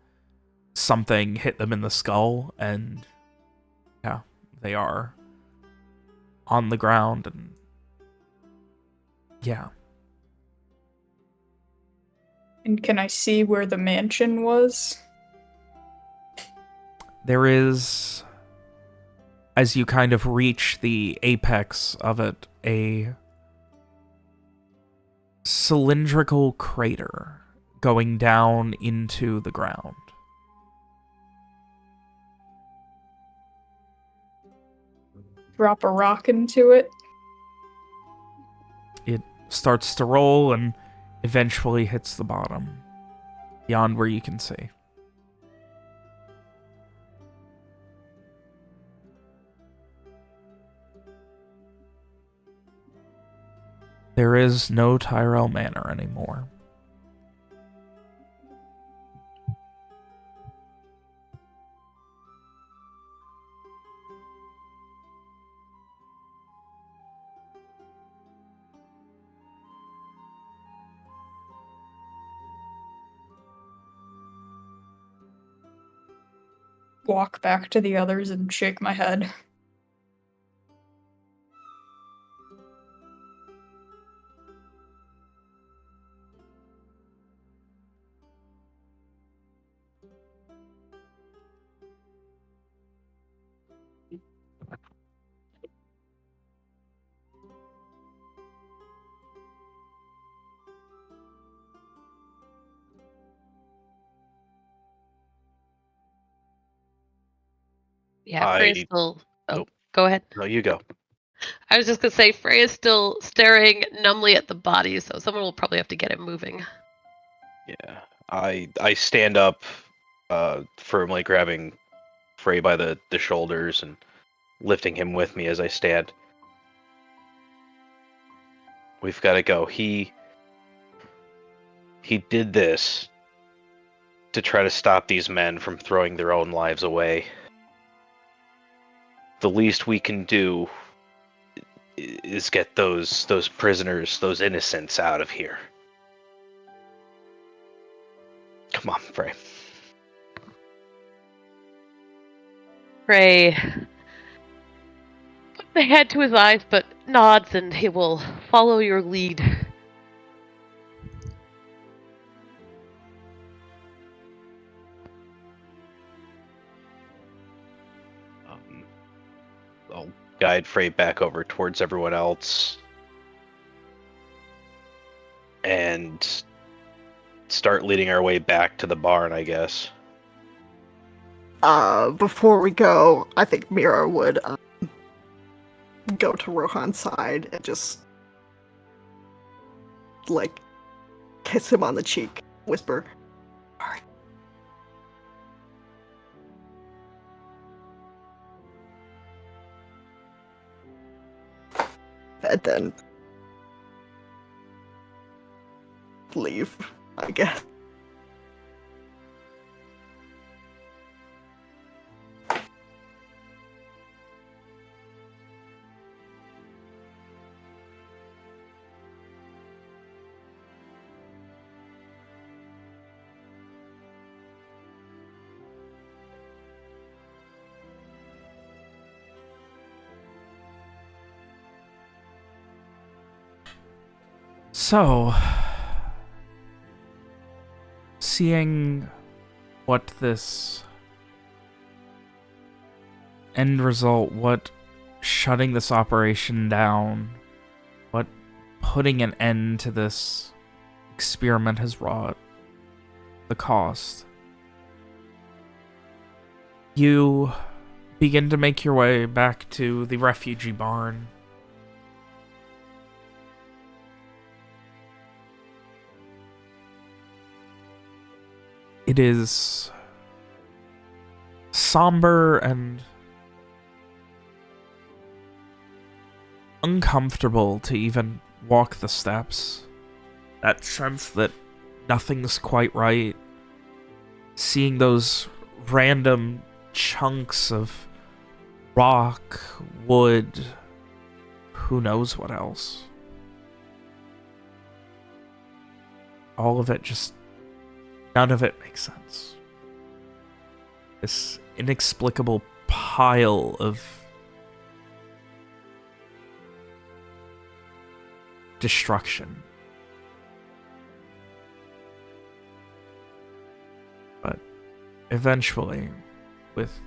something hit them in the skull, and yeah, they are on the ground, and yeah. And can I see where the mansion was? There is, as you kind of reach the apex of it, a cylindrical crater going down into the ground. Drop a rock into it? It starts to roll and eventually hits the bottom, beyond where you can see. There is no Tyrell Manor anymore. Walk back to the others and shake my head. Yeah, Frey's still... Oh, go ahead. No, you go. I was just gonna say, Frey is still staring numbly at the body, so someone will probably have to get him moving. Yeah. I stand up, firmly grabbing Frey by the shoulders and lifting him with me as I stand. We've got to go. He did this to try to stop these men from throwing their own lives away. The least we can do is get those prisoners, those innocents out of here. Come Come on, Frey. Frey puts a hand to his eyes, but nods, and he will follow your lead. I'll guide Frey back over towards everyone else and start leading our way back to the barn, I guess. Before we go, I think Mira would go to Rohan's side and just like kiss him on the cheek, whisper, "Sorry." And then leave, I guess. So, seeing what this end result, what shutting this operation down, what putting an end to this experiment has wrought, the cost, you begin to make your way back to the refugee barn. It is somber and uncomfortable to even walk the steps. That sense that nothing's quite right. Seeing those random chunks of rock, wood, who knows what else. All of it just... none of it makes sense. This inexplicable pile of destruction. But eventually, with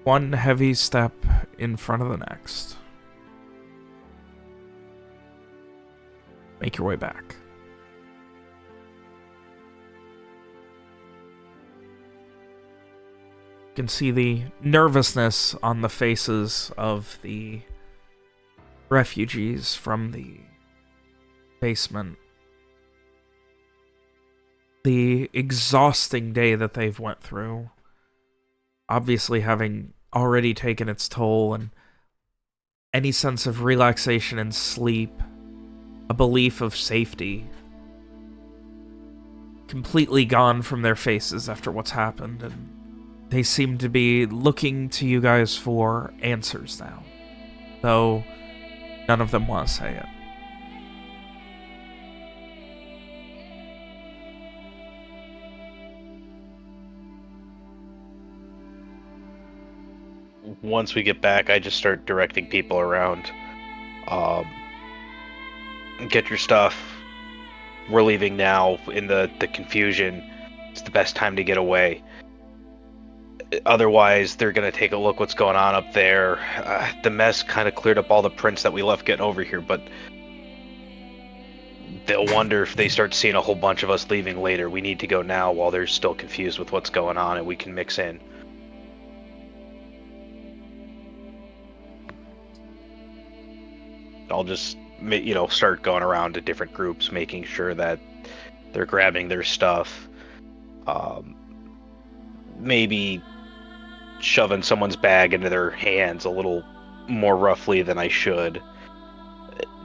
one heavy step in front of the next, make your way back. You can see the nervousness on the faces of the refugees from the basement. The exhausting day that they've went through, obviously having already taken its toll, and any sense of relaxation and sleep, a belief of safety, completely gone from their faces after what's happened, and they seem to be looking to you guys for answers now, though none of them want to say it. Once we get back, I just start directing people around. Get your stuff. We're leaving now. In the confusion, it's the best time to get away. Otherwise, they're going to take a look what's going on up there. The mess kind of cleared up all the prints that we left getting over here, but they'll wonder if they start seeing a whole bunch of us leaving later. We need to go now while they're still confused with what's going on, and we can mix in. I'll just, start going around to different groups, making sure that they're grabbing their stuff. Maybe shoving someone's bag into their hands a little more roughly than I should.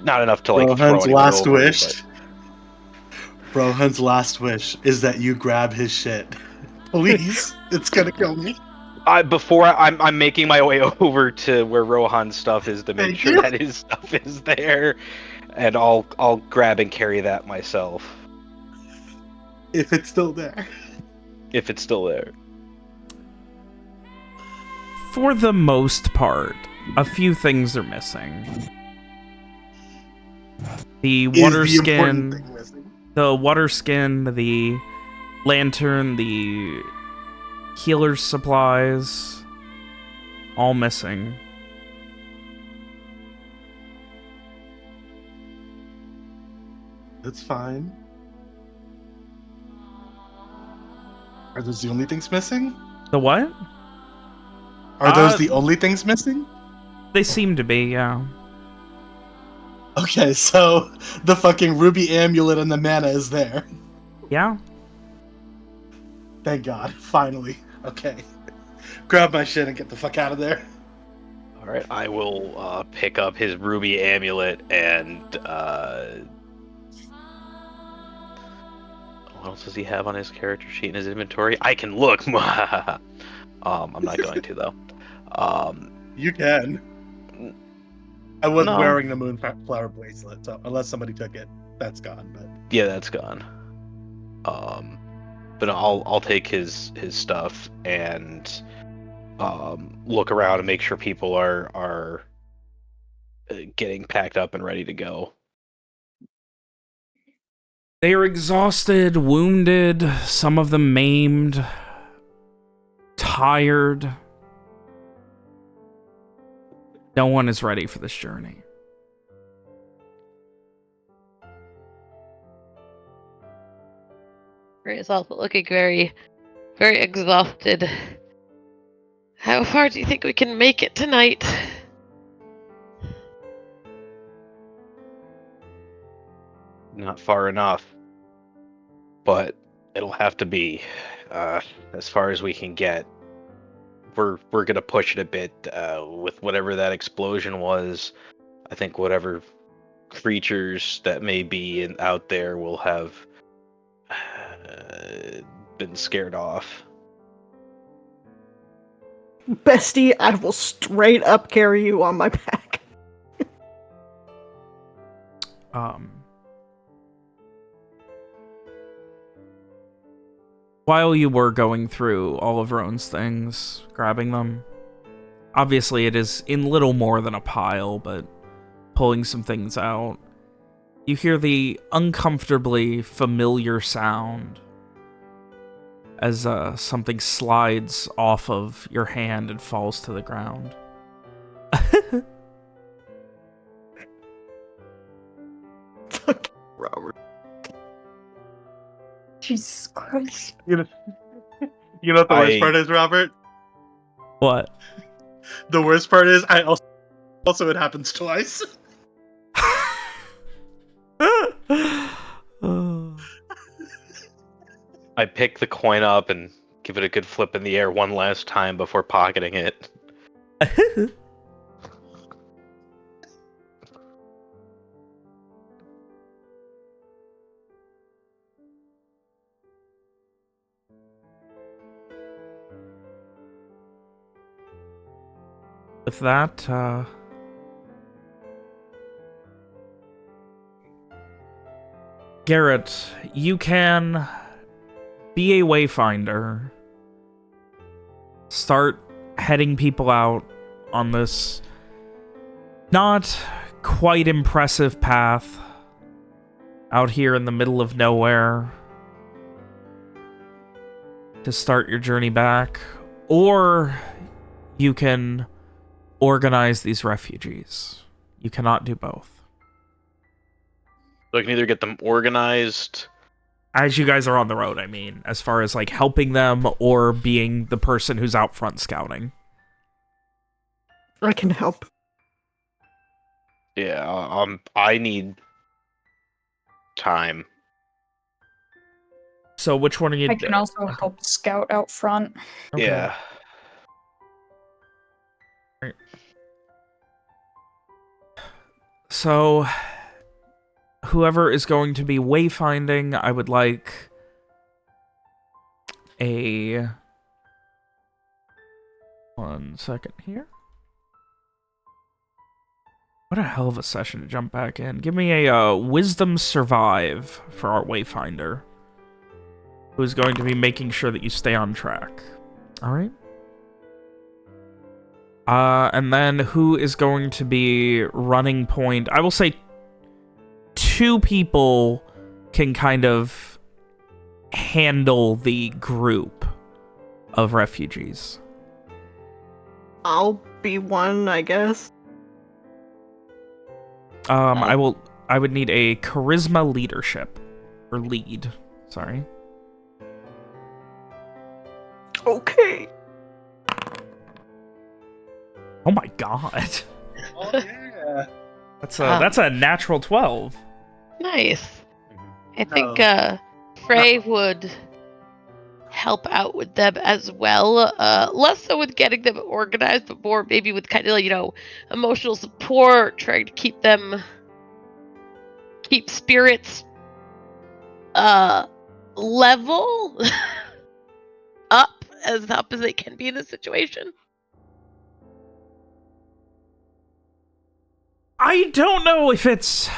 Not enough to throw Rohan's anyone last over, wish. Rohan's last wish is that you grab his shit. Please, it's gonna kill me. I'm making my way over to where Rohan's stuff is to make Thank sure you. that his stuff is there, and I'll grab and carry that myself. If it's still there. If it's still there. For the most part, a few things are missing. The water Is the important skin, thing missing? the lantern, the healer's supplies, all missing. That's fine. Are those the only things missing? The what? Are those the only things missing? They seem to be, yeah. Okay, so the fucking ruby amulet and the mana is there. Yeah? Thank God, finally. Okay. Grab my shit and get the fuck out of there. All right, I will pick up his ruby amulet and what else does he have on his character sheet in his inventory? I can look. I'm not going to though. You can. I was No. wearing the moonflower bracelet, so unless somebody took it, that's gone. But Yeah, that's gone. But I'll take his stuff and look around and make sure people are getting packed up and ready to go. They are exhausted, wounded, some of them maimed, tired. No one is ready for this journey. Is also looking very, very exhausted. How far do you think we can make it tonight? Not far enough, but it'll have to be as far as we can get. We're gonna push it a bit with whatever that explosion was. I think whatever creatures that may be out there will have been scared off. Bestie, I will straight up carry you on my back. While you were going through all of Roan's things, grabbing them, obviously it is in little more than a pile, but pulling some things out, you hear the uncomfortably familiar sound as something slides off of your hand and falls to the ground. Fuck, Robert. Jesus Christ. you know what the worst part is, Robert? What? The worst part is I also it happens twice. I pick the coin up and give it a good flip in the air one last time before pocketing it. With that, Garrett, you can be a wayfinder. Start heading people out on this not quite impressive path out here in the middle of nowhere to start your journey back. Or you can organize these refugees. You cannot do both. So I can either get them organized. As you guys are on the road, I mean, as far as like helping them or being the person who's out front scouting. I can help. Yeah, I need time. So which one are you? I can also help scout out front. Okay. Yeah. So, whoever is going to be wayfinding, I would like a... 1 second here. What a hell of a session to jump back in. Give me a Wisdom Survive for our wayfinder. who is going to be making sure that you stay on track. All right. And then who is going to be running point? I will say 2 people can kind of handle the group of refugees. I'll be one, I guess. I would need a charisma leadership. Or lead. Sorry. Okay. Oh my god. Oh yeah. That's a natural 12. Nice. I think No. Frey would help out with them as well. Less so with getting them organized, but more maybe with kind of, emotional support, trying to keep spirits level up as they can be in this situation. I don't know if it's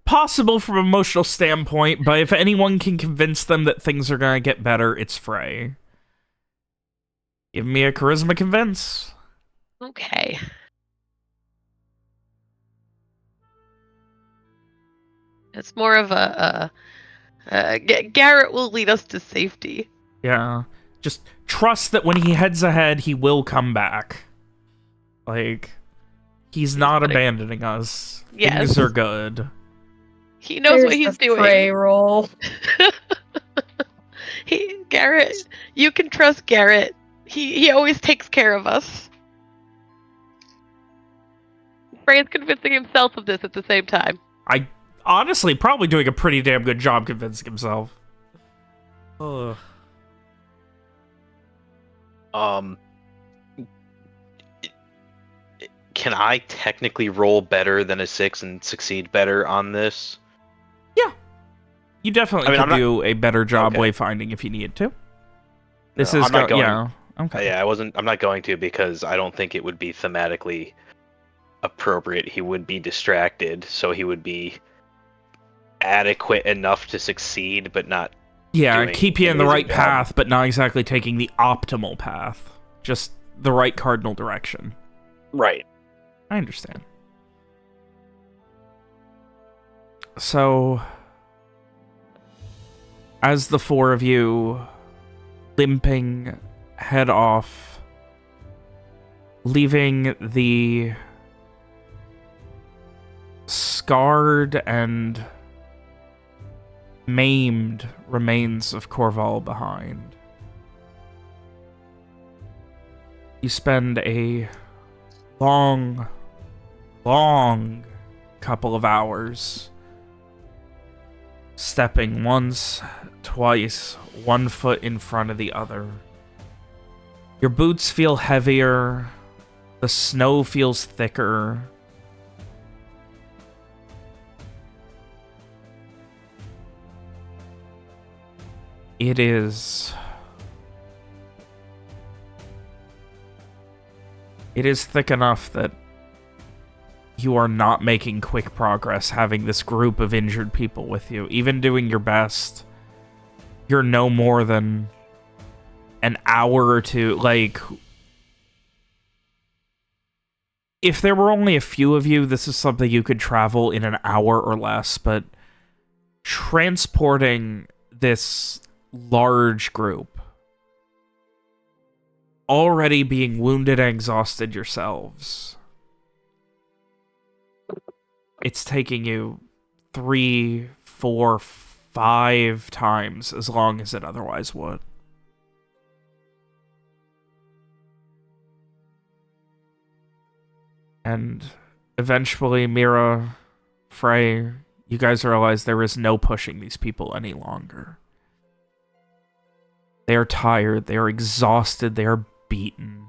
possible from an emotional standpoint, but if anyone can convince them that things are gonna get better, it's Frey. Give me a charisma convince. Okay. It's more of Garrett will lead us to safety. Yeah. Just trust that when he heads ahead, he will come back. Like, he's not abandoning us. Yes. Things are good. He knows what There's he's the doing. Prey roll. Garrett, you can trust Garrett. He always takes care of us. Frey's convincing himself of this at the same time. I honestly probably doing a pretty damn good job convincing himself. Ugh. Can I technically roll better than a 6 and succeed better on this? Yeah. You definitely could I'm do a better job Okay. wayfinding if you needed to. This No, is I'm not going. yeah. Okay. Yeah, I'm not going to because I don't think it would be thematically appropriate. He would be distracted, so he would be adequate enough to succeed, but not. Yeah, doing keep you in an the easy right job. path, but not exactly taking the optimal path. Just the right cardinal direction. Right. I understand. So, as the 4 of you limping head off, leaving the scarred and maimed remains of Corval behind, you spend a long couple of hours stepping once, twice, one foot in front of the other. Your boots feel heavier, the snow feels thicker. It is thick enough that you are not making quick progress having this group of injured people with you. Even doing your best, you're no more than an hour or two. Like, if there were only a few of you, this is something you could travel in an hour or less, but transporting this large group, already being wounded and exhausted yourselves, it's taking you 3, 4, 5 times as long as it otherwise would. And eventually, Mira, Frey, you guys realize there is no pushing these people any longer. They are tired, they are exhausted, they are beaten.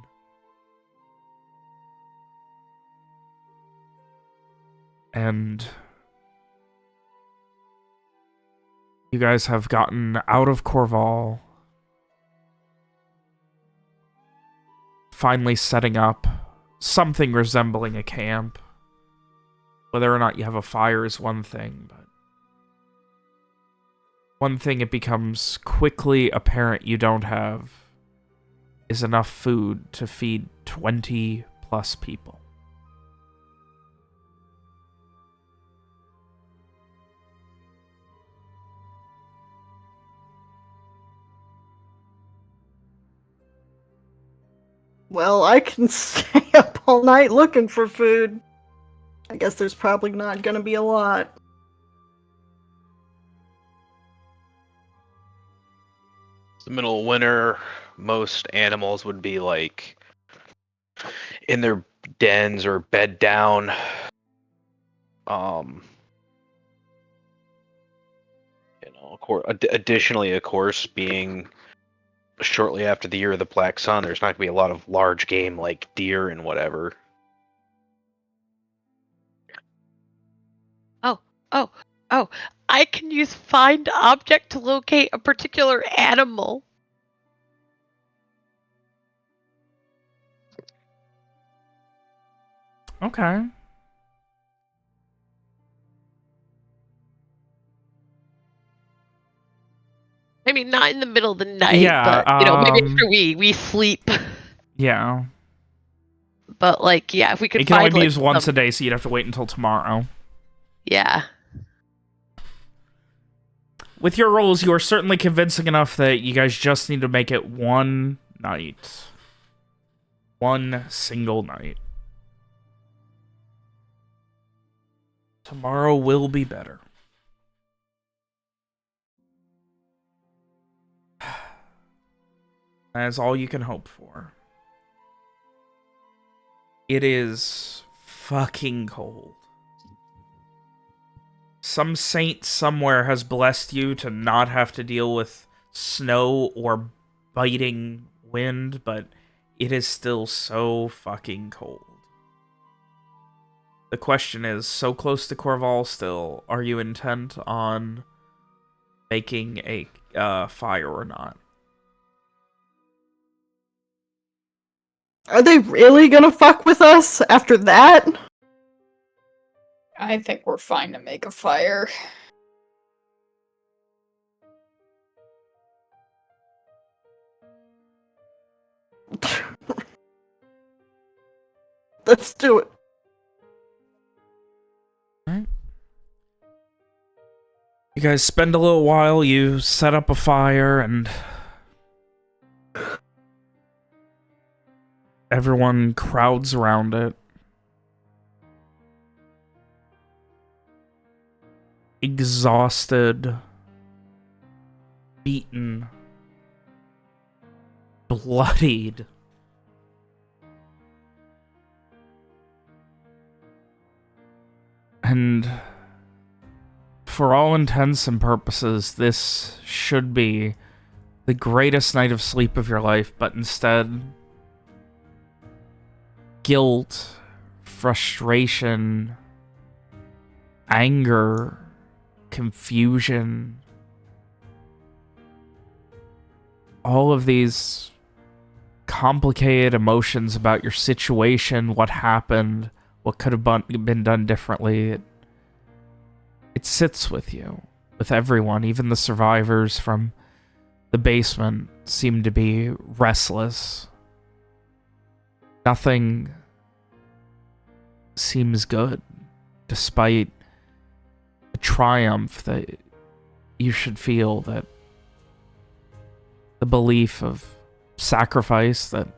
And you guys have gotten out of Corval, finally setting up something resembling a camp. Whether or not you have a fire is one thing, but one thing it becomes quickly apparent you don't have is enough food to feed 20 plus people. Well, I can stay up all night looking for food. I guess there's probably not gonna be a lot. It's the middle of winter. Most animals would be like in their dens or bed down. Additionally, of course, being shortly after the year of the Black Sun, there's not gonna be a lot of large game like deer and whatever. Oh, I can use find object to locate a particular animal. Okay. I mean, not in the middle of the night, Yeah, but, maybe after we sleep. Yeah. But, like, yeah, if we could It can only find, be like, used once a day, so you'd have to wait until tomorrow. Yeah. With your rolls, you are certainly convincing enough that you guys just need to make it one night. One single night. Tomorrow will be better. That is all you can hope for. It is fucking cold. Some saint somewhere has blessed you to not have to deal with snow or biting wind, but it is still so fucking cold. The question is, so close to Corval still, are you intent on making a fire or not? Are they really gonna fuck with us after that? I think we're fine to make a fire. Let's do it. Alright. You guys spend a little while, you set up a fire, and everyone crowds around it. Exhausted, beaten, bloodied. And for all intents and purposes, this should be the greatest night of sleep of your life, but instead, guilt, frustration, anger, confusion, all of these complicated emotions about your situation, what happened, what could have been done differently. It sits with you, with everyone, even the survivors from the basement seem to be restless. Nothing seems good, despite the triumph that you should feel, that the belief of sacrifice, that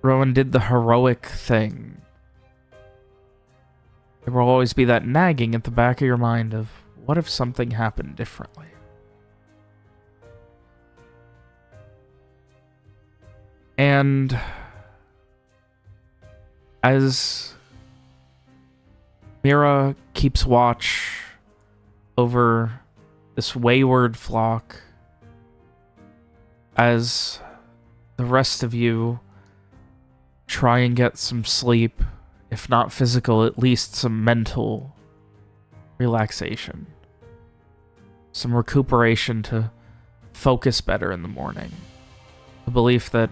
Rowan did the heroic thing. There will always be that nagging at the back of your mind of, what if something happened differently? And as Mira keeps watch over this wayward flock, as the rest of you try and get some sleep, if not physical, at least some mental relaxation, some recuperation to focus better in the morning. The belief that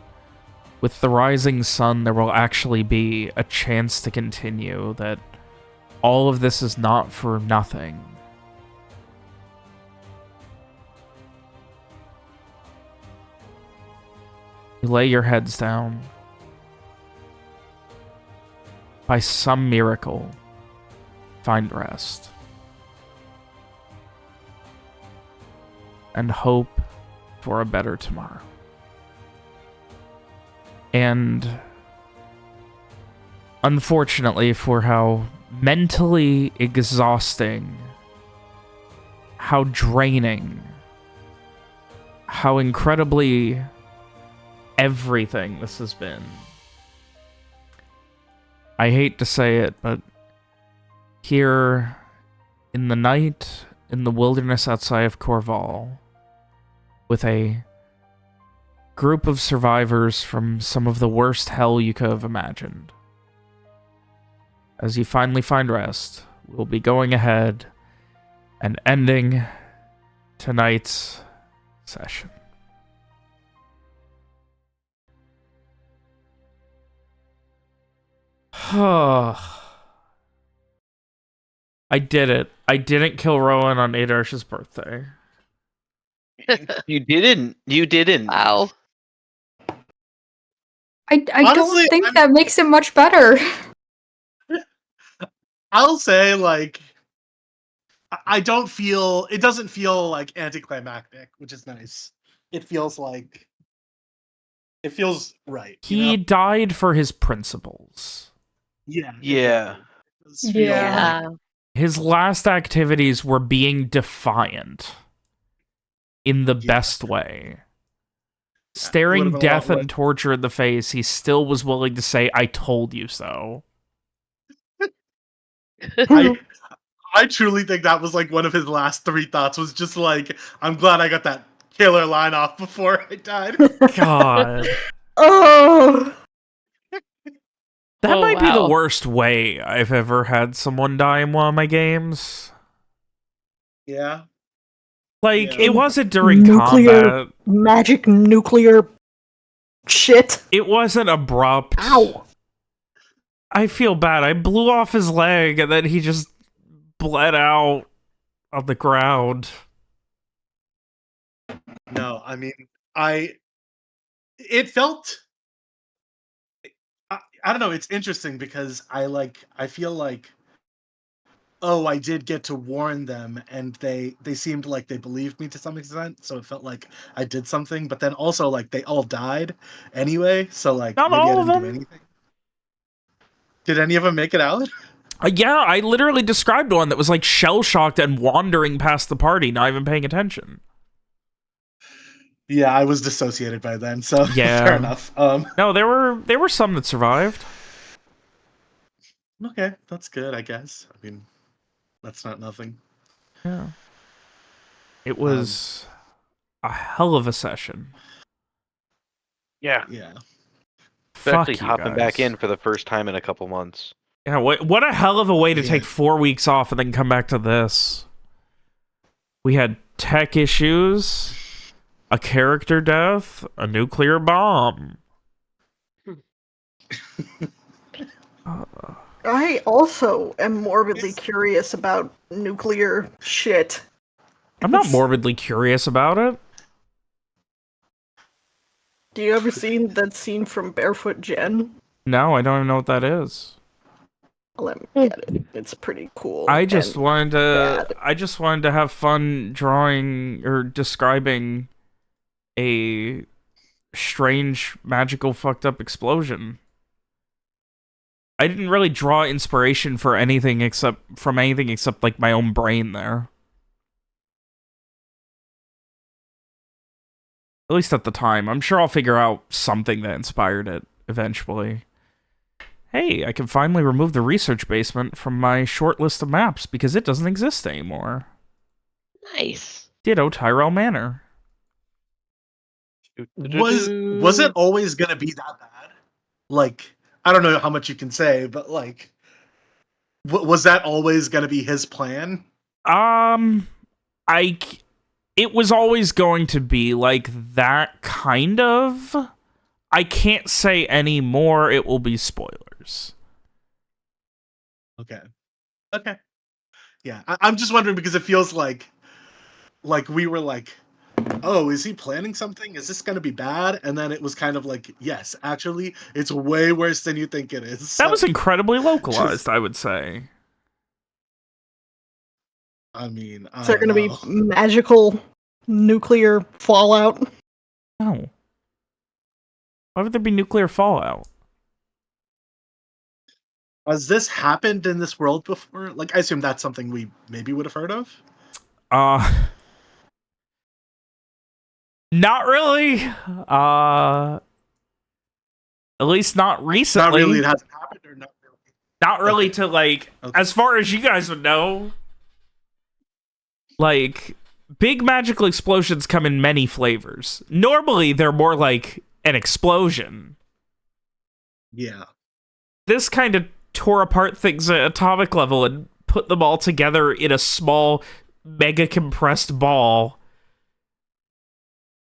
with the rising sun, there will actually be a chance to continue, that all of this is not for nothing. You lay your heads down. By some miracle, find rest. And hope for a better tomorrow. And unfortunately for how mentally exhausting, how draining, how incredibly everything this has been, I hate to say it, but here in the night, in the wilderness outside of Corval, with a group of survivors from some of the worst hell you could have imagined, as you finally find rest, we'll be going ahead and ending tonight's session. I did it. I didn't kill Rowan on Adarsh's birthday. You didn't. You didn't. Wow. I Honestly, don't think that makes it much better. I'll say, like, I don't feel, it doesn't feel like anticlimactic, which is nice. It feels like, it feels right. He died for his principles. Yeah. Yeah. Exactly. It does feel Yeah. like- His last activities were being defiant in the best way. Staring would've been a death lot and torture in the face, he still was willing to say, "I told you so." I truly think that was like one of his last three thoughts, was just like, I'm glad I got that killer line off before I died. God. Oh, That Oh, might be the wow. worst way I've ever had someone die in one of my games. Yeah. Like, Yeah. it wasn't during Nuclear- combat. magic nuclear shit. It wasn't abrupt. Ow. I feel bad. I blew off his leg, and then he just bled out on the ground. No, I mean, it felt, I don't know, it's interesting because I feel like, oh, I did get to warn them, and they seemed like they believed me to some extent, so it felt like I did something, but then also, like, they all died anyway, so, like, Not maybe I all of didn't do them. anything. Did any of them make it out? Yeah, I literally described one that was like shell-shocked and wandering past the party, not even paying attention. Yeah, I was dissociated by then, so Yeah. fair enough. No, there were some that survived. Okay, that's good, I guess. I mean, that's not nothing. Yeah. It was a hell of a session. Yeah. Yeah. Fuck Especially you hopping guys. back in for the first time in a couple months. Yeah, what a hell of a way to Yeah. take 4 weeks off and then come back to this. We had tech issues, a character death, a nuclear bomb. I also am morbidly curious about nuclear shit. I'm not morbidly curious about it. Do you ever seen that scene from Barefoot Jen? No, I don't even know what that is. Let me get it. It's pretty cool. I just and wanted to. bad. I just wanted to have fun drawing or describing a strange, magical, fucked up explosion. I didn't really draw inspiration for anything except like my own brain there. At least at the time. I'm sure I'll figure out something that inspired it eventually. Hey, I can finally remove the research basement from my short list of maps because it doesn't exist anymore. Nice. Ditto Tyrell Manor. Was it always gonna be that bad? Like, I don't know how much you can say, but like, was that always gonna be his plan? It was always going to be like that, kind of. I can't say any more. It will be spoilers. Okay. Yeah, I'm just wondering because it feels like we were like oh, is he planning something? Is this going to be bad? And then it was kind of like, yes, actually, it's way worse than you think it is. That So, was incredibly localized, I would say. I mean, I Is there don't going to know. be magical nuclear fallout? No. Why would there be nuclear fallout? Has this happened in this world before? Like, I assume that's something we maybe would have heard of. Not really. At least not recently. Not really, it hasn't happened, or not really? Not really Okay. to, like, Okay. as far as you guys would know, like, big magical explosions come in many flavors. Normally, they're more like an explosion. Yeah. This kind of tore apart things at atomic level and put them all together in a small, mega compressed ball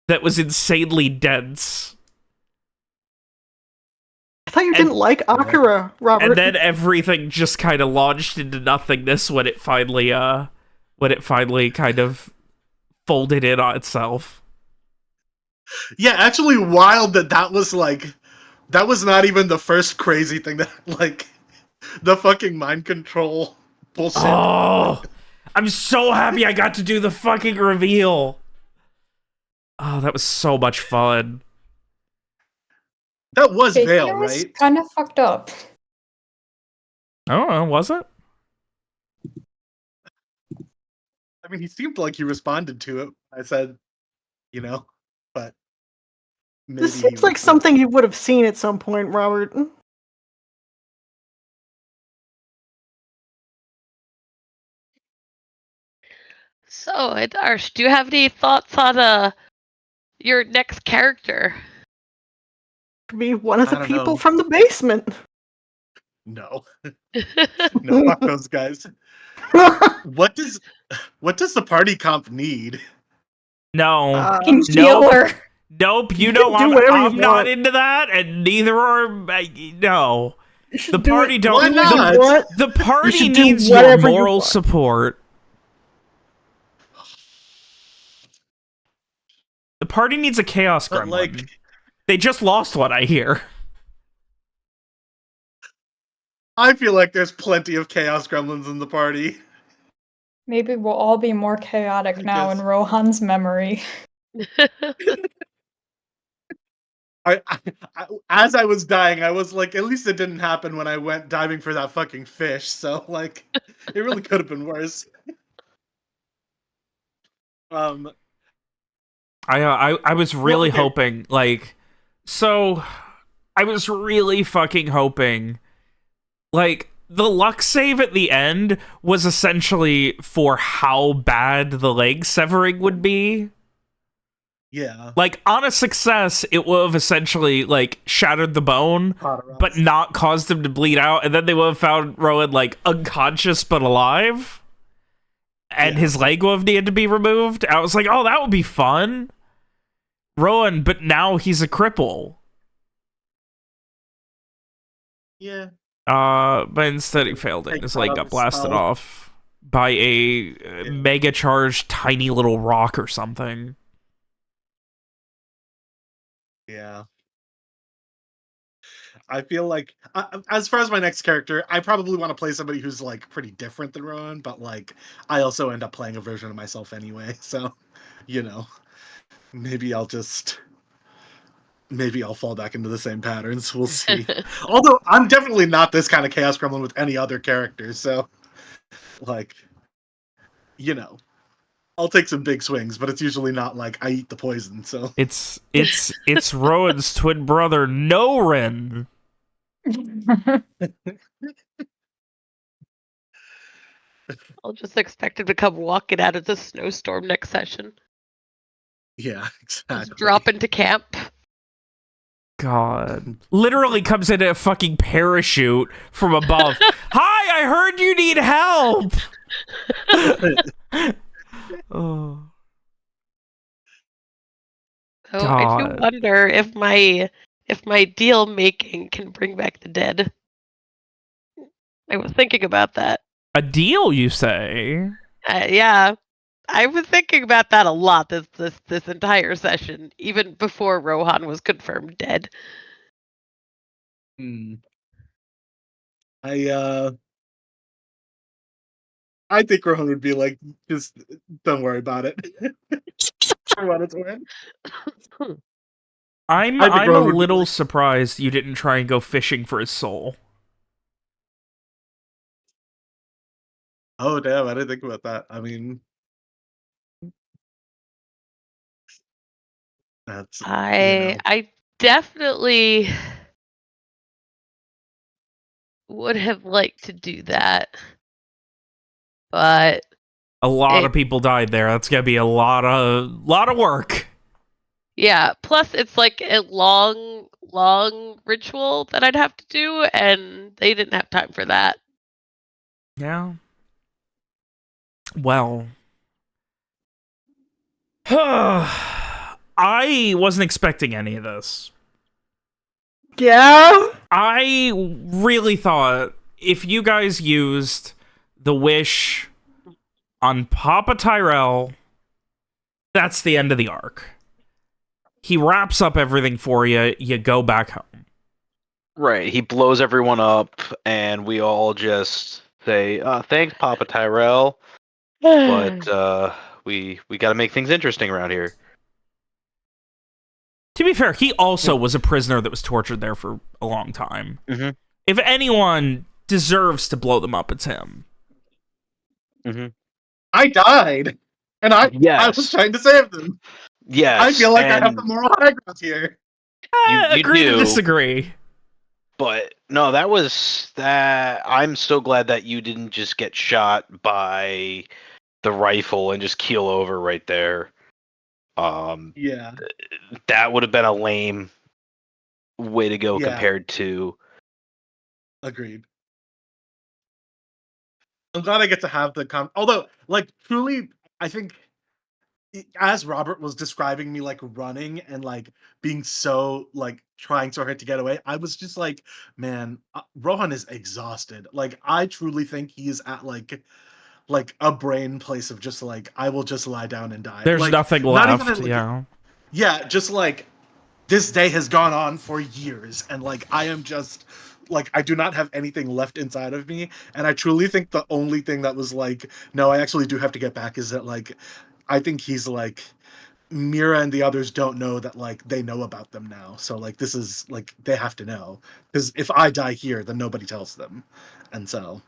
that was insanely dense. I thought you didn't like Akira, Robert. And then everything just kind of launched into nothingness when it finally kind of folded in on itself. Yeah, actually wild that was like, that was not even the first crazy thing that, like, the fucking mind control bullshit. Oh, I'm so happy I got to do the fucking reveal. Oh, that was so much fun. That was Okay, Vale, that was right? kind of fucked up. Oh, was it? I mean, he seemed like he responded to it. I said, you know, but maybe This seems like something you would have seen at some point, Robert. So, Darsh, do you have any thoughts on your next character? Could be one of I the don't people know. from the basement. No, no, fuck those guys. What does the party comp need? No. Fucking Nope. healer. Nope, you You know can do whatever you I'm not want. into that, and neither are no. You should The do party it. don't. Why not? What? The party should do needs your whatever you moral want. support. The party needs a chaos But gremlin. like, They just lost one, I hear. I feel like there's plenty of chaos gremlins in the party. Maybe we'll all be more chaotic now in Because- Rohan's memory. As I was dying, I was like, at least it didn't happen when I went diving for that fucking fish. So like, it really could have been worse. I was really okay. hoping, like, so I was really fucking hoping, like, the luck save at the end was essentially for how bad the leg severing would be. Yeah. Like, on a success, it would have essentially, like, shattered the bone, but not caused him to bleed out, and then they would have found Rowan, like, unconscious but alive, and Yeah. his leg would have needed to be removed. I was like, oh, that would be fun. Rowan, but now he's a cripple. Yeah. But instead he failed it. Take His that leg out got of blasted spell. off by a mega charged tiny little rock or something. Yeah. I feel like, as far as my next character, I probably want to play somebody who's like pretty different than Rowan, but like I also end up playing a version of myself anyway. So, you know, maybe I'll fall back into the same patterns. We'll see. Although I'm definitely not this kind of chaos gremlin with any other characters. So, like, you know, I'll take some big swings, but it's usually not like I eat the poison. So It's Rowan's twin brother, Norin. I'll just expect him to come walking out of the snowstorm next session. yeah, Just exactly. drop into camp. God. Literally comes in a fucking parachute from above. Hi, I heard you need help. Oh. So I do God. wonder if my deal making can bring back the dead. I was thinking about that. A deal, you say? Yeah, I've been thinking about that a lot this entire session, even before Rohan was confirmed dead. I think Rohan would be like, just don't worry about it. For what it's worth. I'm I think a Rohan would be little like- surprised you didn't try and go fishing for his soul. Oh damn, I didn't think about that. I mean, that's I definitely would have liked to do that, but A lot of people died there. That's gonna be a lot of work. yeah. Plus, it's like a long ritual that I'd have to do, and they didn't have time for that. Yeah. Well. I wasn't expecting any of this. Yeah? I really thought if you guys used the wish on Papa Tyrell, that's the end of the arc. He wraps up everything for you, you go back home. Right. He blows everyone up, and we all just say, "Thanks, Papa Tyrell." But we got to make things interesting around here. To be fair, he also was a prisoner that was tortured there for a long time. Mhm. If anyone deserves to blow them up, it's him. I died, and I was Yes. trying to save them. Yes. I feel like I have and the moral high ground here. You Agree to do. disagree. But no, that was that. I'm so glad that you didn't just get shot by the rifle and just keel over right there. Yeah, That would have been a lame way to go Yeah. compared to. agreed. I'm glad I get to have the although, like, truly, I think as Robert was describing me like running and like being so like trying so hard to get away, I was just like, man, Rohan is exhausted. Like, I truly think he's at like a brain place of just like, I will just lie down and die. There's like, nothing not left, even like, yeah. just like this day has gone on for years, and like I am just like, I do not have anything left inside of me, and I truly think the only thing that was like, no, I actually do have to get back, is that like, I think he's like, Mira and the others don't know that like they know about them now, so like this is like, they have to know, because if I die here, then nobody tells them, and so,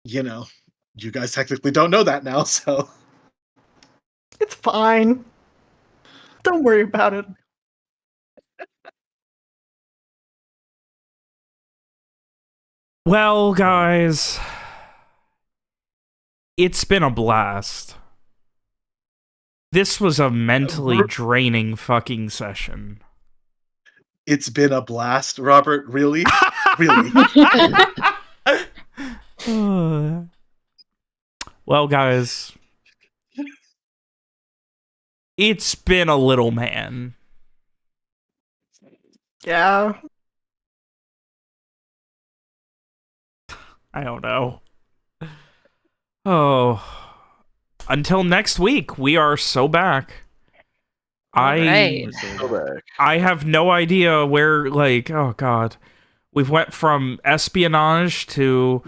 you know, you guys technically don't know that now, so It's fine. Don't worry about it. Well, guys, it's been a blast. This was a mentally draining fucking session. it's been a blast, Robert. Really? Really? Well, guys, it's been a little man. Yeah. I don't know. Oh. Until next week, we are so back. Right. I have no idea where, like, oh god. We've went from espionage to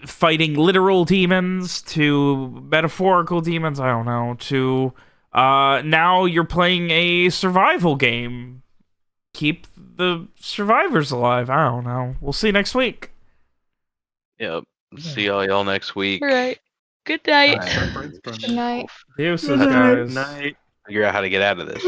fighting literal demons to metaphorical demons, I don't know, to now you're playing a survival game. Keep the survivors alive. I don't know. We'll see you next week. Yep. See all y'all next week. All right. Good night. Start brainstorming. Good night. Deuces, Good guys. Night. Figure out how to get out of this.